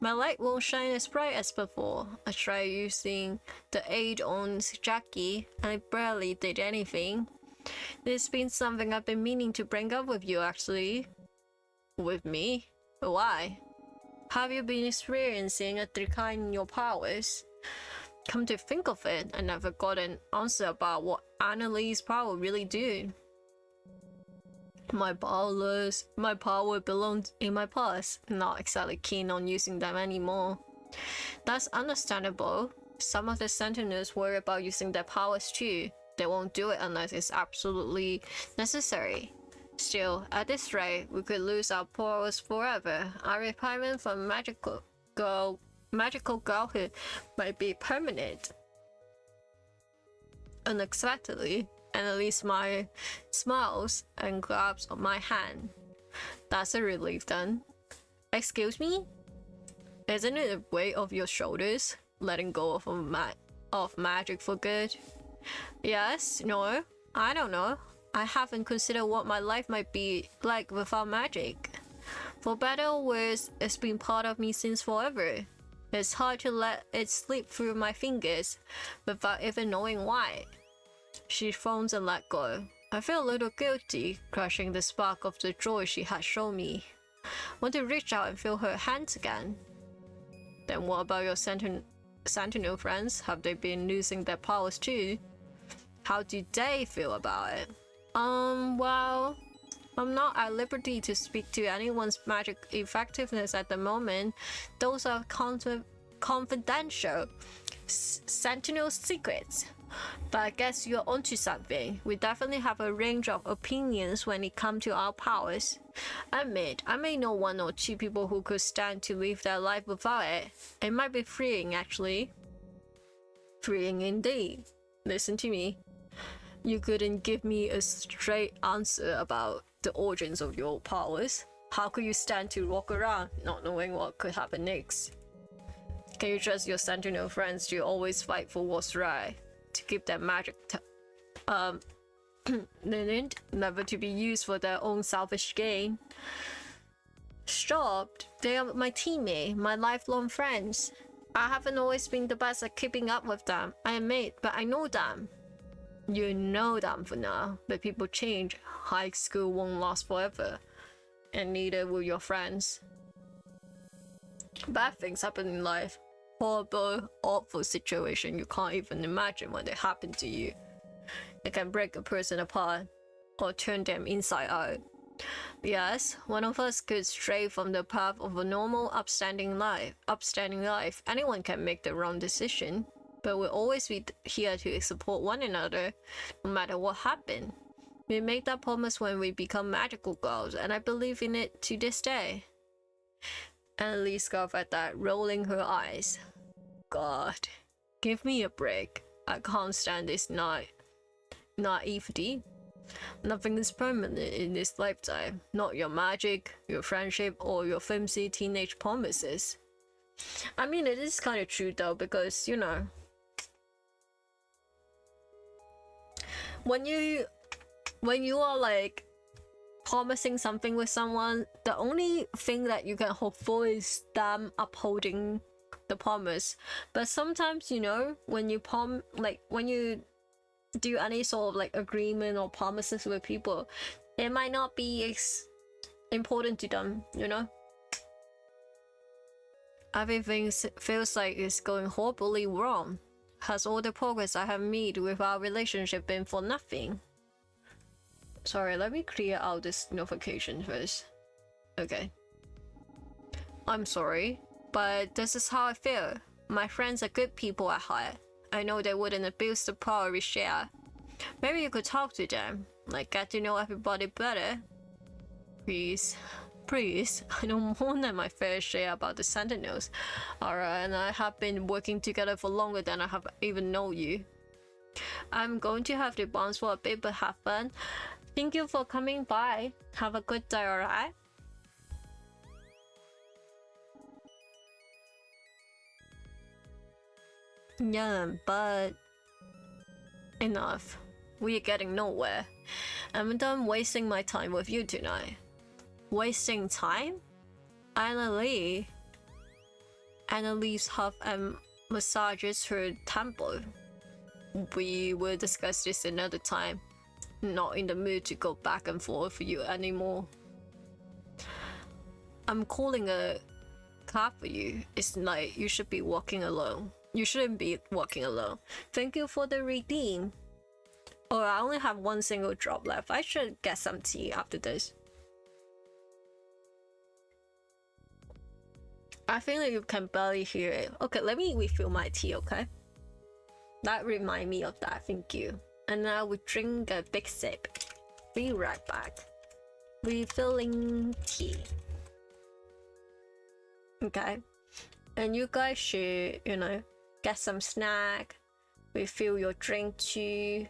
My light won't shine as bright as before. I tried using the aid on Jackie, and it barely did anything. There's been something I've been meaning to bring up with you, actually. With me? Why? Have you been experiencing a decline in your powers? Come to think of it, I never got an answer about what Annalie's power really do. My power belonged in my past, not exactly keen on using them anymore. That's understandable. Some of the Sentinels worry about using their powers too. They won't do it unless it's absolutely necessary. Still, at this rate, we could lose our powers forever. Our retirement from magical girlhood might be permanent. Unexpectedly, Annalise smiles and grabs my hand. That's a relief then. Excuse me? Isn't it a weight off your shoulders, letting go of magic for good? Yes, no, I don't know. I haven't considered what my life might be like without magic. For better or worse, it's been part of me since forever. It's hard to let it slip through my fingers without even knowing why. She frowns and let go. I feel a little guilty, crushing the spark of the joy she had shown me. Want to reach out and feel her hands again. Then what about your Sentinel friends? Have they been losing their powers too? How do they feel about it? Well, I'm not at liberty to speak to anyone's magic effectiveness at the moment. Those are confidential Sentinel secrets. But I guess you're onto something. We definitely have a range of opinions when it comes to our powers. Admit, I may know one or two people who could stand to live their life without it. It might be freeing, actually. Freeing indeed. Listen to me. You couldn't give me a straight answer about the origins of your powers. How could you stand to walk around not knowing what could happen next? Can you trust your Sentinel friends to always fight for what's right? To keep their magic never to be used for their own selfish gain? Stop. They are my teammate, my lifelong friends. I haven't always been the best at keeping up with them, I admit, but I know them. You know them for now, but people change. High school won't last forever, and neither will your friends. Bad things happen in life. Horrible, awful situation you can't even imagine when they happen to you. It can break a person apart, or turn them inside out. Yes, one of us could stray from the path of a normal, upstanding life. Anyone can make the wrong decision, but we'll always be here to support one another, no matter what happens. We make that promise when we become magical girls, and I believe in it to this day. Annalise scoffed at that, rolling her eyes. God, give me a break. I can't stand this naivety. Nothing is permanent in this lifetime. Not your magic, your friendship, or your flimsy teenage promises. I mean, it is kind of true though, because, you know, when you are like promising something with someone, the only thing that you can hope for is them upholding the promise. But sometimes, you know, when you when you do any sort of like agreement or promises with people, it might not be important to them, you know. Everything feels like it's going horribly wrong. Has all the progress I have made with our relationship been for nothing? Sorry, let me clear out this notification first. Okay. I'm sorry, but this is how I feel. My friends are good people at heart. I know they wouldn't abuse the power we share. Maybe you could talk to them, like get to know everybody better. Please. Please, I know more than my fair share about the Sentinels. Alright, and I have been working together for longer than I have even known you. I'm going to have to bounce for a bit, but have fun. Thank you for coming by. Have a good day, alright? Yeah, but enough. We are getting nowhere. I'm done wasting my time with you tonight. Wasting time? Anna leaves half and massages her temple. We will discuss this another time. Not in the mood to go back and forth with you anymore. I'm calling a cab for you. It's night. You should be walking alone. You shouldn't be walking alone. Thank you for the redeem. Oh, I only have one single drop left. I should get some tea after this. I think that you can barely hear it. Okay, let me refill my tea, okay? That remind me of that, thank you. And now we drink a big sip. Be right back. Refilling tea. Okay. And you guys should, you know, get some snack. Refill your drink too.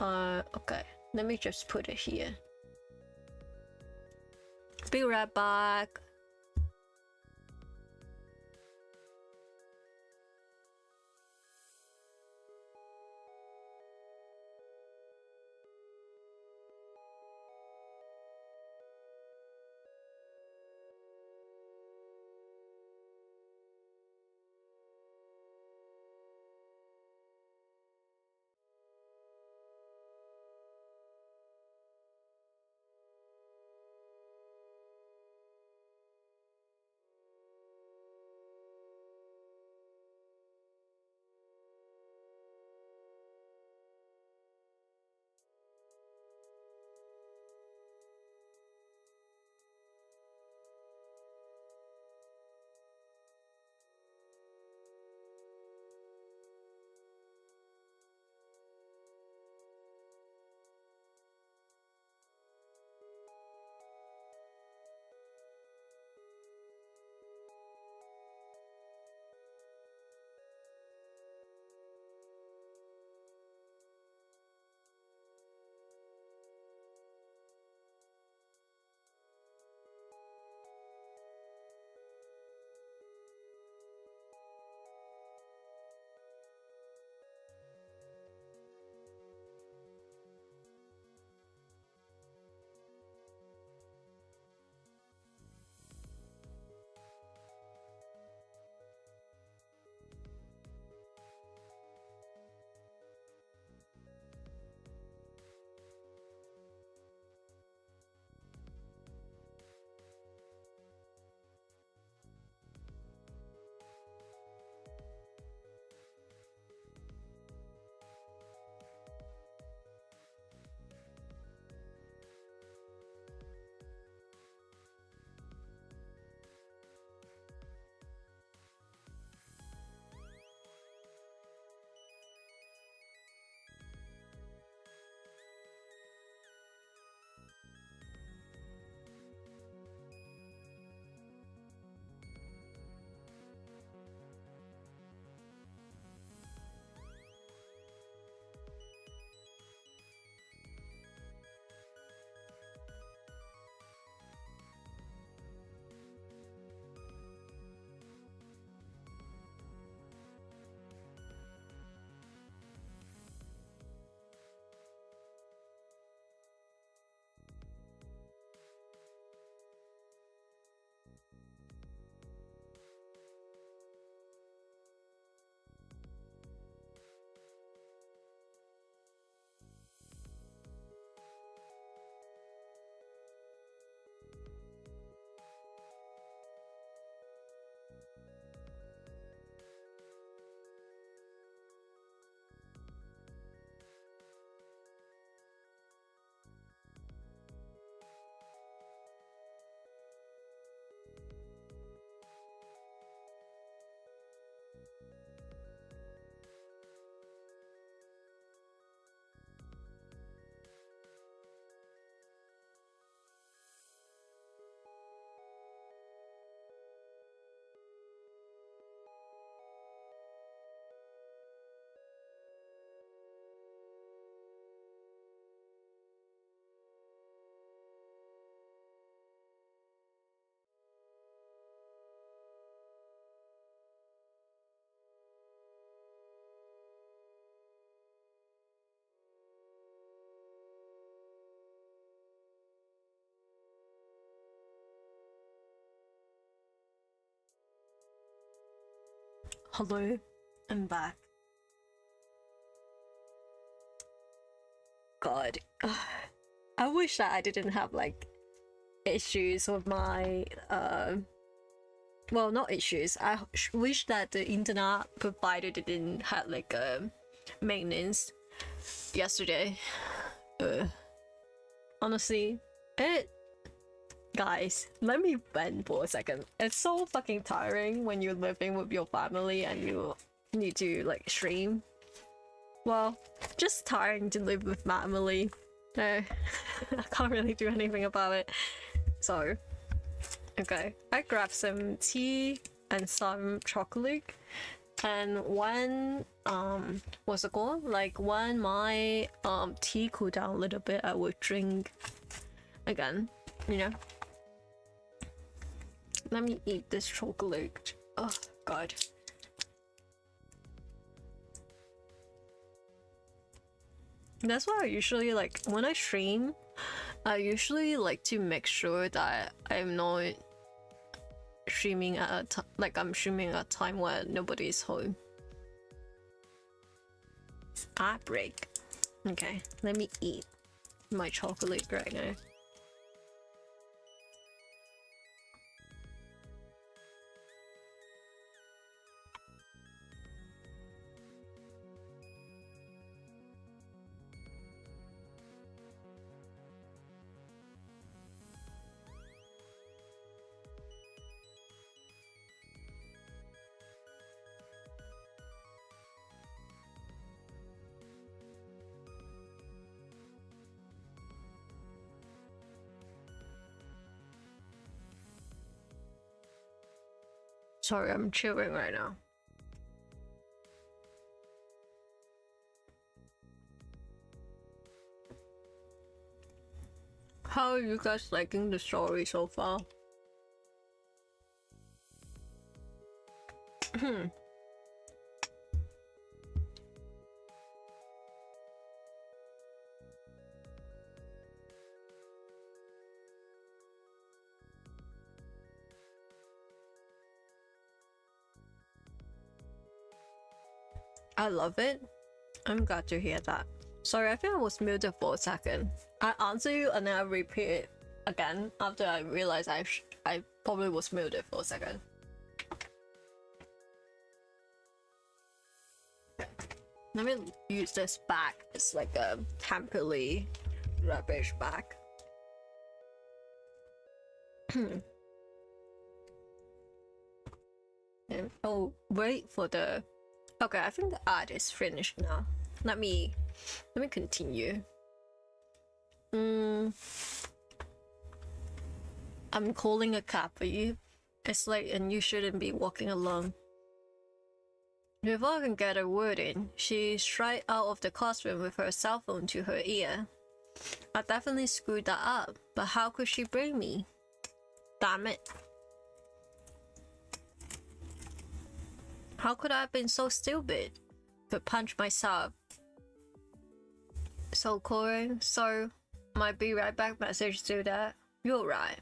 Okay. Let me just put it here. Be right back. Hello, I'm back. God, I wish that I didn't have like issues with my well, not issues. I wish that the internet provider didn't have like maintenance yesterday. Honestly, guys, let me vent for a second. It's so fucking tiring when you're living with your family and you need to like stream. Well, just tiring to live with family. I can't really do anything about it. So, okay, I grabbed some tea and some chocolate. And when what's it called? Like when my tea cooled down a little bit, I would drink again, you know. Let me eat this chocolate. Oh god. That's why I usually like when I stream, I usually like to make sure that I'm not streaming at I'm streaming at a time where nobody's home. Break. Okay, let me eat my chocolate right now. Sorry, I'm chewing right now. How are you guys liking the story so far? I love it. I'm glad to hear that. Sorry, I think I was muted for a second. I answer you and then I repeat it again after I realized I probably was muted for a second. Let me use this bag. It's like a temporary rubbish bag. Oh, wait for the... Okay, I think the ad is finished now. Let me continue. I'm calling a cab for you. It's late and you shouldn't be walking alone. Before I can get a word in, she straight out of the classroom with her cell phone to her ear. I definitely screwed that up, but how could she bring me? Damn it. How could I have been so stupid? But punch myself. So Corin, so my be right back message to that. You're right.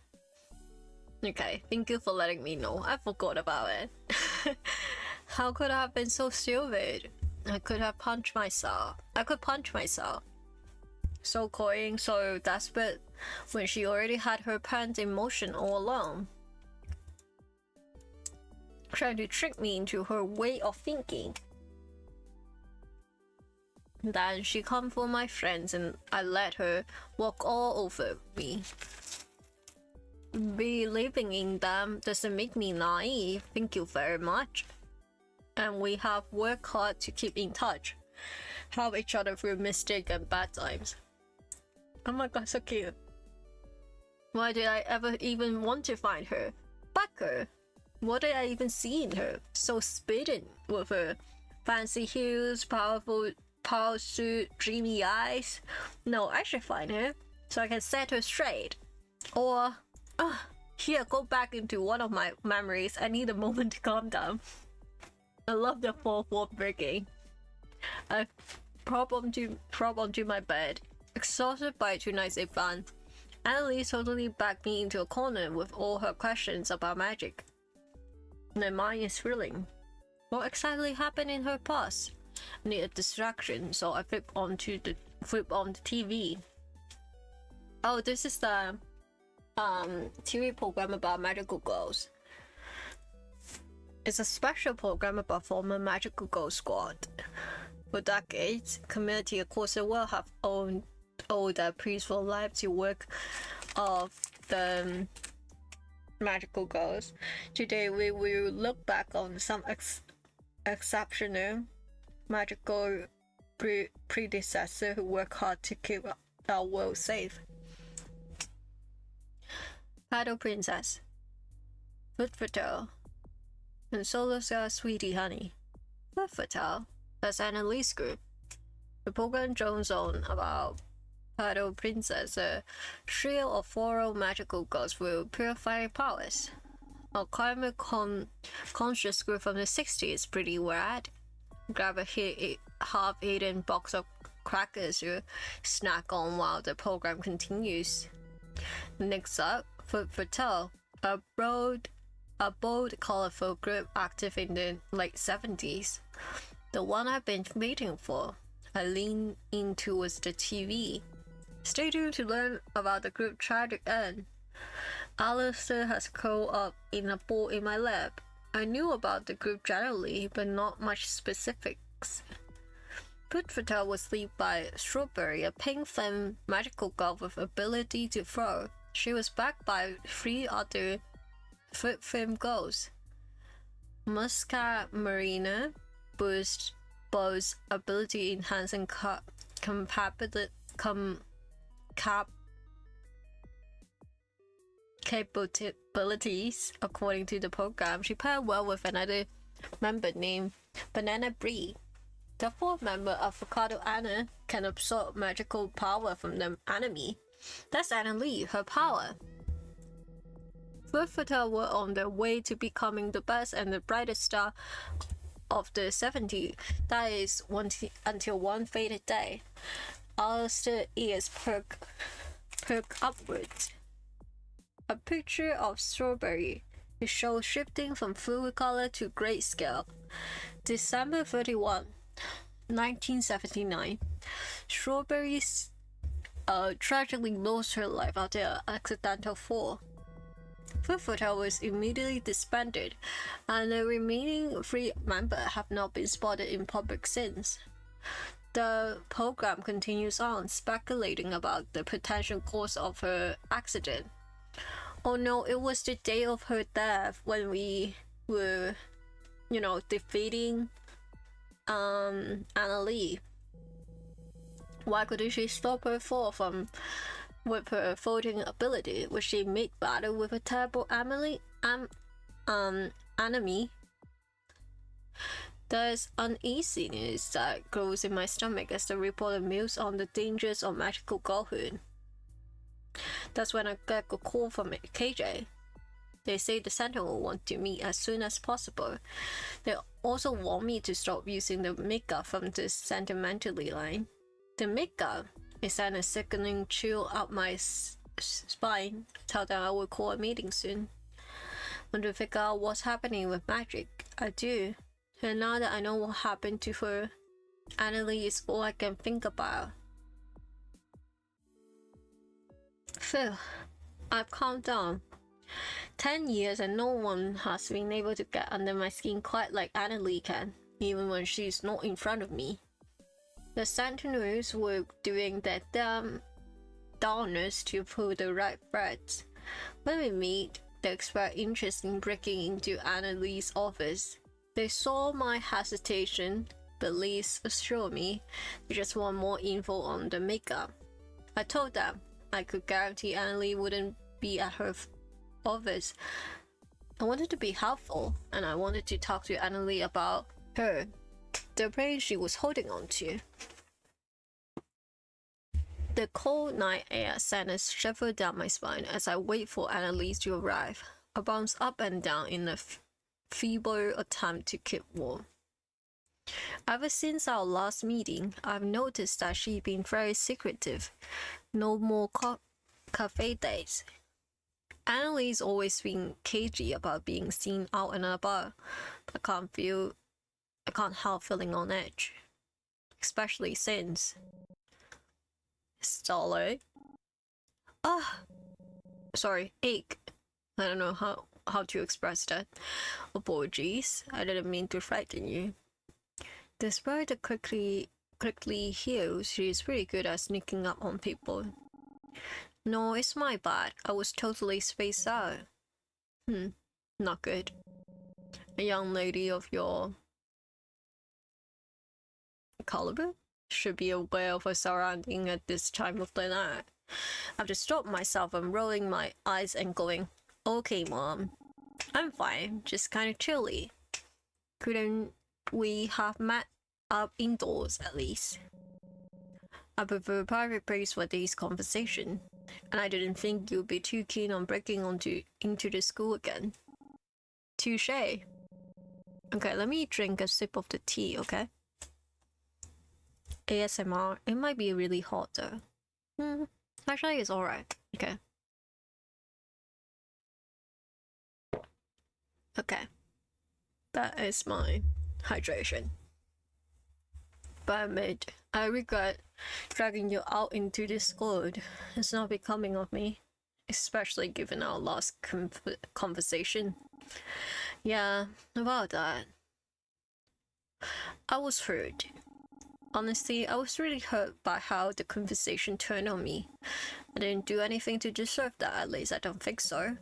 Okay, thank you for letting me know. I forgot about it. How could I have been so stupid? I could have punched myself. I could punch myself. So Corin, so desperate when she already had her parents in motion all along. Trying to trick me into her way of thinking. Then she come for my friends and I let her walk all over me. Believing in them doesn't make me naive, thank you very much. And we have worked hard to keep in touch. Help each other through mistakes and bad times. Oh my god, so cute. Why did I ever even want to find her? Fuck her. What did I even see in her? So spitting with her fancy heels, powerful power suit, dreamy eyes. No, I should find her so I can set her straight. Or, here, go back into one of my memories. I need a moment to calm down. I love the 4-4 breaking. I prop onto my bed, exhausted by tonight's event. Annalise totally backed me into a corner with all her questions about magic. My mind is thrilling. What exactly happened in her past? I need a distraction, so I flip on the TV. Oh, this is the TV program about magical girls. It's a special program about former magical girl squad. For decades, community across the world have owed their peaceful life to work of the magical girls. Today, we will look back on some exceptional magical predecessors who work hard to keep our world safe. Paddle Princess, Foot Fatal, and Solo Star Sweetie Honey. Foot Fatal, that's Annalise group. The program drones on about Paddle Princess, a trio of 4 magical girls with purifying powers. A climate conscious group from the 60s, pretty rad. Grab a half-eaten box of crackers to snack on while the program continues. Next up, Foot Fatal, a bold, colorful group active in the late 70s. The one I've been waiting for. I lean in towards the TV. Stay tuned to learn about the group tragic end. Alistair has curled up in a ball in my lap. I knew about the group generally, but not much specifics. Foot Fatal was led by Strawberry, a pink flame magical girl with ability to throw. She was backed by 3 other foot flame girls. Muscat Marina boasts ability enhancing capabilities. According to the program, she paired well with another member named Banana Brie. The 4th member, Avocado Anna, can absorb magical power from the enemy. That's Anna Lee, her power. Foot Fatal were on their way to becoming the best and the brightest star of the 70s. That is until one fated day. Alistair's ears perk upwards. A picture of Strawberry. It shows shifting from fluid color to grayscale. December 31, 1979. Strawberry tragically lost her life after an accidental fall. Foot Fatal was immediately disbanded, and the remaining 3 members have not been spotted in public since. The program continues on, speculating about the potential cause of her accident. Oh no, it was the day of her death when we were, defeating Anna Lee. Why couldn't she stop her fall with her floating ability? Was she mid-battle with a terrible enemy? There's uneasiness that grows in my stomach as the reporter mused on the dangers of magical girlhood. That's when I get a call from KJ. They say the Sentinel want to meet as soon as possible. They also want me to stop using the makeup from the sentimentally line. The makeup is sent a sickening chill up my spine. Tell them I will call a meeting soon. Want to figure out what's happening with magic? I do. And now that I know what happened to her, Annalie is all I can think about. Phew, I've calmed down. 10 years and no one has been able to get under my skin quite like Annalie can, even when she's not in front of me. The Sentinels were doing their darnest to pull the right threads. When we meet, they express interest in breaking into Annalie's office. They saw my hesitation, but Liz assured me they just want more info on the makeup. I told them I could guarantee Annalie wouldn't be at her office. I wanted to be helpful, and I wanted to talk to Annalie about her, the brain she was holding on to. The cold night air sent a shiver down my spine as I wait for Annalise to arrive. I bounce up and down in a feeble attempt to keep warm. Ever since our last meeting, I've noticed that she's been very secretive. No more cafe dates. Annalise always been cagey about being seen out and about. I can't feel I can't help feeling on edge. Especially since... Starlight? Ah! Sorry, ache. I don't know how to express that. Apologies, I didn't mean to frighten you. Despite the quickly heals, she's pretty good at sneaking up on people. No, it's my bad. I was totally spaced out. Not good. A young lady of your caliber should be aware of her surroundings at this time of the night. I have to stop myself from rolling my eyes and going, okay, Mom. I'm fine, just kind of chilly. Couldn't we have met up indoors at least? I prefer private place for these conversations, and I didn't think you'd be too keen on breaking into the school again. Touche. Okay, let me drink a sip of the tea, okay? ASMR, it might be really hot though. Actually, it's alright. Okay. Okay. That is my hydration. But admit, I regret dragging you out into this cold. It's not becoming of me, especially given our last conversation. Yeah, about that. I was hurt. Honestly, I was really hurt by how the conversation turned on me. I didn't do anything to deserve that, at least I don't think so.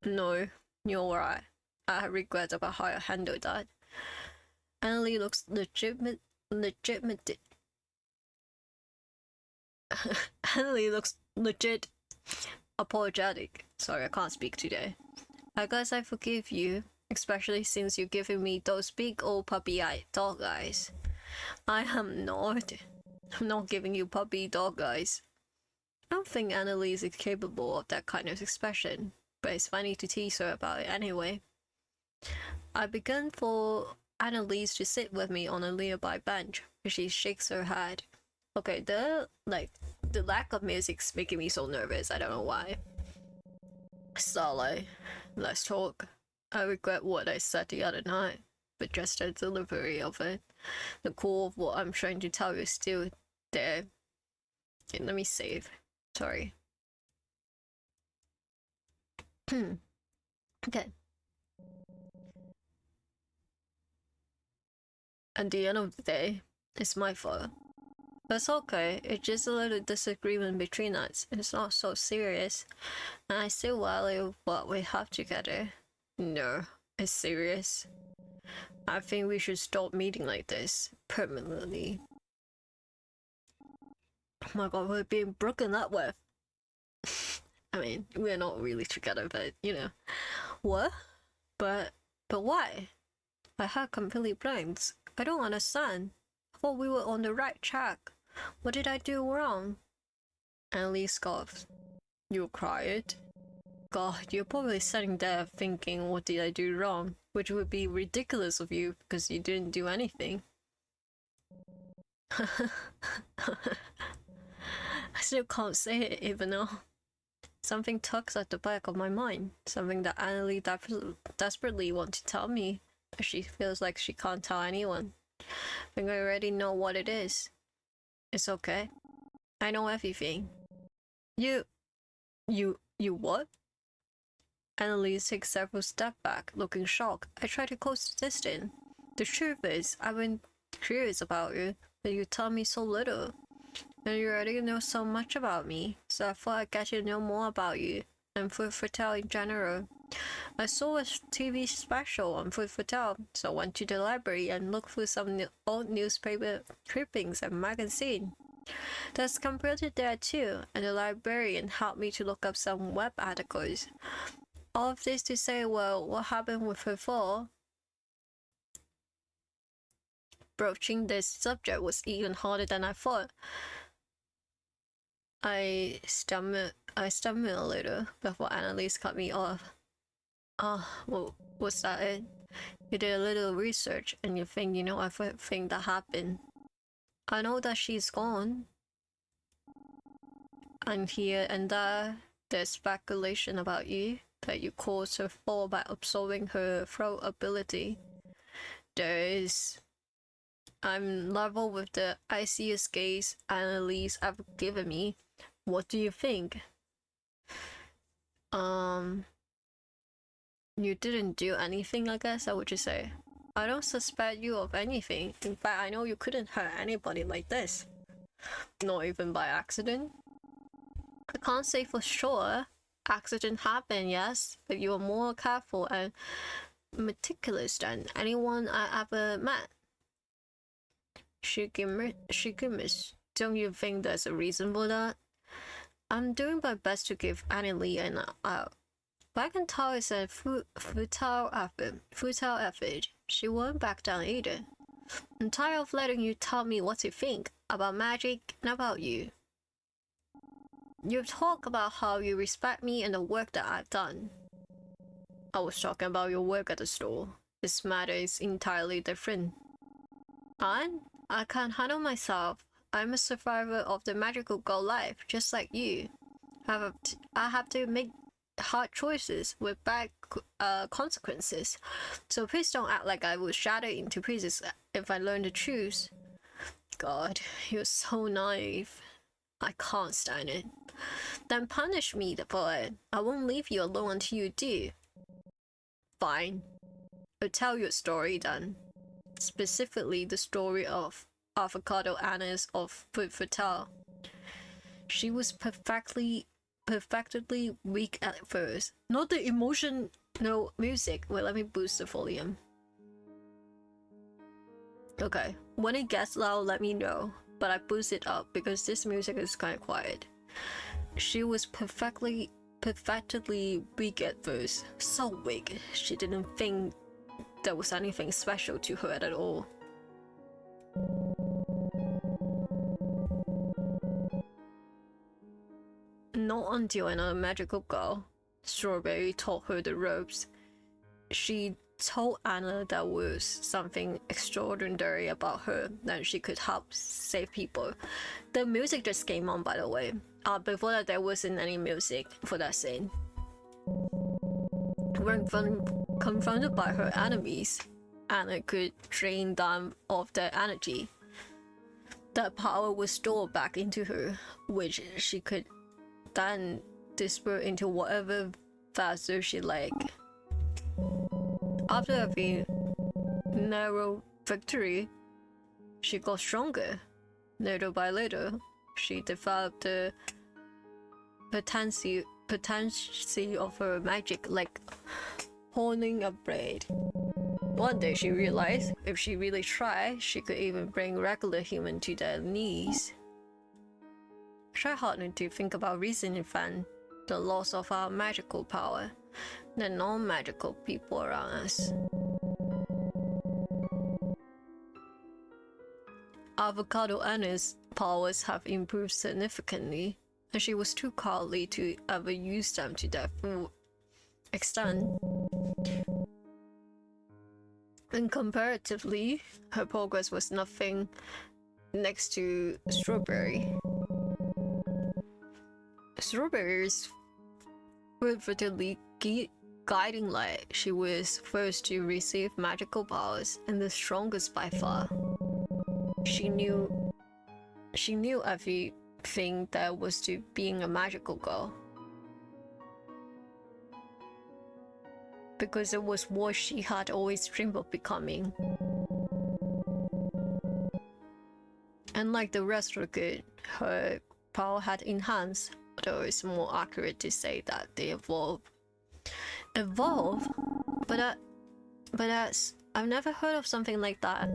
No, you're right. I have regrets about how I handled that. Annalie looks legitimate. Annalie looks legit apologetic. Sorry, I can't speak today. I guess I forgive you, especially since you're giving me those big old puppy-eyed dog eyes. I am not. I'm not giving you puppy dog eyes. I don't think Annalise is capable of that kind of expression, but it's funny to tease her about it anyway. I began for Annalise to sit with me on a nearby bench, but she shakes her head. Okay, the lack of music's making me so nervous, I don't know why. Starlight, let's talk. I regret what I said the other night, but just the delivery of it. The core of what I'm trying to tell you is still there. Okay, let me save. Sorry. Okay. At the end of the day, it's my fault. That's okay, it's just a little disagreement between us. It's not so serious, and I still value what we have together. No, it's serious. I think we should stop meeting like this, permanently. Oh my god, we're being broken up with. I mean, we're not really together, but you know. What? But why? I had completely blanked. I don't understand. I thought we were on the right track. What did I do wrong? Annalie scoffed. You cried? God, you're probably sitting there thinking, what did I do wrong? Which would be ridiculous of you because you didn't do anything. I still can't say it even though something tugs at the back of my mind. Something that Annalie desperately wants to tell me, but she feels like she can't tell anyone. I think I already know what it is. It's okay. I know everything. You what? Annalise takes several steps back, looking shocked. I try to close the distance. The truth is, I've been curious about you, but you tell me so little. And you already know so much about me, so I thought I'd get to know more about you, and Food for Tale in general. I saw a TV special on Food for Tale, so I went to the library and looked through some old newspaper clippings and magazines. There's a computer there too, and the librarian helped me to look up some web articles. All of this to say, well, what happened with her fall? Broaching this subject was even harder than I thought. I stammered a little before Annalise cut me off. Well, was that it? You did a little research and you think you know everything that happened. I know that she's gone. And here and there, there's speculation about you, that you caused her fall by absorbing her throat ability. I'm level with the iciest gaze Annalise ever given me. What do you think? You didn't do anything, I guess I would just say. I don't suspect you of anything. In fact, I know you couldn't hurt anybody like this. Not even by accident. I can't say for sure. Accident happened, yes, but you were more careful and meticulous than anyone I ever met. She grimaced. Don't you think there's a reason for that? I'm doing my best to give Annie Lee an out. But I can tell it's a futile effort. She won't back down either. I'm tired of letting you tell me what to think about magic and about you. You talk about how you respect me and the work that I've done. I was talking about your work at the store. This matter is entirely different. I can't handle myself. I'm a survivor of the magical girl life, just like you. I have to make hard choices with bad consequences. So please don't act like I will shatter into pieces if I learn to choose. God, you're so naive. I can't stand it. Then punish me for it. I won't leave you alone until you do. Fine. I'll tell you a story then. Specifically the story of Avocado Anna's of Food Fatale. She was perfectly weak at first. Not the emotional music. Wait, let me boost the volume. Okay, when it gets loud, let me know. But I boost it up because this music is kind of quiet. She was perfectly weak at first. So weak, she didn't think there was anything special to her at all. Not until another magical girl, Strawberry, taught her the ropes. She told Anna there was something extraordinary about her, that she could help save people. The music just came on, by the way. Before that, there wasn't any music for that scene. When confronted by her enemies, Anna could drain them of their energy. That power was stored back into her, which she could then disperse into whatever vessel she liked. After every narrow victory, she got stronger. Little by little, she developed the potency of her magic, like honing a blade. One day she realized if she really tried, she could even bring regular humans to their knees. Try hard not to think about reasoning then, the loss of our magical power, the non-magical people around us. Avocado Anna's powers have improved significantly, and she was too cowardly to ever use them to their full extent. And comparatively, her progress was nothing next to Strawberry. Strawberry's fervently guiding light, she was first to receive magical powers and the strongest by far. She knew everything there was to being a magical girl, because it was what she had always dreamed of becoming. Unlike the rest of the good, her power had enhanced, though it's more accurate to say that they evolved. But that's I've never heard of something like that.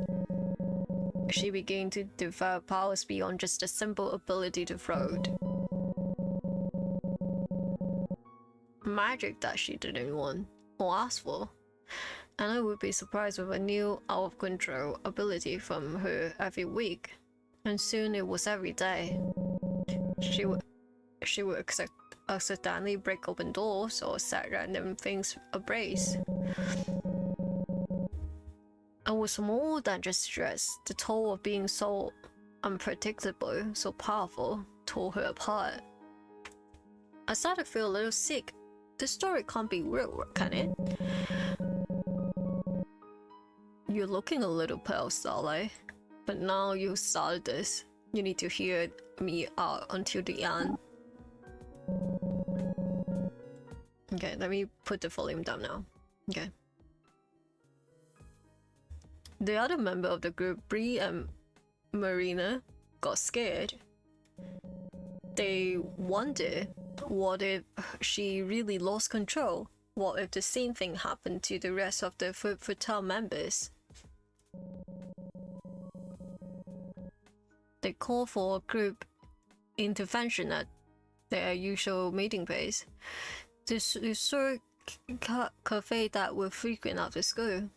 She began to develop powers beyond just a simple ability to float. Magic that she didn't want or ask for. And I would be surprised with a new out-of-control ability from her every week. And soon it was every day. She would accidentally break open doors or set random things ablaze. It was more than just stress. The toll of being so unpredictable, so powerful, tore her apart. I started to feel a little sick. This story can't be real, can it? You're looking a little pale, Starlight. But now you started this. You need to hear me out until the end. Okay, let me put the volume down now. Okay. The other member of the group, Bree and Marina, got scared. They wondered, what if she really lost control? What if the same thing happened to the rest of the Fatale members? They called for a group intervention at their usual meeting place. This resort cafe that were frequent after school.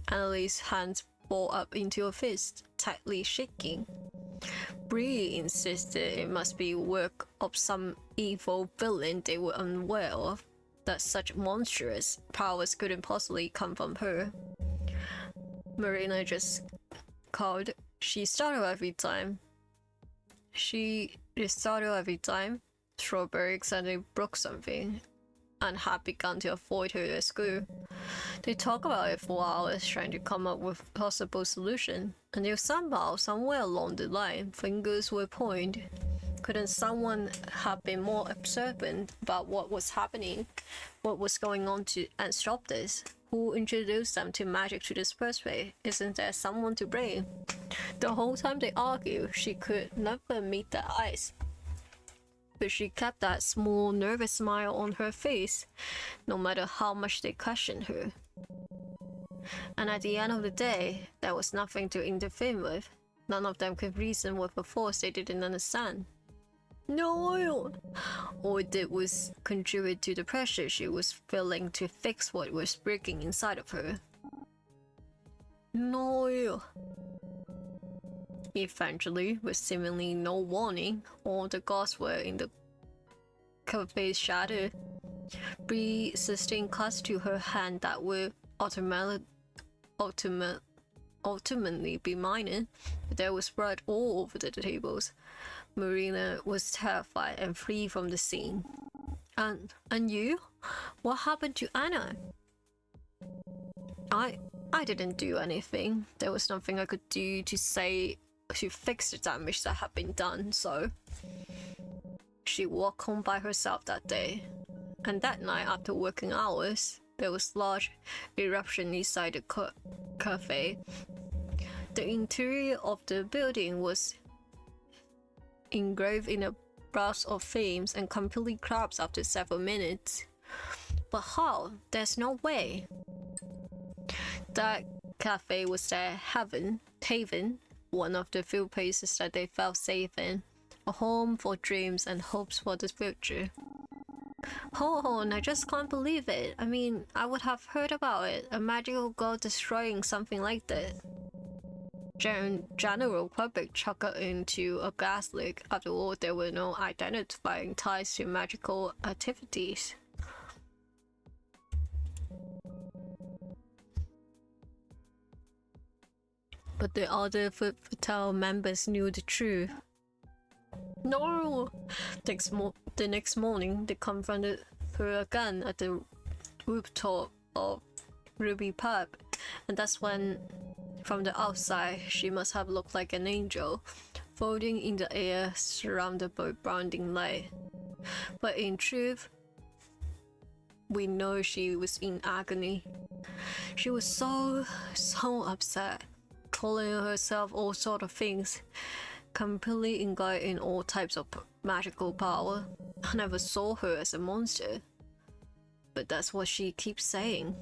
Annalie's hands balled up into a fist, tightly shaking. Bree insisted it must be work of some evil villain they were unaware of, that such monstrous powers couldn't possibly come from her. Marina just called. She startled every time. Strawberry suddenly broke something and had begun to avoid her at school. They talked about it for hours, trying to come up with a possible solution, until somehow, somewhere along the line, fingers were pointed. Couldn't someone have been more observant about what was happening, what was going on, and stop this? Who introduced them to magic to this first place? Isn't there someone to blame? The whole time they argued, she could never meet their eyes. But she kept that small, nervous smile on her face, no matter how much they questioned her. And at the end of the day, there was nothing to intervene with. None of them could reason with a force they didn't understand. No! All it did was contribute to the pressure she was feeling to fix what was breaking inside of her. No! Eventually, with seemingly no warning, all the guards were in the cafe's shadow. Bree sustained cuts to her hand that would ultimately be minor, but there was blood all over the tables. Marina was terrified and flee from the scene. And you? What happened to Anna? I didn't do anything. There was nothing I could do to fix the damage that had been done, so she walked home by herself that day. And that night, after working hours, there was large eruption inside the cafe. The interior of the building was engraved in a blast of flames and completely collapsed after several minutes. But how? There's no way. That cafe was their haven, one of the few places that they felt safe in, a home for dreams and hopes for the future. Hold on, I just can't believe it. I mean, I would have heard about it, a magical girl destroying something like that. General public chuckled into a gas leak. After all, there were no identifying ties to magical activities. But the other Fatale members knew the truth. No! The next morning, they confronted her again at the rooftop of Ruby Pub, and that's when, from the outside, she must have looked like an angel, floating in the air, surrounded by blinding light. But in truth, we know she was in agony. She was so upset, calling herself all sort of things, completely engulfed in all types of magical power. I never saw her as a monster, but that's what she keeps saying.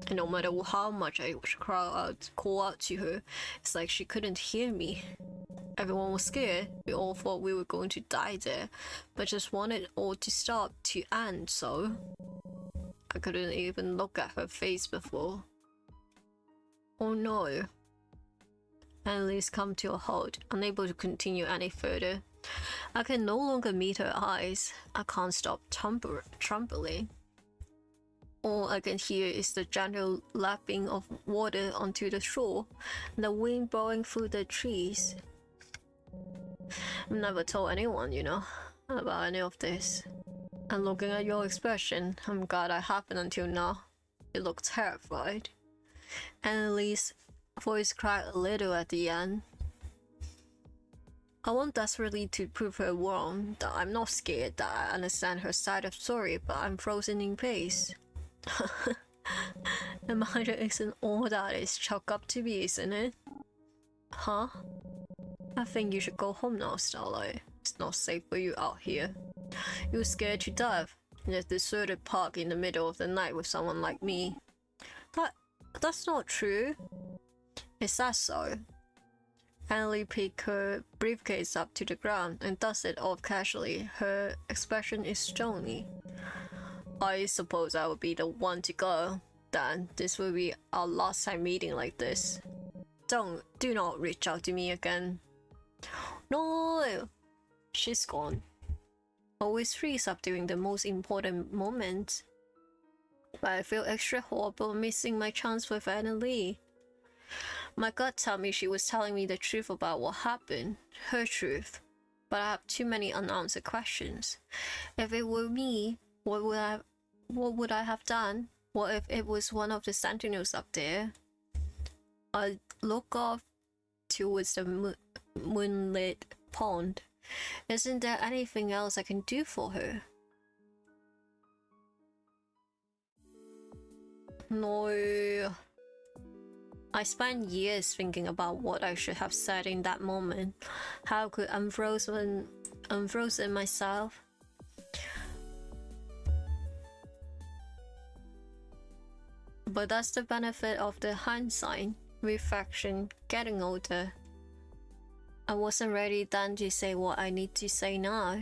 And no matter how much I call out to her, it's like she couldn't hear me. Everyone was scared. We all thought we were going to die there, but just wanted all to stop, to end, so I couldn't even look at her face before. Oh no. Annalise come to a halt, unable to continue any further. I can no longer meet her eyes. I can't stop trembling. All I can hear is the gentle lapping of water onto the shore, and the wind blowing through the trees. I've never told anyone, about any of this. And looking at your expression, I'm glad I haven't until now. You look terrified. Annalise Voice cracked a little at the end. I want desperately to prove her wrong, that I'm not scared, that I understand her side of the story, but I'm frozen in place. Amanda isn't all that it's chalked up to be, isn't it? Huh? I think you should go home now, Starlight. It's not safe for you out here. You're scared to death in a deserted park in the middle of the night with someone like me. That's not true. Is that so? Annalie picked her briefcase up to the ground and dusted it off casually. Her expression is stony. I suppose I will be the one to go. Then this will be our last time meeting like this. Do not reach out to me again. No! She's gone. Always freeze up during the most important moments. But I feel extra horrible missing my chance with Annalie. My gut told me she was telling me the truth about what happened, her truth. But I have too many unanswered questions. If it were me, what would I have done? What if it was one of the sentinels up there? I look off towards the moonlit pond. Isn't there anything else I can do for her? No. I spent years thinking about what I should have said in that moment. How I could unfrozen myself. But that's the benefit of the hindsight, reflection, getting older. I wasn't ready then to say what I need to say now.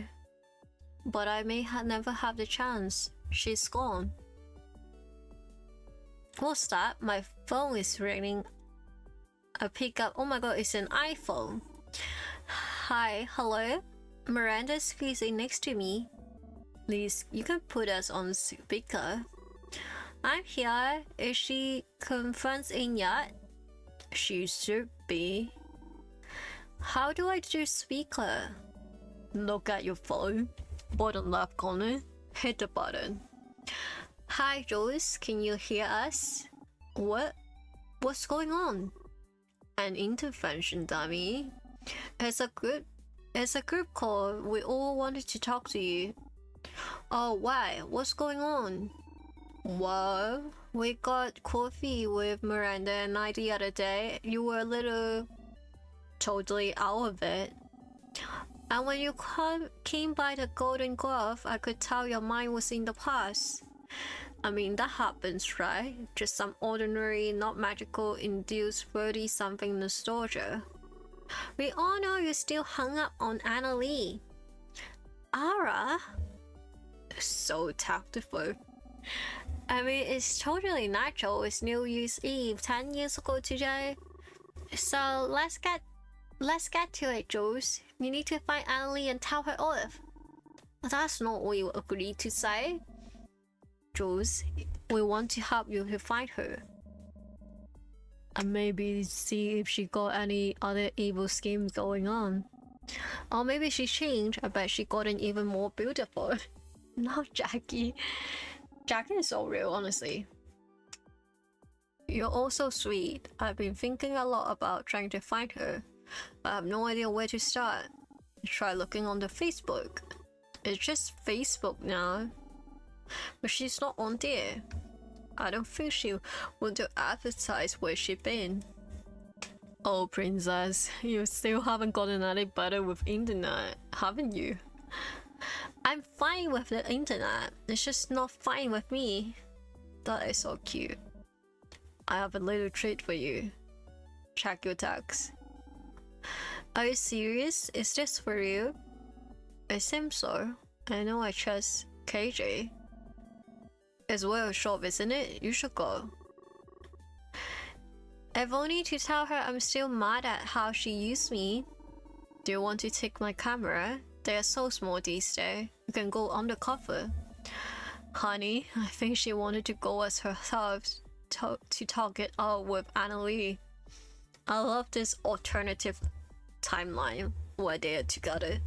But I may never have the chance. She's gone. What's that? My phone is ringing. I pick up. Oh my god, it's an iPhone. Hi, hello? Miranda's squeezing next to me. Please, you can put us on speaker. I'm here. Is she confirmed in yet? She should be. How do I do speaker? Look at your phone. Bottom left corner. Hit the button. Hi Jules, can you hear us? What's going on? An intervention, dummy. It's a group call. We all wanted to talk to you. Oh, why? What's going on? Well, we got coffee with Miranda and I the other day. You were a little totally out of it. And when you came by the Golden Glove, I could tell your mind was in the past. I mean, that happens, right? Just some ordinary, not magical, induced 30-something nostalgia. We all know you're still hung up on Annalie. Ara? So tactful. I mean, it's totally natural. It's New Year's Eve, 10 years ago today. So let's get to it, Jules. You need to find Annalie and tell her off. That's not what you agreed to say. Jules, we want to help you to find her. And maybe see if she got any other evil schemes going on. Or maybe she changed. I bet she gotten even more beautiful. Not Jackie. Jackie is so real, honestly. You're all so sweet. I've been thinking a lot about trying to find her. But I have no idea where to start. Try looking on the Facebook. It's just Facebook now. But she's not on there. I don't think she would to advertise where she's been. Oh, princess, you still haven't gotten any better with internet, haven't you? I'm fine with the internet. It's just not fine with me. That is so cute. I have a little treat for you. Check your text. Are you serious? Is this for you? It seems so. I know I trust KJ. It's well shop, isn't it? You should go. If only to tell her I'm still mad at how she used me. Do you want to take my camera? They are so small these days. You can go undercover. Honey, I think she wanted to go as herself to talk it out with Annalie. I love this alternative timeline where they are together.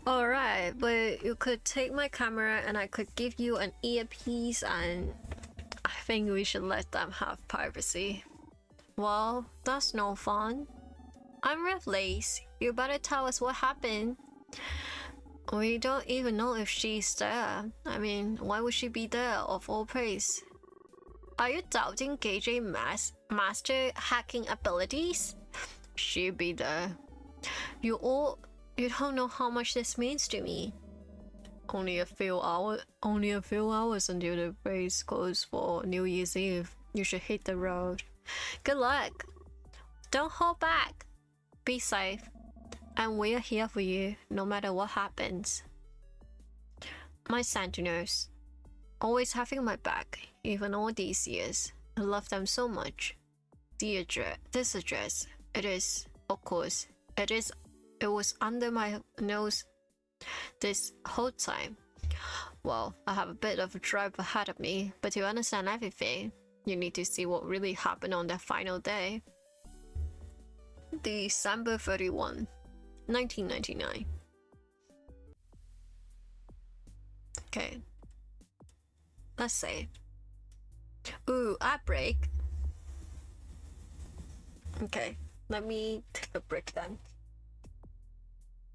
Alright, but you could take my camera and I could give you an earpiece and I think we should let them have privacy. Well, that's no fun. I'm with Lace. You better tell us what happened. We don't even know if she's there. I mean, why would she be there of all place? Are you doubting KJ master hacking abilities? She'd be there. You don't know how much this means to me. Only a few hours until the base closes for New Year's Eve. You should hit the road. Good luck. Don't hold back. Be safe. And we're here for you, no matter what happens. My Sentinels. Always having my back, even all these years. I love them so much. This address, of course, it was under my nose this whole time. Well, I have a bit of a drive ahead of me, but to understand everything, you need to see what really happened on that final day. December 31, 1999. Okay. Let's see. Ooh, ad break. Okay, let me take a break then.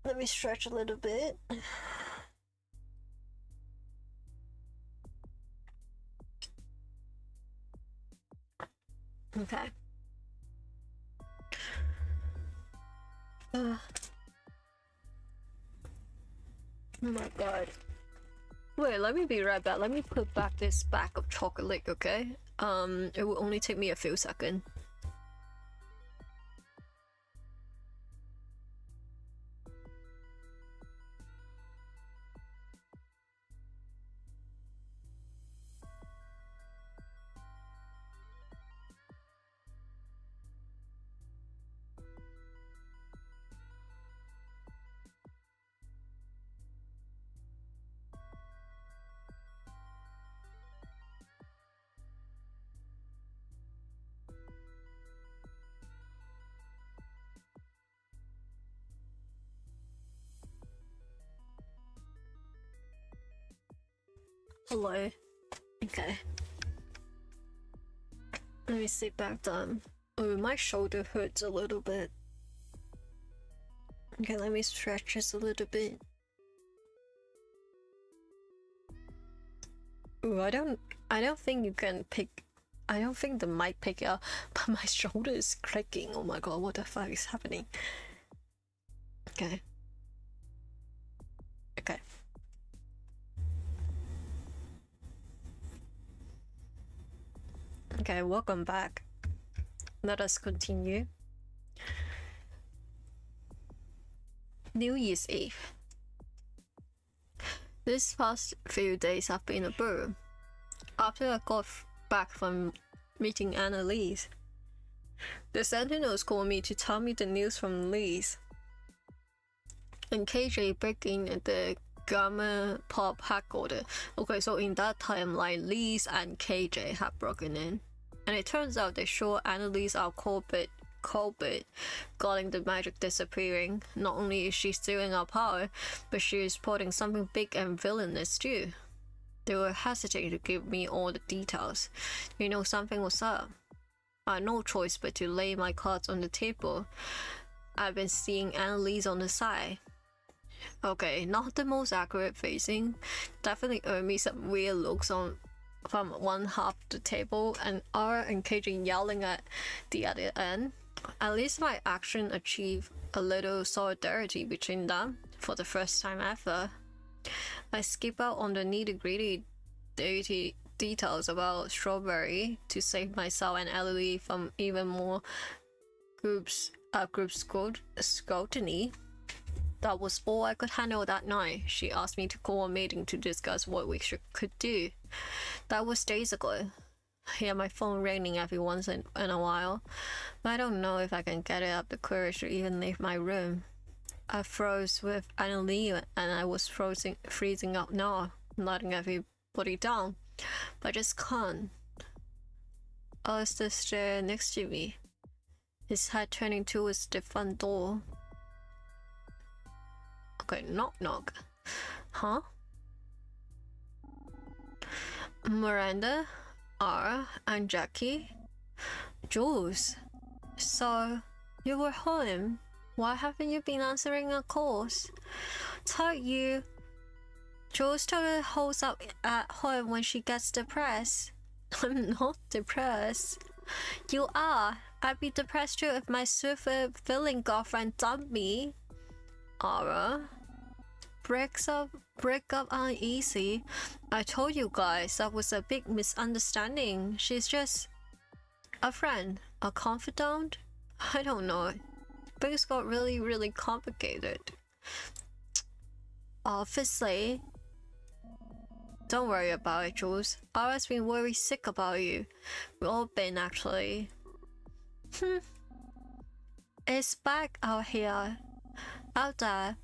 Let me stretch a little bit. Okay. Oh my god. Wait, let me be right back. Let me put back this bag of chocolate, okay? It will only take me a few seconds. Hello. Okay. Let me sit back down. Oh, my shoulder hurts a little bit. Okay, let me stretch this a little bit. Ooh, I don't think you can pick. I don't think the mic pick it up, but my shoulder is clicking. Oh my god, what the fuck is happening? Okay. Okay. Okay, welcome back. Let us continue. New Year's Eve. These past few days have been a blur. After I got back from meeting Annalise, the Sentinels called me to tell me the news from Liz and KJ breaking the Gamma Pop headquarters. Okay, so in that timeline, Liz and KJ had broken in. And it turns out they show Annalise our culprit guarding the magic disappearing. Not only is she stealing our power, but she is plotting something big and villainous too. They were hesitating to give me all the details. You know something was up. I had no choice but to lay my cards on the table. I've been seeing Annalise on the side. Okay, not the most accurate facing. Definitely earned me some weird looks from one half of the table, and R and KJ yelling at the other end. At least my action achieved a little solidarity between them for the first time ever. I skip out on the nitty-gritty details about Strawberry to save myself and Ellie from even more group scrutiny. That was all I could handle that night. She asked me to call a meeting to discuss what we could do. That was days ago. I hear my phone ringing every once in a while, but I don't know if I can get up the courage to even leave my room. I froze with Annalise and I was freezing up now, letting everybody down, but I just can't. Alistair stared next to me, his head turning towards the front door. Okay, knock knock. Huh? Miranda? and Jackie. Jules, so you were home. Why haven't you been answering our calls? Tell you, Jules totally holds up at home when she gets depressed. I'm not depressed. You are. I'd be depressed too if my super villain girlfriend dumped me. Break up uneasy. I told you guys that was a big misunderstanding. She's just a friend, a confidant. I don't know. Things got really complicated. Obviously. Don't worry about it, Jules. Ara's been very sick about you. We've all been, actually. It's back out here. Out there.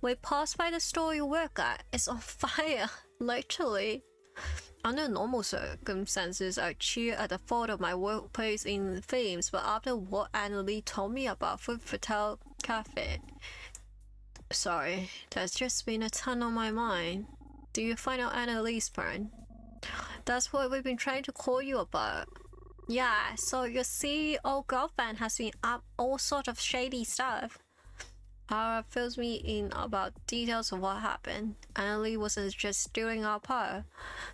We passed by the store you work at. It's on fire. Literally. Under normal circumstances, I'd cheer at the thought of my workplace in flames, but after what Annalie told me about Food Fatale Cafe... Sorry, there's just been a ton on my mind. Do you find out Annalie's friend? That's what we've been trying to call you about. Yeah, so your CEO girlfriend has been up all sorts of shady stuff. Ara fills me in about details of what happened. Annalie wasn't just stealing our power,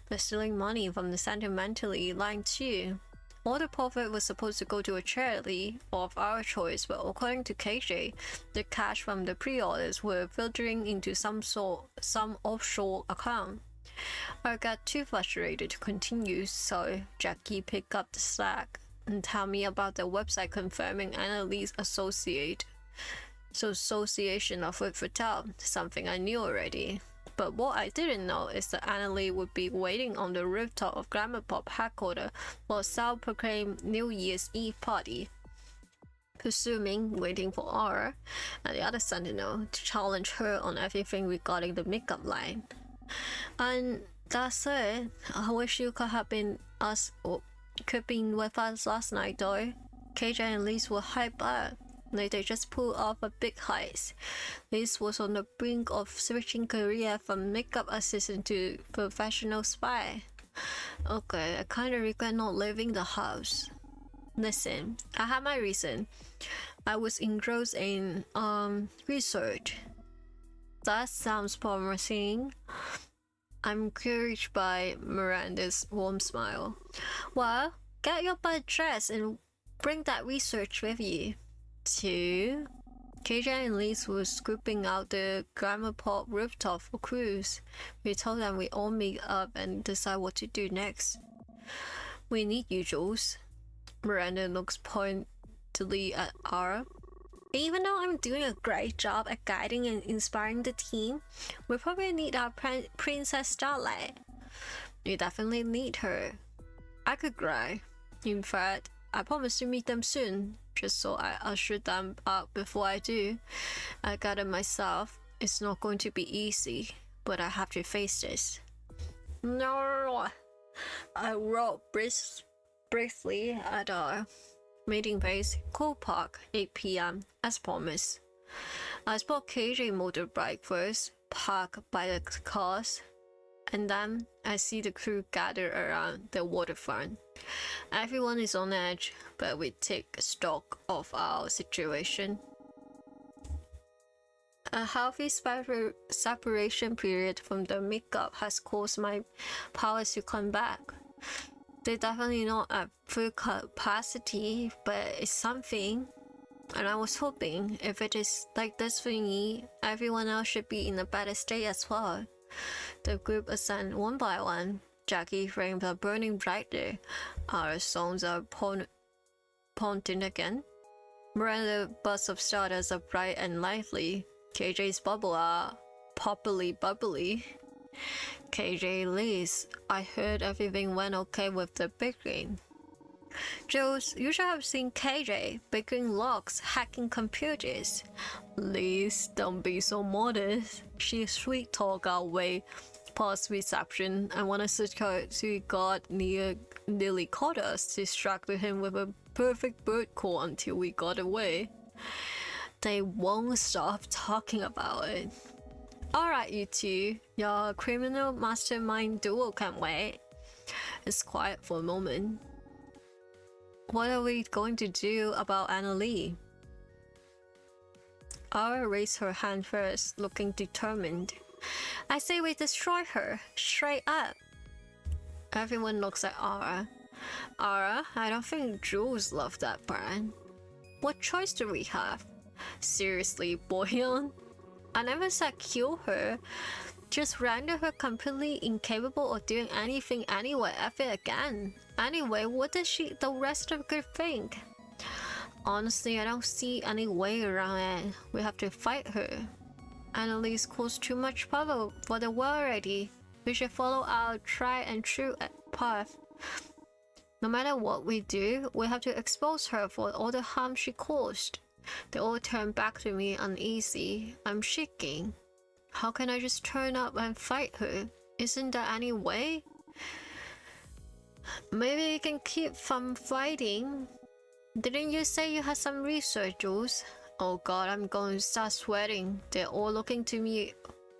but stealing money from the sentimentally lying too. All the profit was supposed to go to a charity of our choice, but according to KJ, the cash from the pre-orders were filtering into some offshore account. I got too frustrated to continue, so Jackie picked up the slack and told me about the website confirming Annalie's association of Food Fatale, something I knew already. But what I didn't know is that Annalie would be waiting on the rooftop of Glamour Pop headquarters for a self-proclaimed New Year's Eve party. Presuming waiting for Ara and the other Sentinel to challenge her on everything regarding the makeup line. And that's it. I wish you could been with us last night though. KJ and Liz were hyped up. They just pulled off a big heist. Liz was on the brink of switching career from makeup assistant to professional spy. Okay, I kinda regret not leaving the house. Listen, I had my reason. I was engrossed in research. That sounds promising. I'm encouraged by Miranda's warm smile. Well, get your butt dressed and bring that research with you. Two, KJ and Liz were scooping out the Glamour Pop rooftop for cruise. We told them we all meet up and decide what to do next. We need you, Jules. Miranda looks pointedly at Ara. Even though I'm doing a great job at guiding and inspiring the team, we probably need our Princess Starlight. You definitely need her. I could cry. In fact, I promise to meet them soon, just so I usher them out before I do. I got it myself. It's not going to be easy, but I have to face this. No, I wrote briefly at our meeting place, Cool Park, 8 p.m. as promised. I spot KJ motorbike first, parked by the cars, and then I see the crew gather around the waterfront. Everyone is on edge, but we take stock of our situation. A healthy separation period from the makeup has caused my powers to come back. They're definitely not at full capacity, but it's something. And I was hoping if it is like this for me, everyone else should be in a better state as well. The group ascend one by one. Jackie frames are burning brightly. Our songs are pointing again. Miranda bursts of stardust are bright and lively. KJ's bubble are properly bubbly. KJ Liz, I heard everything went okay with the bickering. Jules, you should have seen KJ bickering locks, hacking computers. Liz, don't be so modest. She sweet talk our way past reception, and when a security guard nearly caught us, distracted him with a perfect bird call until we got away. They won't stop talking about it. Alright, you two, your criminal mastermind duo can't wait. It's quiet for a moment. What are we going to do about Annalie? Ara raised her hand first, looking determined. I say we destroy her, straight up. Everyone looks at Ara. Ara, I don't think Jules loved that brand. What choice do we have? Seriously, Boyan? I never said kill her. Just render her completely incapable of doing anything anyway ever again. Anyway, what does the rest of her think? Honestly, I don't see any way around it. We have to fight her. Annalise caused too much power for the world already. We should follow our tried and true path. No matter what we do, we have to expose her for all the harm she caused. They all turn back to me uneasy. I'm shaking. How can I just turn up and fight her? Isn't there any way? Maybe you can keep from fighting. Didn't you say you had some research, Jules? Oh god, I'm going to start sweating. They're all looking to me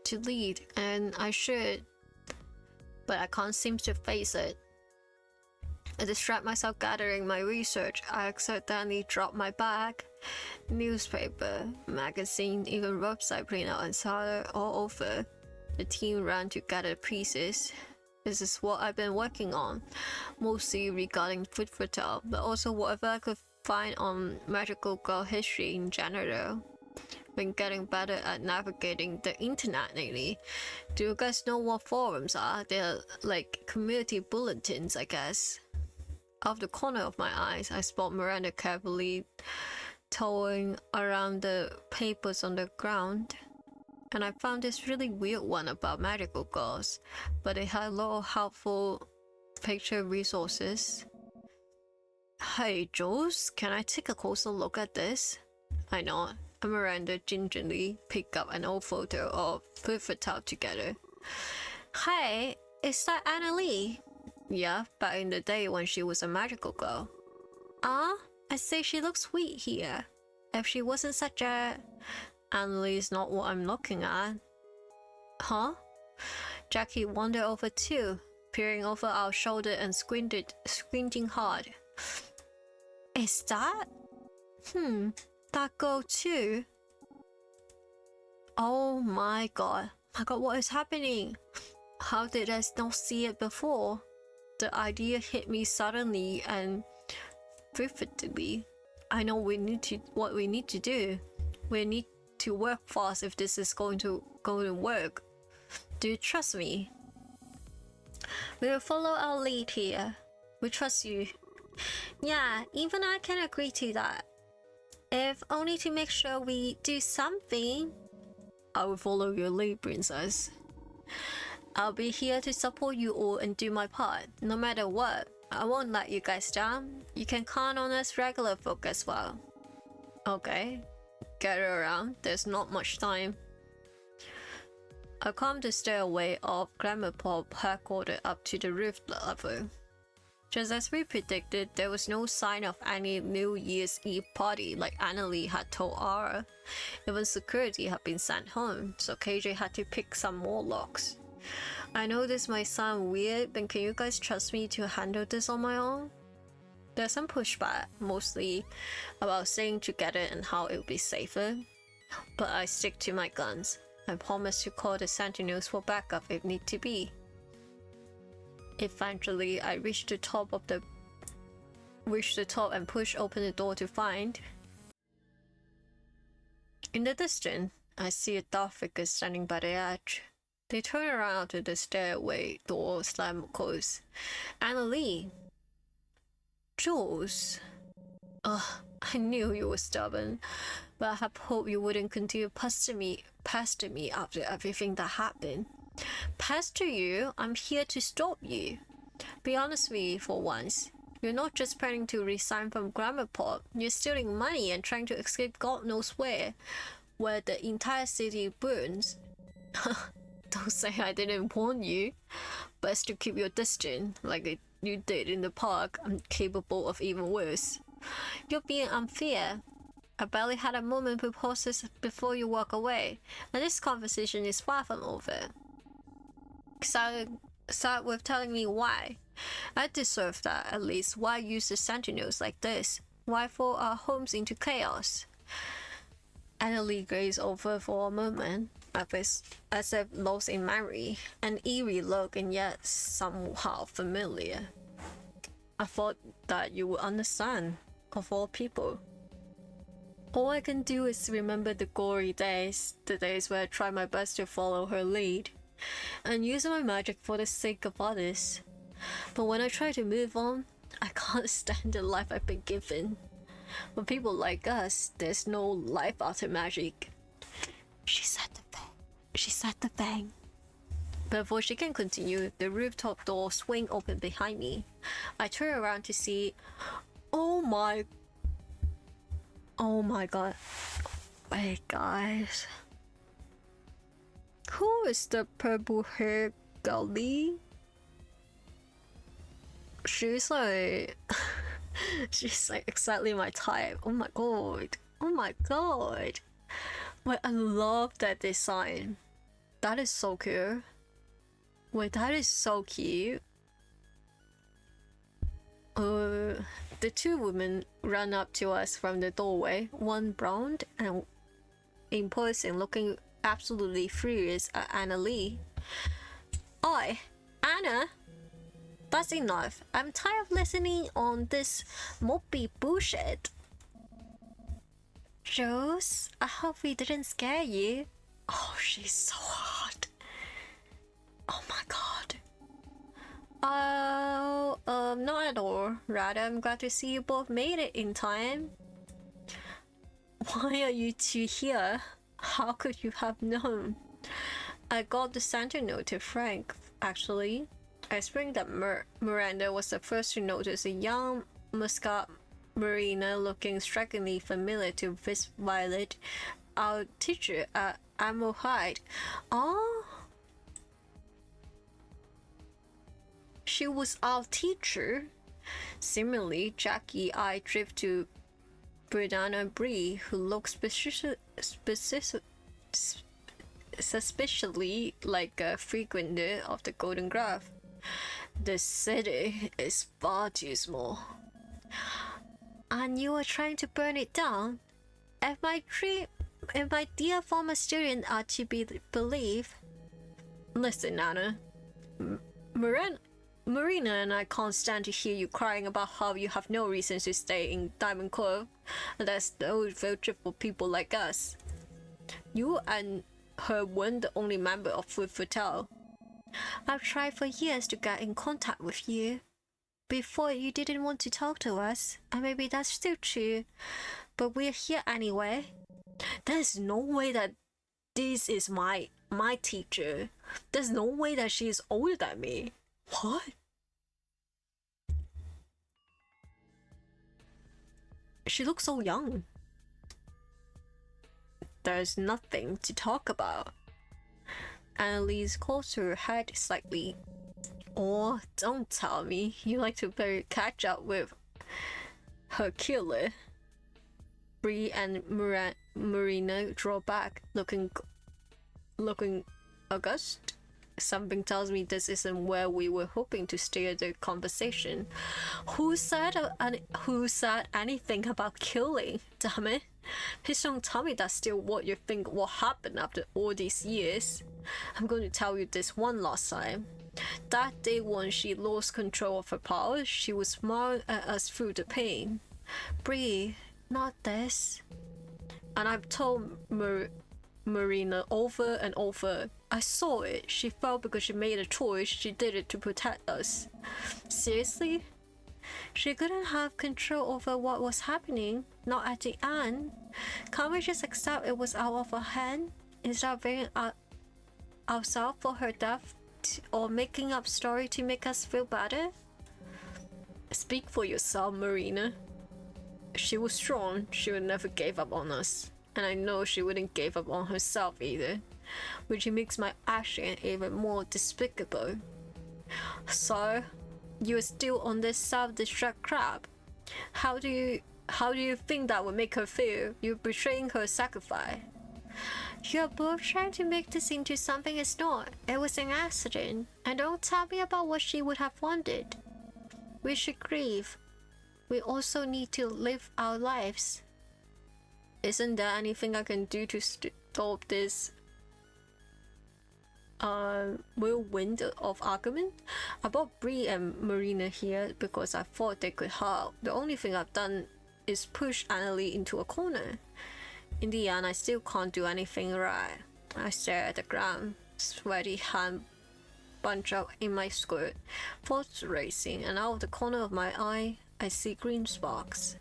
to lead, and I should. But I can't seem to face it. I distract myself gathering my research. I accidentally drop my bag. Newspaper, magazine, even website printout and solder all over. The team ran to gather pieces. This is what I've been working on, mostly regarding food for thought, but also whatever I could find on magical girl history in general. Been getting better at navigating the internet lately. Do you guys know what forums are? They're like community bulletins, I guess. Out of the corner of my eyes, I spot Miranda carefully towing around the papers on the ground. And I found this really weird one about magical girls, but it had a lot of helpful picture resources. Hey Jules, can I take a closer look at this? I nod, and Miranda gingerly picked up an old photo of Perfect Out together. Hey, is that Annalie? Yeah, back in the day when she was a magical girl. Ah, I say she looks sweet here. If she wasn't such a... Annalie is not what I'm looking at. Huh? Jackie wandered over too, peering over our shoulder and squinting hard. Is that? That girl too? Oh my god, what is happening? How did I not see it before? The idea hit me suddenly and vividly. I know what we need to do. We need to work fast if this is going to work. Do you trust me? We will follow our lead here. We trust you. Yeah, even I can agree to that. If only to make sure we do something. I will follow your lead, princess. I'll be here to support you all and do my part, no matter what. I won't let you guys down. You can count on us regular folk as well. Okay. Gather around, there's not much time. I climbed the stairway of Glamour Pop headquarters up to the roof level. Just as we predicted, there was no sign of any New Year's Eve party like Annalie had told Ara. Even security had been sent home, so KJ had to pick some more locks. I know this might sound weird, but can you guys trust me to handle this on my own? There's some pushback, mostly about staying together and how it would be safer. But I stick to my guns. I promise to call the Sentinels for backup if need to be. Eventually, I reached the top and pushed open the door to find. In the distance, I see a dark figure standing by the edge. They turn around to the stairway door slam closed. Annalie. Jules. Ugh, I knew you were stubborn, but I had hoped you wouldn't continue pester me after everything that happened. Pester you? I'm here to stop you. Be honest with me for once. You're not just planning to resign from Glamour Pop, you're stealing money and trying to escape God knows where the entire city burns. Don't say I didn't warn you. Best to keep your distance, like you did in the park. I'm capable of even worse. You're being unfair. I barely had a moment to process before you walk away, and this conversation is far from over. Start with telling me why. I deserve that at least. Why use the sentinels like this? Why throw our homes into chaos? Annalie gazed over for a moment, as if lost in memory, an eerie look and yet somehow familiar. I thought that you would understand, of all people. All I can do is remember the gory days, the days where I tried my best to follow her lead, and use my magic for the sake of others. But when I try to move on, I can't stand the life I've been given. For people like us, there's no life after magic. She said the thing. Before she can continue, the rooftop door swing open behind me. I turn around to see... Oh my god. Wait, guys. Who is the purple hair girlie? She's like... she's like exactly my type. Oh my god. Oh my god. Wait, I love that design. That is so cute. Wait, that is so cute. The two women ran up to us from the doorway, one blonde and in person looking absolutely furious at Annalie. Oi, Anna! That's enough. I'm tired of listening on this mopey bullshit. Jules, I hope we didn't scare you. Oh, she's so hot. Oh my god. Not at all. Rather, I'm glad to see you both made it in time. Why are you two here? How could you have known? I got the sentinel to Frank, actually. I explained that Miranda was the first to notice a young Muscat Marina looking strikingly familiar to Miss Violet, our teacher at Emerald Heights. Oh, she was our teacher. Similarly, Jackie I drift to Brianna Bree, who looks suspiciously like a frequenter of the Golden Graph. The city is far too small. And you are trying to burn it down? If my dear former students are to be believed... Listen, Anna. Marina and I can't stand to hear you crying about how you have no reason to stay in Diamond Cove. There's no future for people like us. You and her weren't the only member of Food for Tell. I've tried for years to get in contact with you. Before, you didn't want to talk to us, and maybe that's still true, but we're here anyway. There's no way that this is my teacher. There's no way that she's older than me. What? She looks so young. There's nothing to talk about. Annalise closed her head slightly. Oh, don't tell me you like to play catch up with her killer. Bree and Marina draw back, looking august. Something tells me this isn't where we were hoping to steer the conversation. Who said anything about killing? Damn it. Please don't tell me that's still what you think will happen after all these years. I'm going to tell you this one last time. That day when she lost control of her powers, she would smile at us through the pain. Bree, not this. And I've told Marina over and over. I saw it. She fell because she made a choice. She did it to protect us. Seriously? She couldn't have control over what was happening, not at the end. Can't we just accept it was out of her hand instead of blaming ourselves for her death or making up story to make us feel better? Speak for yourself, Marina. She was strong. She would never give up on us. And I know she wouldn't give up on herself either, which makes my action even more despicable. So, you're still on this self-destruct crap. How do you think that would make her feel? You're betraying her sacrifice. You're both trying to make this into something it's not. It was an accident. And don't tell me about what she would have wanted. We should grieve. We also need to live our lives. Isn't there anything I can do to stop this whirlwind of argument? I brought Bree and Marina here because I thought they could help. The only thing I've done is push Annalie into a corner. In the end, I still can't do anything right. I stare at the ground, sweaty hand bunch up in my skirt, thoughts racing, and out of the corner of my eye, I see green sparks.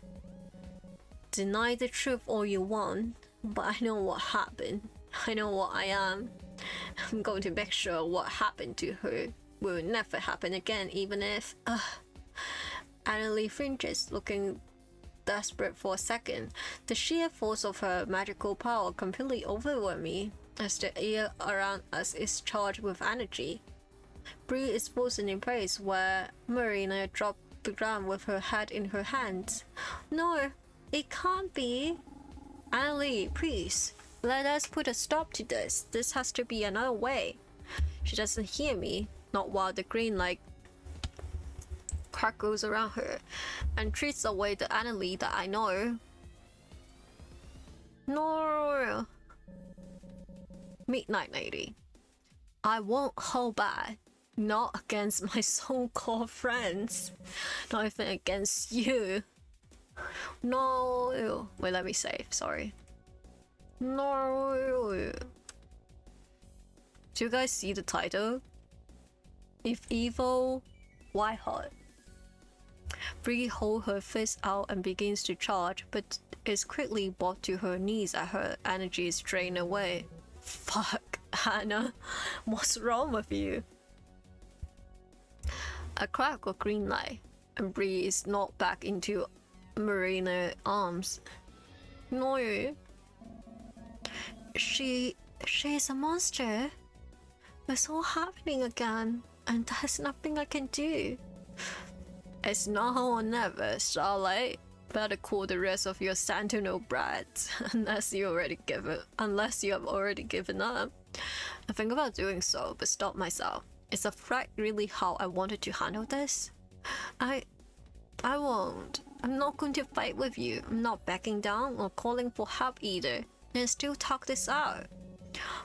Deny the truth all you want, but I know what happened. I know what I am. I'm going to make sure what happened to her will never happen again, even if... Annalie flinches, looking desperate for a second. The sheer force of her magical power completely overwhelmed me, as the air around us is charged with energy. Bree is frozen in place where Marina dropped the ground with her head in her hands. No, it can't be. Annalie, please, let us put a stop to this. This has to be another way. She doesn't hear me, not while the green light crackles around her, and treats away the Annalie that I know. No. Midnight Lady. I won't hold back. Not against my so-called friends. Not even against you. No. Wait, let me save. Sorry. No. Do you guys see the title? If evil, why hot? Bree holds her fist out and begins to charge, but is quickly brought to her knees as her energy is drained away. Fuck, Hannah. What's wrong with you? A crack of green light, and Bree is knocked back into Marina's arms. No. She's a monster. It's all happening again, and there's nothing I can do. It's now or never, Starlight. Better call the rest of your sentinel brats, unless you have already given up. I think about doing so, but stop myself. Is a threat really how I wanted to handle this? I won't. I'm not going to fight with you. I'm not backing down or calling for help either. And still talk this out.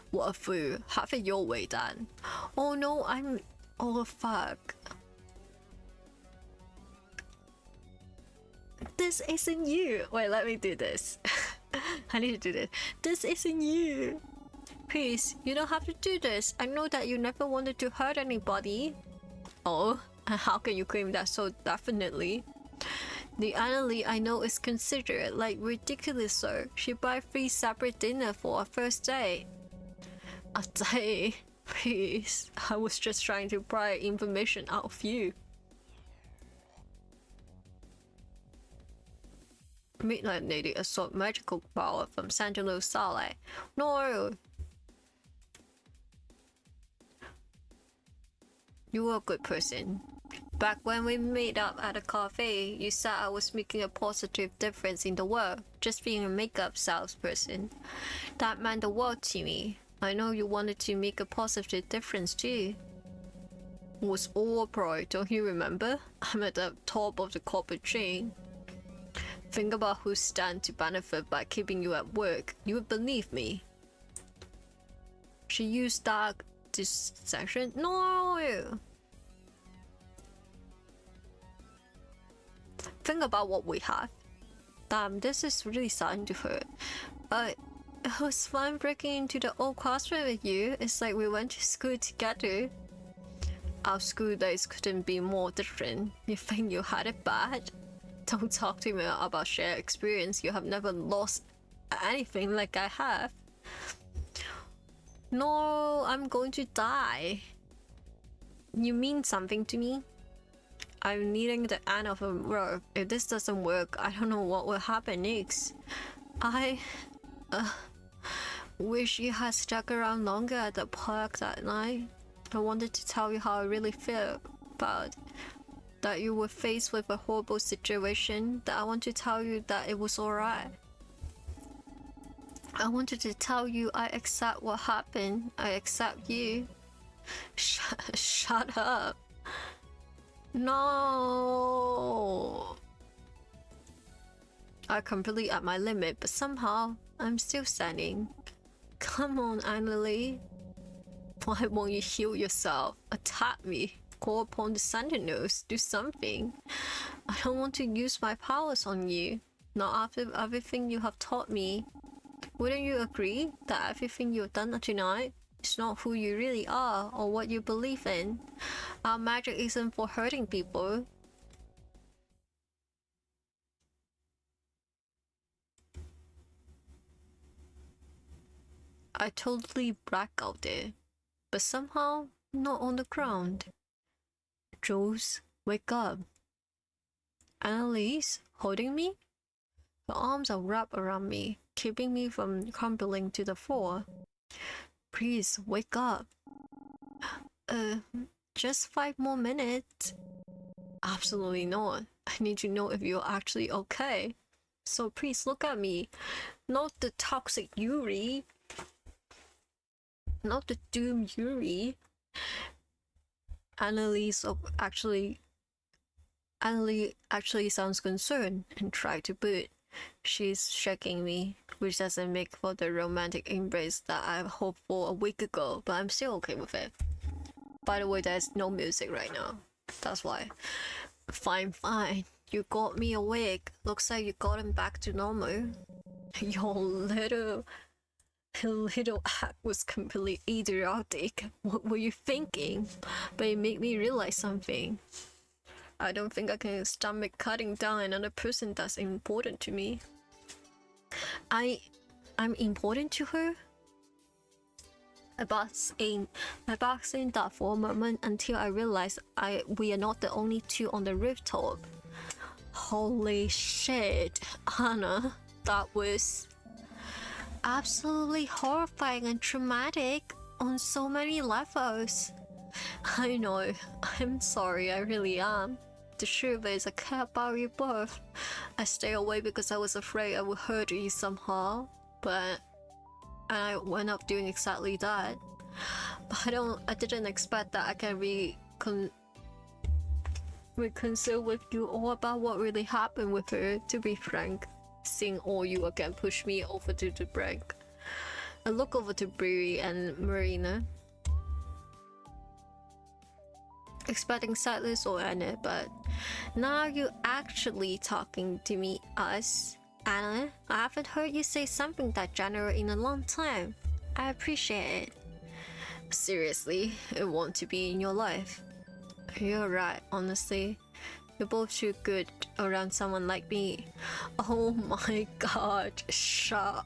What a fool. Have it your way then. Oh no, oh fuck. This isn't you. Wait, let me do this. I need to do this. This isn't you. Please, you don't have to do this. I know that you never wanted to hurt anybody. Oh, and how can you claim that so definitely? The Annalie I know is considerate, like ridiculous so. She buy 3 separate dinner for our first date. A day? Please, I was just trying to pry information out of you. Midnight Lady assault magical power from Sentinel Starlight. No! You were a good person. Back when we met up at a cafe, you said I was making a positive difference in the world, just being a makeup salesperson. That meant the world to me. I know you wanted to make a positive difference too. It was all pride, don't you remember? I'm at the top of the corporate chain. Think about who stand to benefit by keeping you at work. You would believe me. She used dark dissection. No! Think about what we have. Damn, this is really starting to hurt. It was fun breaking into the old classroom with you. It's like we went to school together. Our school days couldn't be more different. You think you had it bad? Don't talk to me about shared experience. You have never lost anything like I have. No, I'm going to die. You mean something to me? I'm nearing the end of a rope. If this doesn't work, I don't know what will happen next. I wish you had stuck around longer at the park that night. I wanted to tell you how I really feel about that you were faced with a horrible situation, that I want to tell you that it was alright. I wanted to tell you I accept what happened. I accept you. Shut up. No! I'm completely at my limit, but somehow I'm still standing. Come on, Annalie. Why won't you heal yourself? Attack me. Call upon the sentinels. Do something. I don't want to use my powers on you. Not after everything you have taught me. Wouldn't you agree that everything you've done tonight is not who you really are or what you believe in? Our magic isn't for hurting people. I totally black out there, but somehow not on the ground. Jules, wake up. Annalise, holding me? Her arms are wrapped around me, keeping me from crumbling to the floor. Please, wake up. Just 5 more minutes. Absolutely not. I need to know if you're actually okay. So please look at me. Not the toxic Yuri. Not the doom Yuri. Annalise actually sounds concerned and tried to boot. She's shaking me, which doesn't make for the romantic embrace that I hoped for a week ago, but I'm still okay with it. By the way, there's no music right now. That's why. Fine. You got me awake. Looks like you got him back to normal. Your little act was completely idiotic. What were you thinking? But it made me realize something. I don't think I can stomach cutting down another person that's important to me. I'm important to her? I boxed in that for a moment until I realized we are not the only two on the rooftop. Holy shit, Anna, that was absolutely horrifying and traumatic on so many levels. I know, I'm sorry, I really am. The truth is, I care about you both. I stayed away because I was afraid I would hurt you somehow, but I went up doing exactly that. But I didn't expect that I can reconcile with you all about what really happened with her. To be frank, seeing all you again pushed me over to the brink. I look over to Brie and Marina, expecting silence or Anna, but now you're actually talking to me, us. Anna, I haven't heard you say something that general in a long time. I appreciate it. Seriously, I want to be in your life. You're right, honestly. You're both too good around someone like me. Oh my god,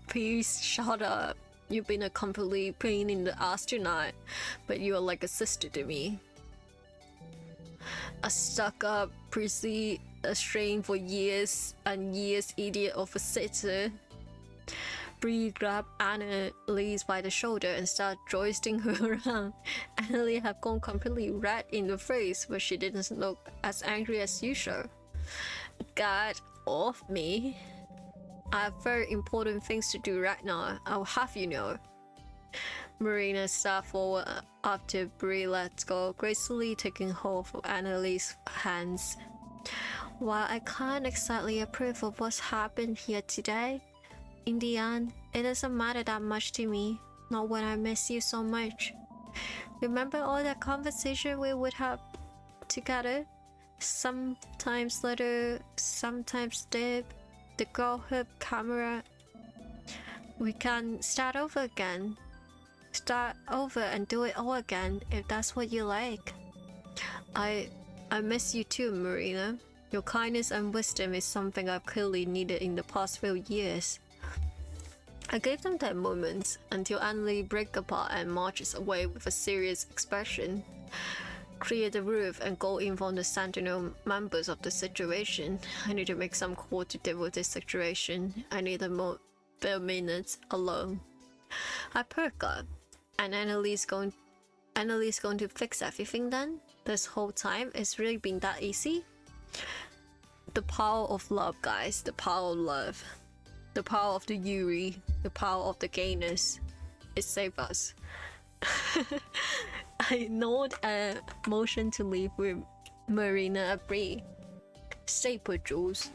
please shut up. You've been a complete pain in the ass tonight, but you are like a sister to me. A stuck-up, prissy, estranged for years and years idiot of a sister. Bree grabbed Annalise by the shoulder and started joisting her around. Annalise had gone completely red in the face, but she didn't look as angry as usual. Get off me. I have very important things to do right now. I'll have you know. Marina stepped forward after Bree let go, gracefully taking hold of Annalise's hands. While I can't exactly approve of what's happened here today, in the end, it doesn't matter that much to me, not when I miss you so much. Remember all that conversation we would have together? Sometimes little, sometimes deep, the girlhood camera. We can start over again. Start over and do it all again if that's what you like. I miss you too, Marina. Your kindness and wisdom is something I've clearly needed in the past few years. I gave them that moment until Annalise breaks apart and marches away with a serious expression. Clear the roof and go inform the sentinel members of the situation. I need to make some call to deal with this situation. I need a few minutes alone. I perk up. And Annalise going to fix everything then? This whole time it's really been that easy? The power of love, guys. The power of love. The power of the Yuri. The power of the gayness. It saved us. I nod a motion to leave room. Marina agreed. Stay put, Jules.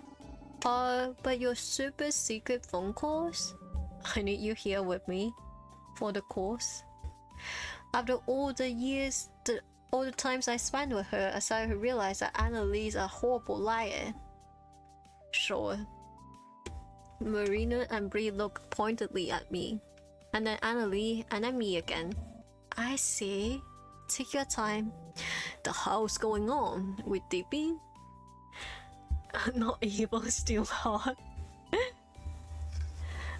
But your super secret phone calls? I need you here with me for the course. After all the years, all the times I spent with her, I started to realize that Annalise is a horrible liar. Sure. Marina and Bree looked pointedly at me. And then Annalise, and then me again. I see. Take your time. The hell's going on with Dippy? Not evil, still hot.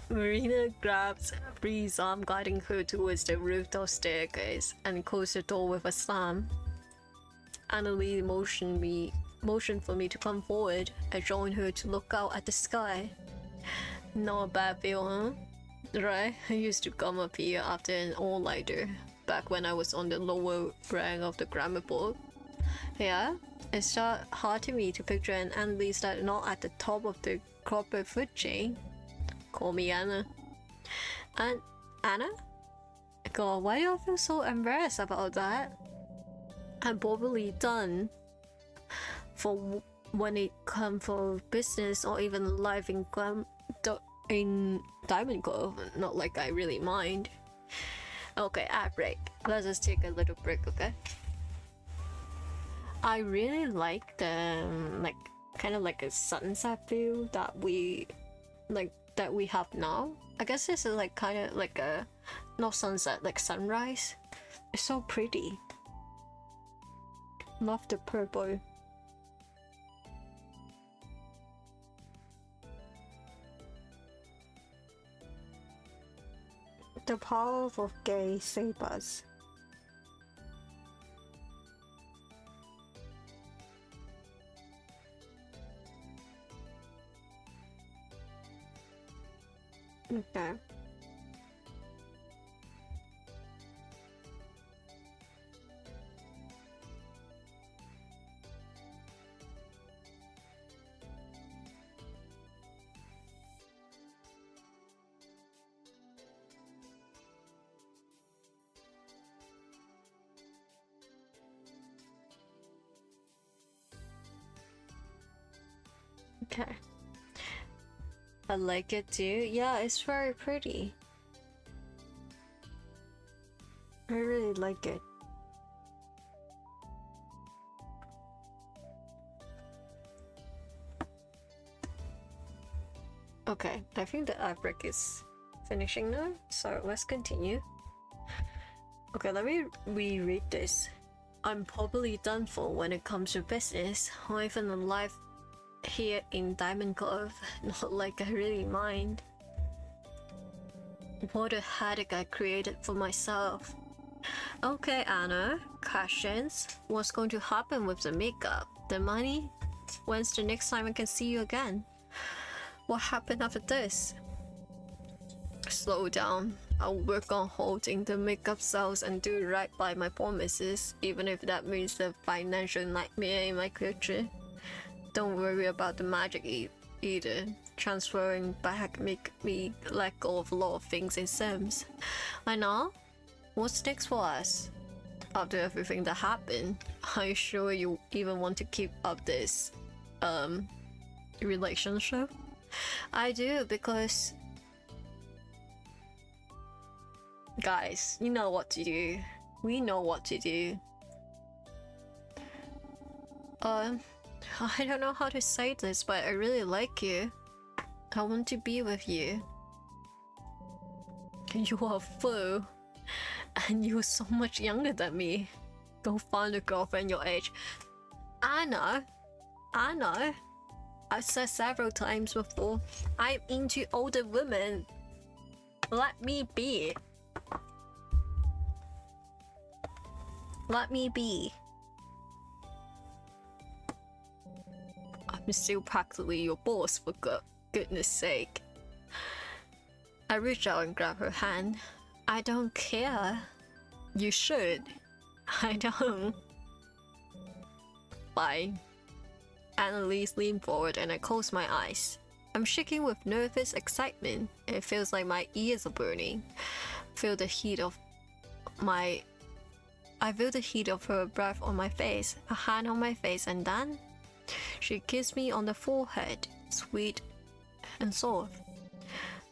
Marina grabbed Bree's arm, guiding her towards the rooftop staircase, and closed the door with a slam. Annalise motioned for me to come forward. I joined her to look out at the sky. Not a bad feel, huh? Right? I used to come up here after an all-nighter, back when I was on the lower rank of the grammar board. Yeah, it's hard to me to picture an Annalise that not at the top of the corporate food chain. Call me Anna. And Anna? God, why do I feel so embarrassed about that? I'm probably done for when it comes for business or even life in Diamond Cove. Not like I really mind. Okay, break. Let's just take a little break, okay? I really like the kind of like a sunset view that we have now. I guess this is like kind of like a not sunset, like sunrise. It's so pretty. Love the purple. The power of gay sabers. Okay. Okay. I like it too. Yeah, it's very pretty. I really like it. Okay, I think the art break is finishing now, so let's continue. Okay, let me reread this. I'm probably done for when it comes to business, or even in life here in Diamond Cove. Not like I really mind. What a headache I created for myself. Okay, Anna, questions. What's going to happen with the makeup? The money? When's the next time I can see you again? What happened after this? Slow down. I'll work on holding the makeup sales and do right by my promises, even if that means the financial nightmare in my future. Don't worry about the magic either. Transferring back make me let go of a lot of things in Sims. I know. What's next for us? After everything that happened, are you sure you even want to keep up this relationship? I do, because guys, you know what to do. We know what to do. I don't know how to say this, but I really like you. I want to be with you. You are a fool. And you're so much younger than me. Go find a girlfriend your age. I know. I've said several times before, I'm into older women. Let me be. Let me be. I'm still practically your boss, for goodness sake. I reached out and grabbed her hand. I don't care. You should. I don't. Fine. Annalise leaned forward and I closed my eyes. I'm shaking with nervous excitement. It feels like my ears are burning. Feel the heat of my I feel the heat of her breath on my face, a hand on my face, and then she kissed me on the forehead, sweet and soft.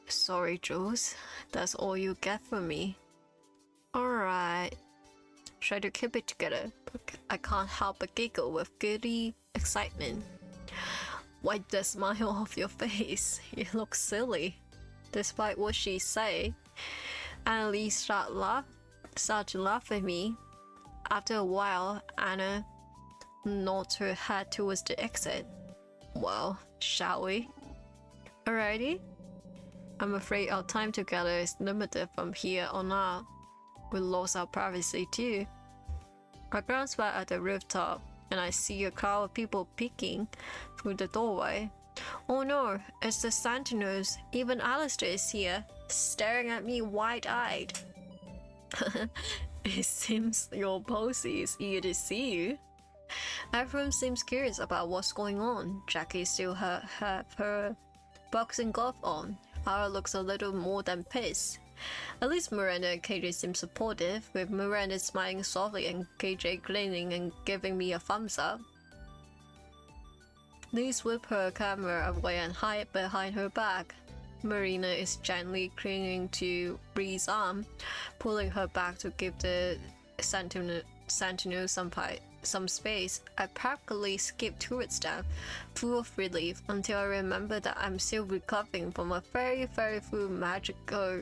Sorry, Jules. That's all you get from me. Alright. Try to keep it together, but I can't help but giggle with giddy excitement. Wipe the smile off your face. You look silly. Despite what she say, Annalise started to laugh at me. After a while, Anna nods her head towards the exit. Well, shall we? Alrighty. I'm afraid our time together is limited from here on out. We lost our privacy too. I glance back at the rooftop and I see a crowd of people peeking through the doorway. Oh no, it's the Sentinels. Even Alistair is here, staring at me wide-eyed. It seems your posy is eager to see you. Everyone seems curious about what's going on. Jackie still have her boxing glove on. Ara looks a little more than pissed. At least Miranda and KJ seem supportive, with Miranda smiling softly and KJ grinning and giving me a thumbs up. Liz whipped her camera away and hid behind her back. Marina is gently clinging to Bree's arm, pulling her back to give the Sentinel some space. I practically skipped towards them, full of relief, until I remember that I'm still recovering from a very full magical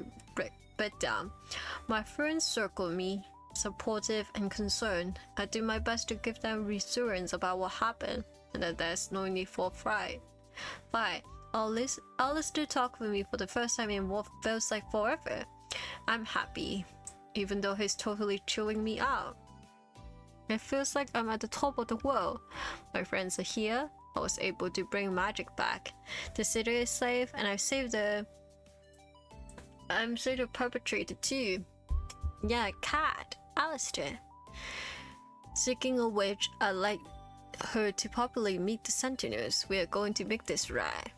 breakdown. My friends circle me, supportive and concerned. I do my best to give them reassurance about what happened, and that there's no need for fright. Alistair talked with me for the first time in what feels like forever. I'm happy, even though he's totally chewing me out. It feels like I'm at the top of the world. My friends are here. I was able to bring magic back. The city is safe, and I'm saved the perpetrator too. Yeah, cat, Alistair. Speaking of which, I'd like her to properly meet the Sentinels. We are going to make this right.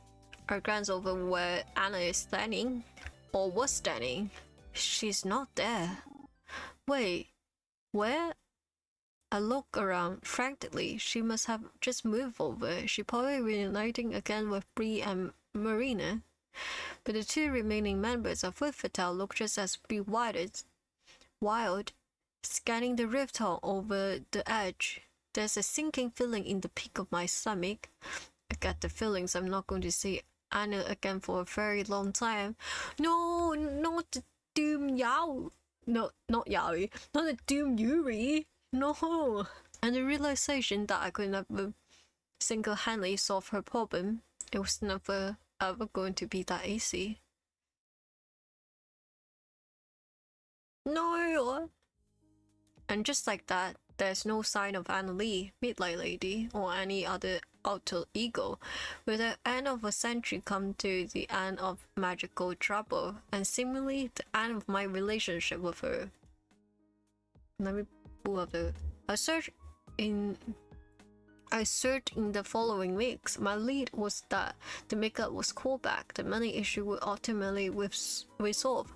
I glance over where Anna is standing, or was standing. She's not there. Wait, where? I look around frantically. She must have just moved over. She probably reuniting again with Bree and Marina. But the two remaining members of Foot Fatale look just as bewildered. Scanning the rooftop over the edge. There's a sinking feeling in the pit of my stomach. I get the feelings I'm not going to see Anna again for a very long time. No, not the Doom Yao. No, not Yaoi. Not the Doom Yuri. No. And the realization that I could never single-handedly solve her problem. It was never ever going to be that easy. No. And just like that, there's no sign of Anna Lee, Midnight Lady, or any other alter ego. With the end of a century come to the end of magical trouble, and seemingly the end of my relationship with her. Let me pull up the... I searched in the following weeks. My lead was that the makeup was called back, the money issue would ultimately resolve.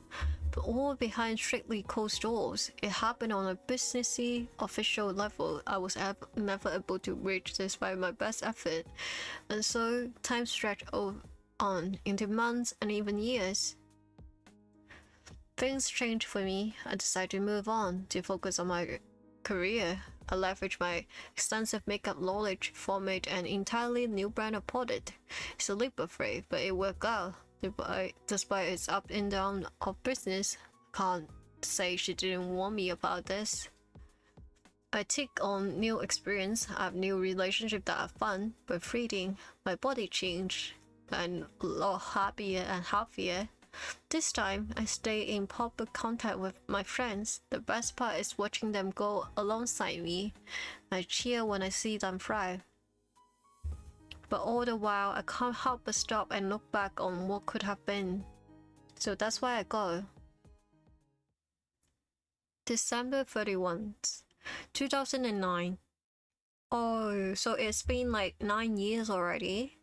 But all behind strictly closed doors. It happened on a businessy, official level I was never able to reach despite my best effort. And so, time stretched on into months and even years. Things changed for me. I decided to move on, to focus on my career. I leveraged my extensive makeup knowledge, formed an entirely new brand of product. It's a leap of faith, but it worked out. Despite its up and down of business, can't say she didn't warn me about this. I take on new experience, I have new relationships that are fun but fleeting. My body changed, and a lot happier and healthier. This time, I stay in public contact with my friends. The best part is watching them go alongside me. I cheer when I see them thrive. But all the while, I can't help but stop and look back on what could have been. So that's why I go. December 31st, 2009. Oh, so it's been like 9 years already.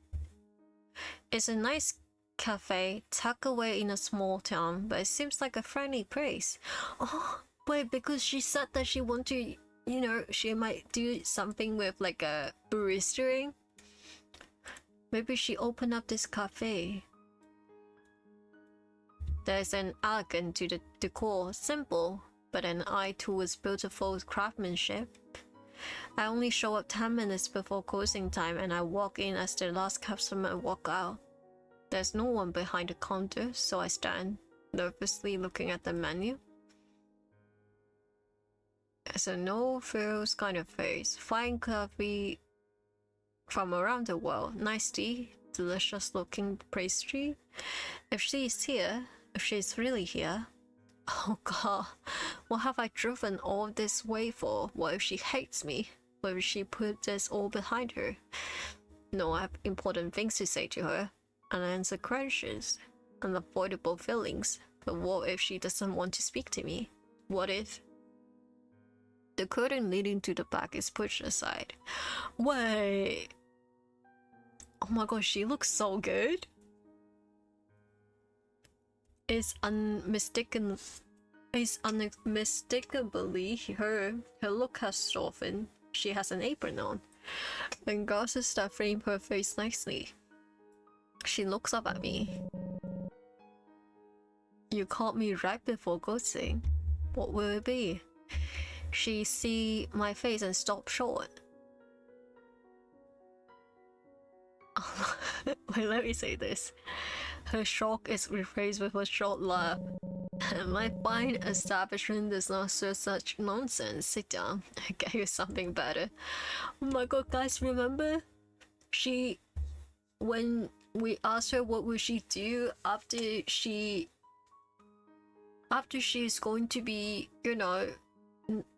It's a nice cafe tucked away in a small town, but it seems like a friendly place. Oh, Wait, because she said that she want to, you know, she might do something with like a baristering. Maybe she opened up this cafe. There's an elegant to the decor, simple, but an eye towards beautiful craftsmanship. I only show up 10 minutes before closing time and I walk in as the last customer walk out. There's no one behind the counter, so I stand, nervously looking at the menu. It's a no-frills kind of face. Fine coffee from around the world. Nice tea, delicious-looking pastry. If she's really here, oh god, what have I driven all this way for? What if she hates me? What if she put this all behind her? No, I have important things to say to her. Unanswered questions, unavoidable feelings. But what if she doesn't want to speak to me? What if the curtain leading to the back is pushed aside? Wait. Oh my god, she looks so good. It's unmistakably her. Her look has softened. She has an apron on and glasses that frame her face nicely. She looks up at me. You caught me right before ghosting. What will it be? She see my face and stop short. Wait, let me say this. Her shock is replaced with a short laugh. My fine establishment does not serve such nonsense. Sit down. I get you something better. Oh my god, guys, remember? When we asked her what would she do after she's going to be, you know,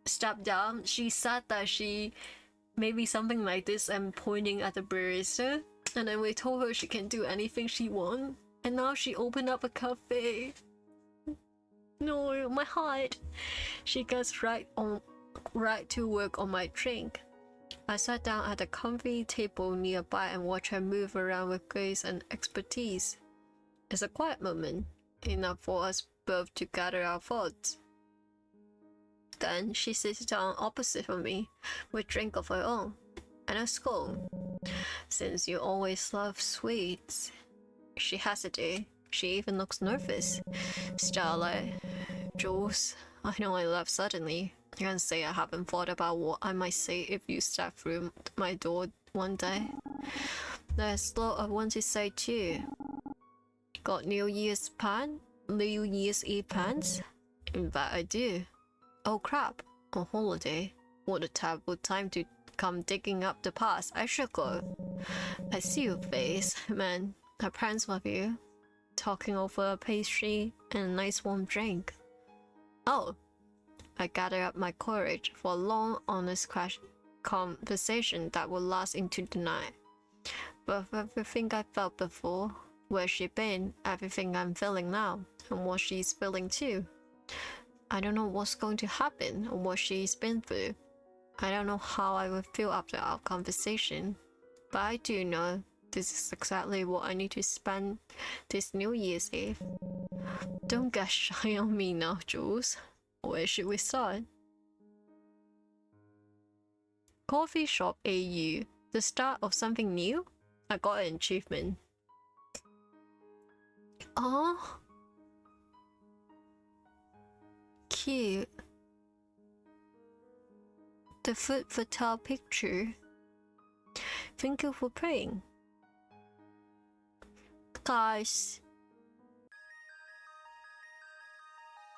stepped down, she said that she maybe something like this and pointing at the barista. And then we told her she can do anything she wants. And now she opened up a cafe. No, my heart. She gets right to work on my drink. I sat down at a comfy table nearby and watched her move around with grace and expertise. It's a quiet moment, enough for us both to gather our thoughts. Then she sits down opposite of me with a drink of her own and a scone. Since you always love sweets. She hesitated. She even looks nervous. Starlight, Jules, I know I left suddenly. I can't say I haven't thought about what I might say if you step through my door one day. There's a lot I want to say too. Got New Year's Eve plans? In fact, I do. Oh crap, on holiday. What a terrible time to come digging up the past. I should go. I see your face, man. Her plans with you. Talking over a pastry and a nice warm drink. Oh. I gather up my courage for a long, honest conversation that will last into the night. But everything I felt before, where she been, everything I'm feeling now, and what she's feeling too. I don't know what's going to happen or what she's been through. I don't know how I will feel after our conversation, but I do know this is exactly what I need to spend this New Year's Eve. Don't get shy on me now, Jules. Where should we start? Coffee shop AU. The start of something new? I got an achievement. Oh, cute. The foot fertile picture. Thank you for praying. Guys.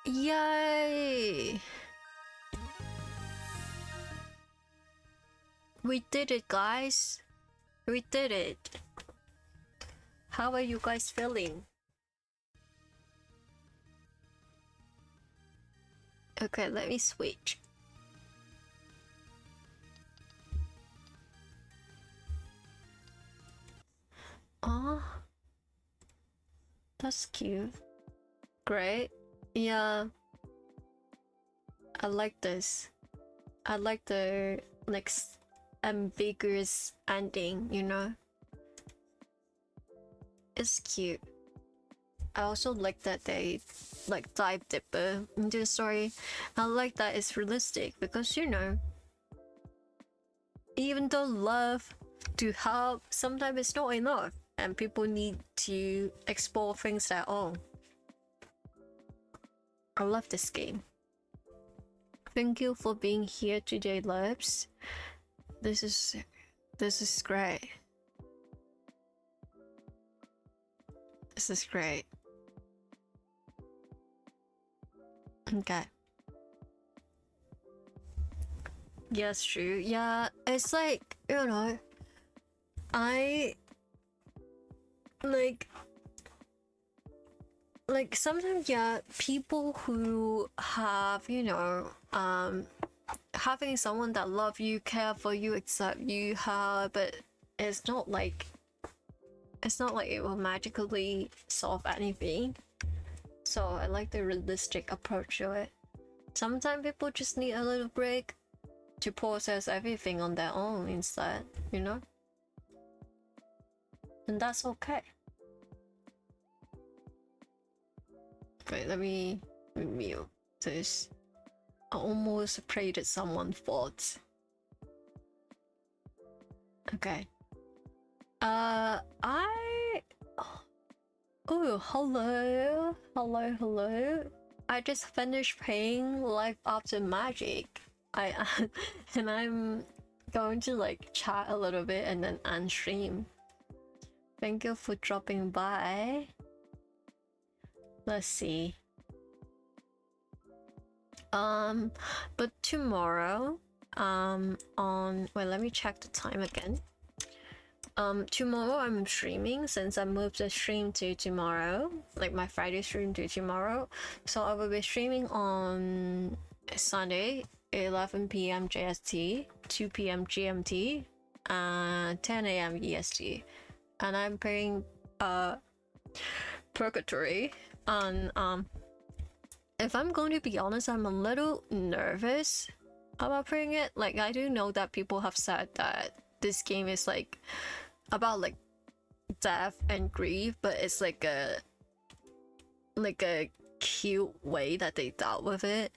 Yay! We did it, guys. We did it. How are you guys feeling? Okay, let me switch. Oh, that's cute. Great. Yeah, I like this. I like the next ambiguous ending, you know? It's cute. I also like that they like dive deeper into the story. I like that it's realistic because, you know, even though love to help, sometimes it's not enough and people need to explore things their own. I love this game. Thank you for being here today, Labs. This is great. This is great. Okay. Yes, true. Yeah, it's like, you know, I like sometimes, yeah, people who have, you know, having someone that love you, care for you, accept you, but it's not like it will magically solve anything. So I like the realistic approach to it. Sometimes people just need a little break to process everything on their own instead, you know? And that's okay. Wait, let me mute this. I almost separated someone's thoughts. Okay. Oh, hello. I just finished playing Life After Magic. And I'm going to like chat a little bit and then end stream. Thank you for dropping by. Let's see. But tomorrow, wait, let me check the time again. Tomorrow I'm streaming since I moved the stream to tomorrow, like my Friday stream to tomorrow. So I will be streaming on Sunday, 11 p.m. JST, 2 p.m. GMT, and 10 a.m. EST. And I'm playing Purgatory. And if I'm going to be honest, I'm a little nervous about playing it. Like, I do know that people have said that this game is like about like death and grief, but it's like a cute way that they dealt with it,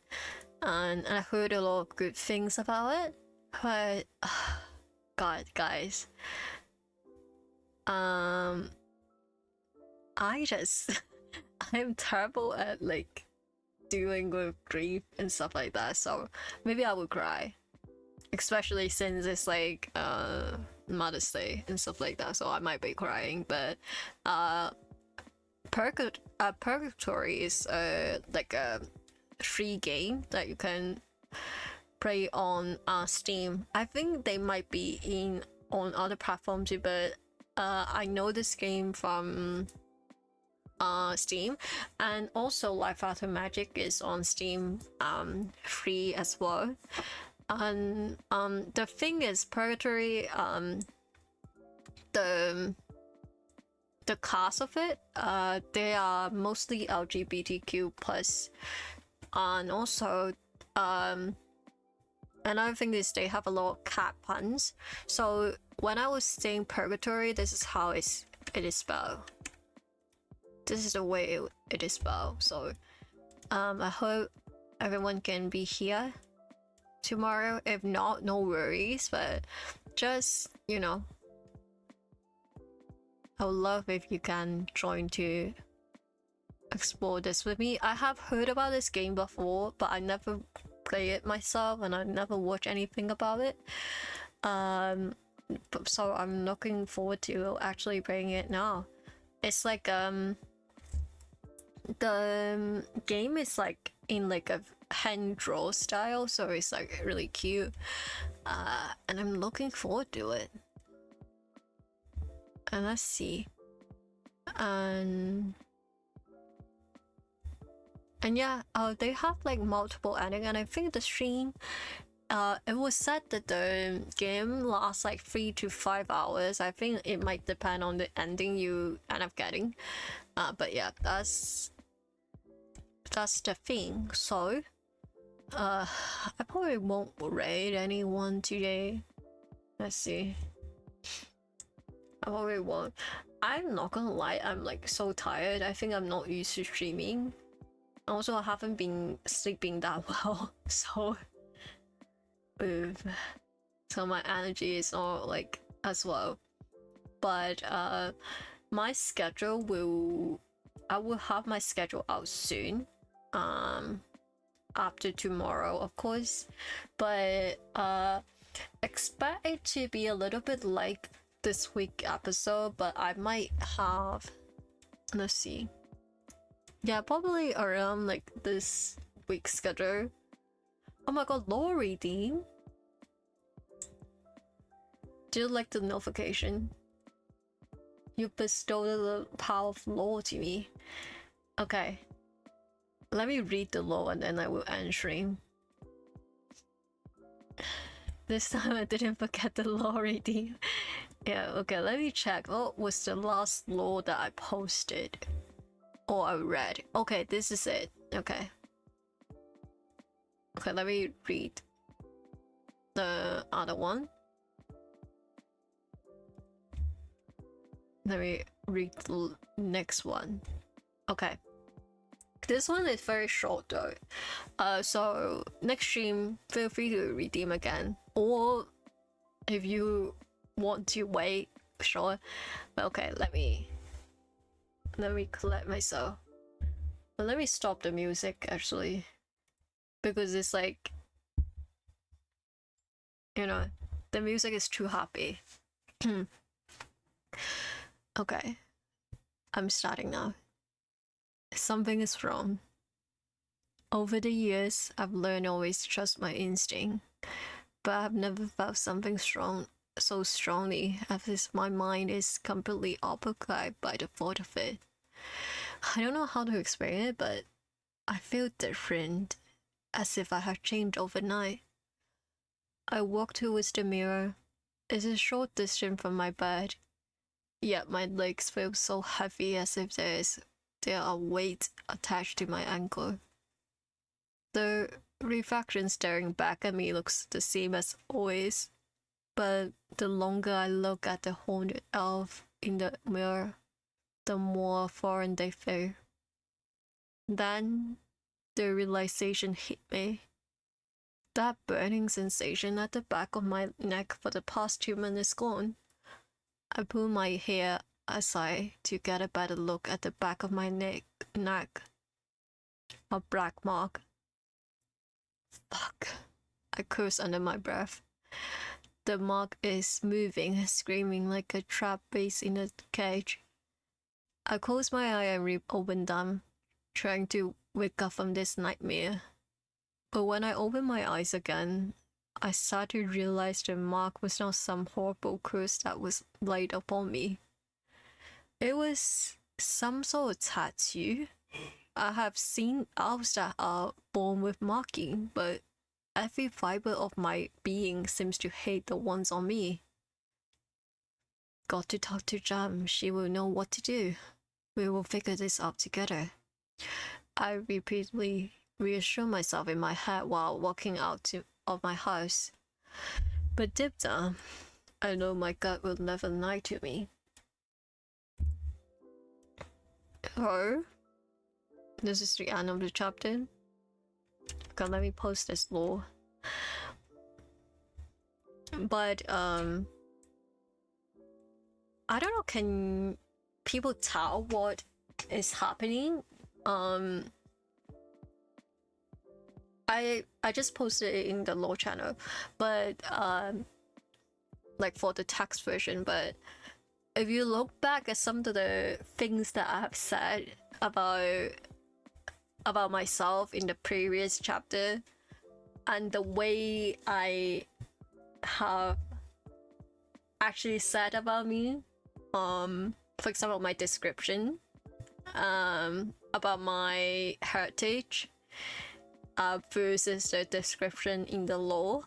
and I heard a lot of good things about it. But God, guys, I just I'm terrible at like dealing with grief and stuff like that, so maybe I will cry, especially since it's like Mother's Day and stuff like that, so I might be crying. But Purgatory is like a free game that you can play on Steam. I think they might be on other platforms too, but I know this game from Steam, and also Life After Magic is on Steam free as well. And the thing is, Purgatory, the cast of it, they are mostly LGBTQ plus, and also another thing is they have a lot of cat puns. So when I was saying Purgatory, this is how it is spelled. This is the way it is spelled. So I hope everyone can be here tomorrow. If not, no worries, but just, you know, I would love if you can join to explore this with me. I have heard about this game before, but I never play it myself and I never watch anything about it. So I'm looking forward to actually playing it now. It's like the game is like in like a hand draw style, so it's like really cute, and I'm looking forward to it. And let's see, and yeah, they have like multiple endings, and I think the stream, it was said that the game lasts like 3 to 5 hours. I think it might depend on the ending you end up getting, but yeah, that's the thing. So I probably won't raid anyone today. Let's see. I probably won't. I'm not gonna lie, I'm like so tired. I think I'm not used to streaming. Also, I haven't been sleeping that well, so so my energy is not like as well. But my schedule will, I will have my schedule out soon. After tomorrow, of course, but expect it to be a little bit like this week episode, but I might have, let's see, yeah, probably around like this week's schedule. Oh my god, law reading. Do you like the notification? You bestowed the power of law to me. Okay, let me read the law and then I will end stream. This time I didn't forget the law reading. Yeah, okay, let me check. What was the last law that I posted? Or I read. Okay, this is it. Okay. Okay, let me read the other one. Let me read the next one. Okay. This one is very short though. So next stream, feel free to redeem again. Or if you want to wait, sure. But okay, let me collect myself. But let me stop the music actually. Because it's like, you know, the music is too happy. Okay. I'm starting now. Something is wrong. Over the years, I've learned always to trust my instinct, but I've never felt something strong so strongly as if my mind is completely occupied by the thought of it. I don't know how to explain it, but I feel different, as if I have changed overnight. I walk towards the mirror. It's a short distance from my bed, yet my legs feel so heavy as if there are weights attached to my ankle. The reflection staring back at me looks the same as always, but the longer I look at the horned elf in the mirror, the more foreign they feel. Then the realization hit me. That burning sensation at the back of my neck for the past 2 minutes gone. I pull my hair aside to get a better look at the back of my neck. A black mark. Fuck. I curse under my breath. The mark is moving, screaming like a trapped beast in a cage. I close my eye and reopen them, trying to wake up from this nightmare. But when I open my eyes again, I start to realize the mark was not some horrible curse that was laid upon me. It was some sort of tattoo. I have seen elves that are born with marking, but every fiber of my being seems to hate the ones on me. Got to talk to Jam. She will know what to do. We will figure this out together. I repeatedly reassure myself in my head while walking out of my house. But deep down, I know my gut will never lie to me. So, this is the end of the chapter. Okay, let me post this law. But I don't know, can people tell what is happening? I just posted it in the law channel, but like for the text version, but if you look back at some of the things that I have said about myself in the previous chapter and the way I have actually said about me, for example, my description, about my heritage, versus the description in the law,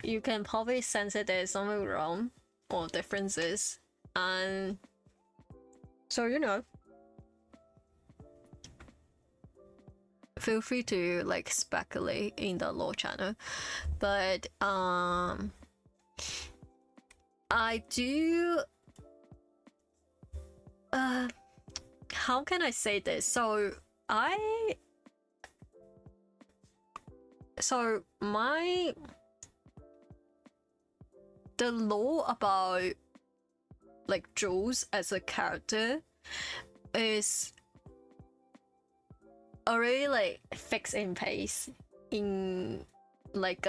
you can probably sense that there's something wrong or differences. And so, you know, feel free to like speculate in the law channel. But I do how can I say this? So the law about like Jules as a character is already like fixed in place in like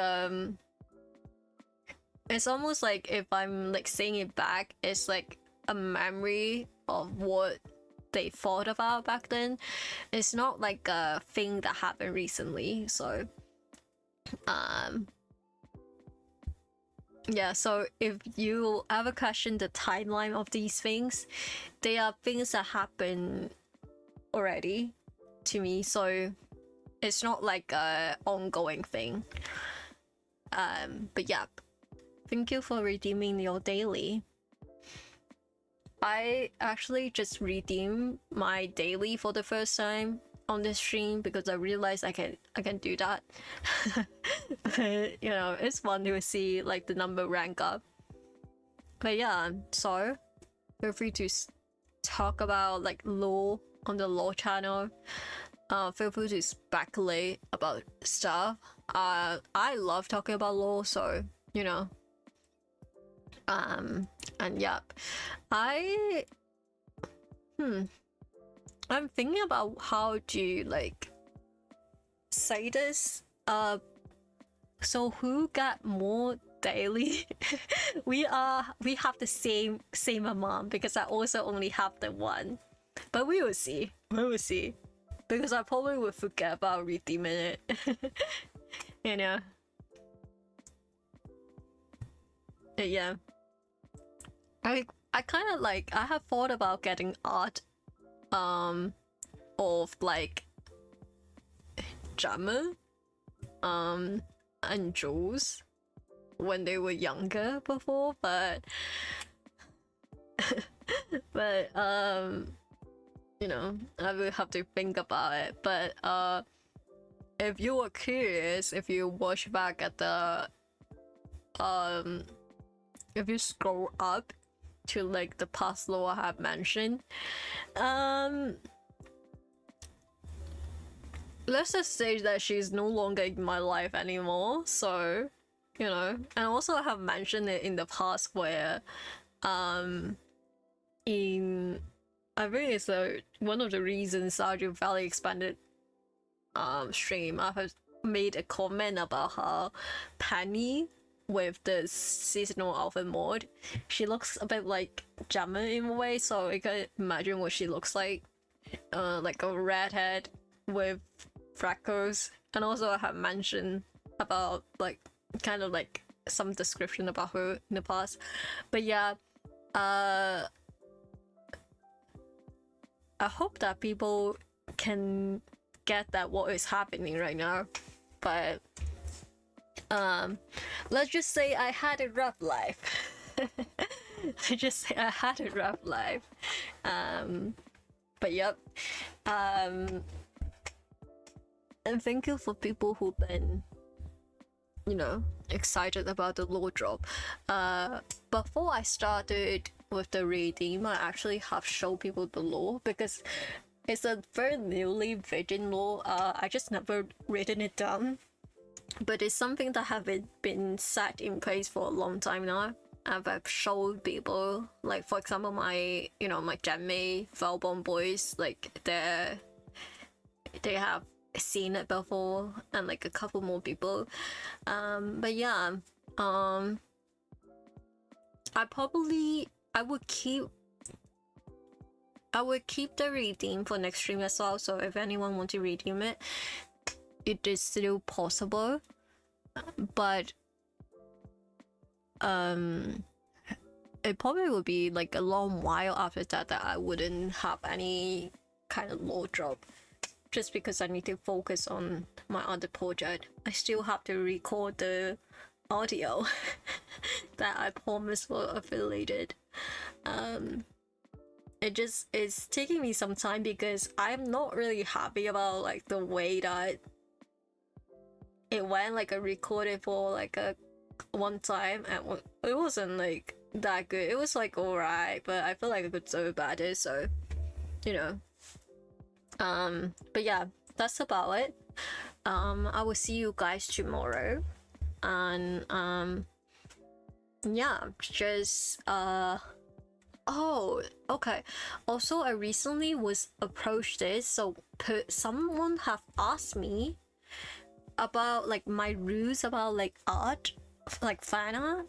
it's almost like if I'm like saying it back, it's like a memory of what they thought about back then. It's not like a thing that happened recently. So yeah, so if you ever question the timeline of these things, they are things that happen already to me, so it's not like a ongoing thing. But yeah, thank you for redeeming your daily. I actually just redeemed my daily for the first time on this stream because I realized I can do that. But you know, it's fun to see like the number rank up. But yeah, so feel free to talk about like lore on the lore channel. Feel free to speculate about stuff. I love talking about lore, so you know. And yep, I'm thinking about how to like say this. So who got more daily? we have the same amount because I also only have the one, but we will see. Because I probably would forget about redeeming it. You know. Yeah. I kind of like, I have thought about getting art of like Jammer and Jules when they were younger before, but you know, I will have to think about it. But if you were curious, if you watch back at the if you scroll up to like the past lore I have mentioned, let's just say that she's no longer in my life anymore, so you know. And also I have mentioned it in the past where in I think it's one of the reasons Stardew Valley expanded stream, I have made a comment about how Penny with the seasonal outfit mod, she looks a bit like Gemma in a way, so I can imagine what she looks like a redhead with freckles. And also I have mentioned about like kind of like some description about her in the past. But yeah, I hope that people can get that what is happening right now. But let's just say I had a rough life. But yep. And thank you for people who've been, you know, excited about the lore drop. Before I started with the redeem, I actually have shown people the lore because it's a very newly virgin lore. I just never written it down, but it's something that have been set in place for a long time now. I've showed people, like for example my, you know, my Jenmei Valbon boys, like they have seen it before, and like a couple more people. But yeah, I would keep the redeem for next stream as well, so if anyone wants to redeem it, it is still possible. But it probably would be like a long while after that I wouldn't have any kind of lore drop, just because I need to focus on my other project. I still have to record the audio that I promised were affiliated. It's taking me some time because I'm not really happy about like the way that it went. Like I recorded for like a one time and it wasn't like that good. It was like alright, but I feel like I could do better, so you know. But yeah, that's about it. I will see you guys tomorrow, and yeah, just oh, okay. Also, I recently was approached this, so someone have asked me about like my rules about like art, like fan art.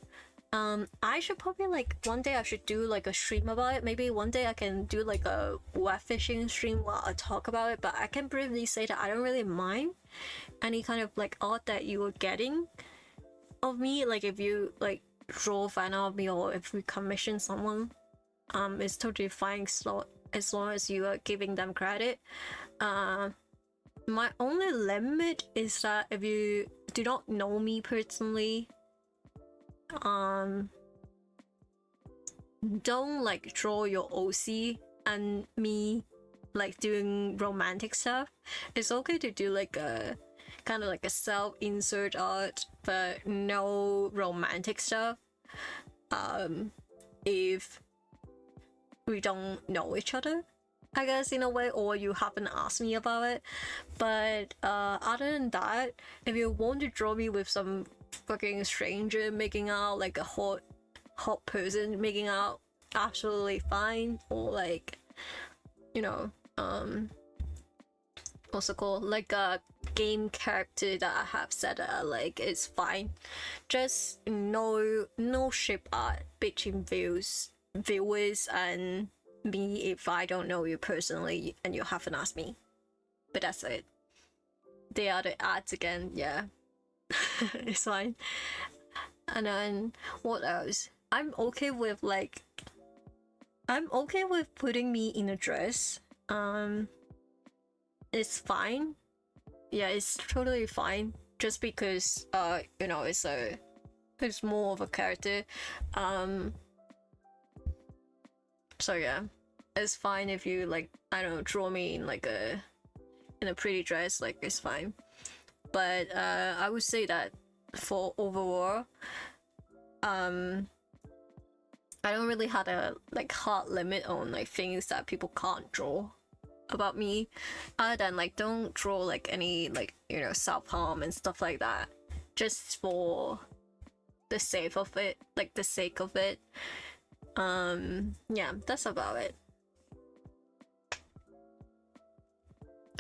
I should probably like one day I should do like a stream about it. Maybe one day I can do like a web fishing stream while I talk about it. But I can briefly say that I don't really mind any kind of like art that you were getting of me. Like if you like draw fan art of me, or if we commission someone, it's totally fine as long as you are giving them credit. My only limit is that if you do not know me personally, don't like draw your OC and me like doing romantic stuff. It's okay to do like a kind of like a self-insert art, but no romantic stuff. If we don't know each other, I guess, in a way, or you haven't asked me about it. But other than that, if you want to draw me with some fucking stranger making out, like a hot person making out, absolutely fine. Or like, you know, what's it called, like a game character that I have set up, like, it's fine. Just no ship art between viewers and me if I don't know you personally and you haven't asked me. But that's it. They are the ads again, yeah. It's fine. And then what else? I'm okay with putting me in a dress. It's fine. Yeah, it's totally fine. Just because you know, it's more of a character. So yeah, it's fine if you like, I don't know, draw me in like in a pretty dress, like it's fine. But I would say that for overall, I don't really have a like hard limit on like things that people can't draw about me, other than like don't draw like any like, you know, self-harm and stuff like that, just for the sake of it, like the sake of it. Yeah, that's about it.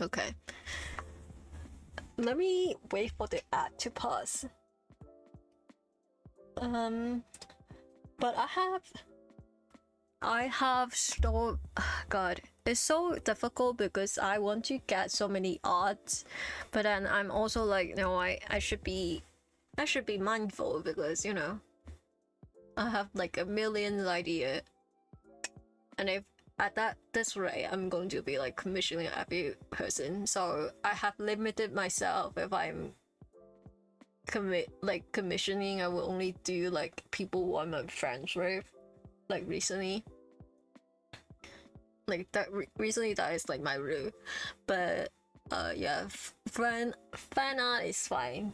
Okay, let me wait for the ad to pause. But I have so, god, it's so difficult because I want to get so many arts, but then I'm also like, no, I should be mindful, because, you know, I have like a million idea, and if at this rate I'm going to be like commissioning every person, so I have limited myself. If I'm commissioning, I will only do like people who I'm friends with, like recently, like that recently, that is like my rule. But yeah, fan art is fine.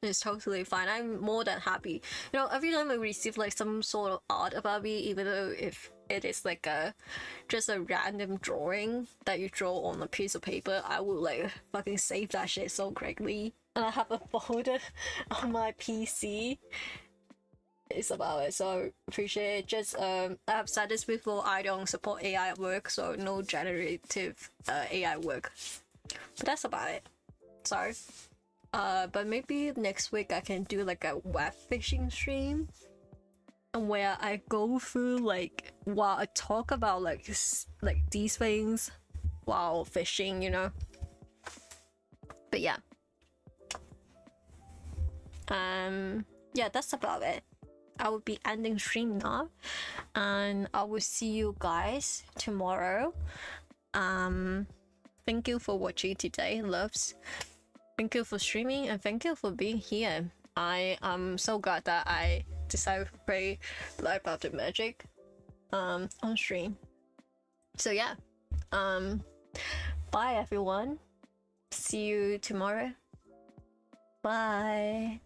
It's totally fine. I'm more than happy. You know, every time I receive like some sort of art about me, even though if it is like just a random drawing that you draw on a piece of paper, I will like fucking save that shit so quickly. And I have a folder on my PC. It's about it, so appreciate it. Just I've said this before, I don't support AI at work, so no generative AI work. But that's about it. Sorry. But maybe next week I can do like a web fishing stream, where I go through like while I talk about like these things while fishing, you know. But yeah. Yeah, that's about it. I will be ending stream now, and I will see you guys tomorrow. Thank you for watching today, loves. Thank you for streaming, and thank you for being here. I am so glad that I decided to play Life After Magic on stream. So yeah, bye everyone. See you tomorrow. Bye.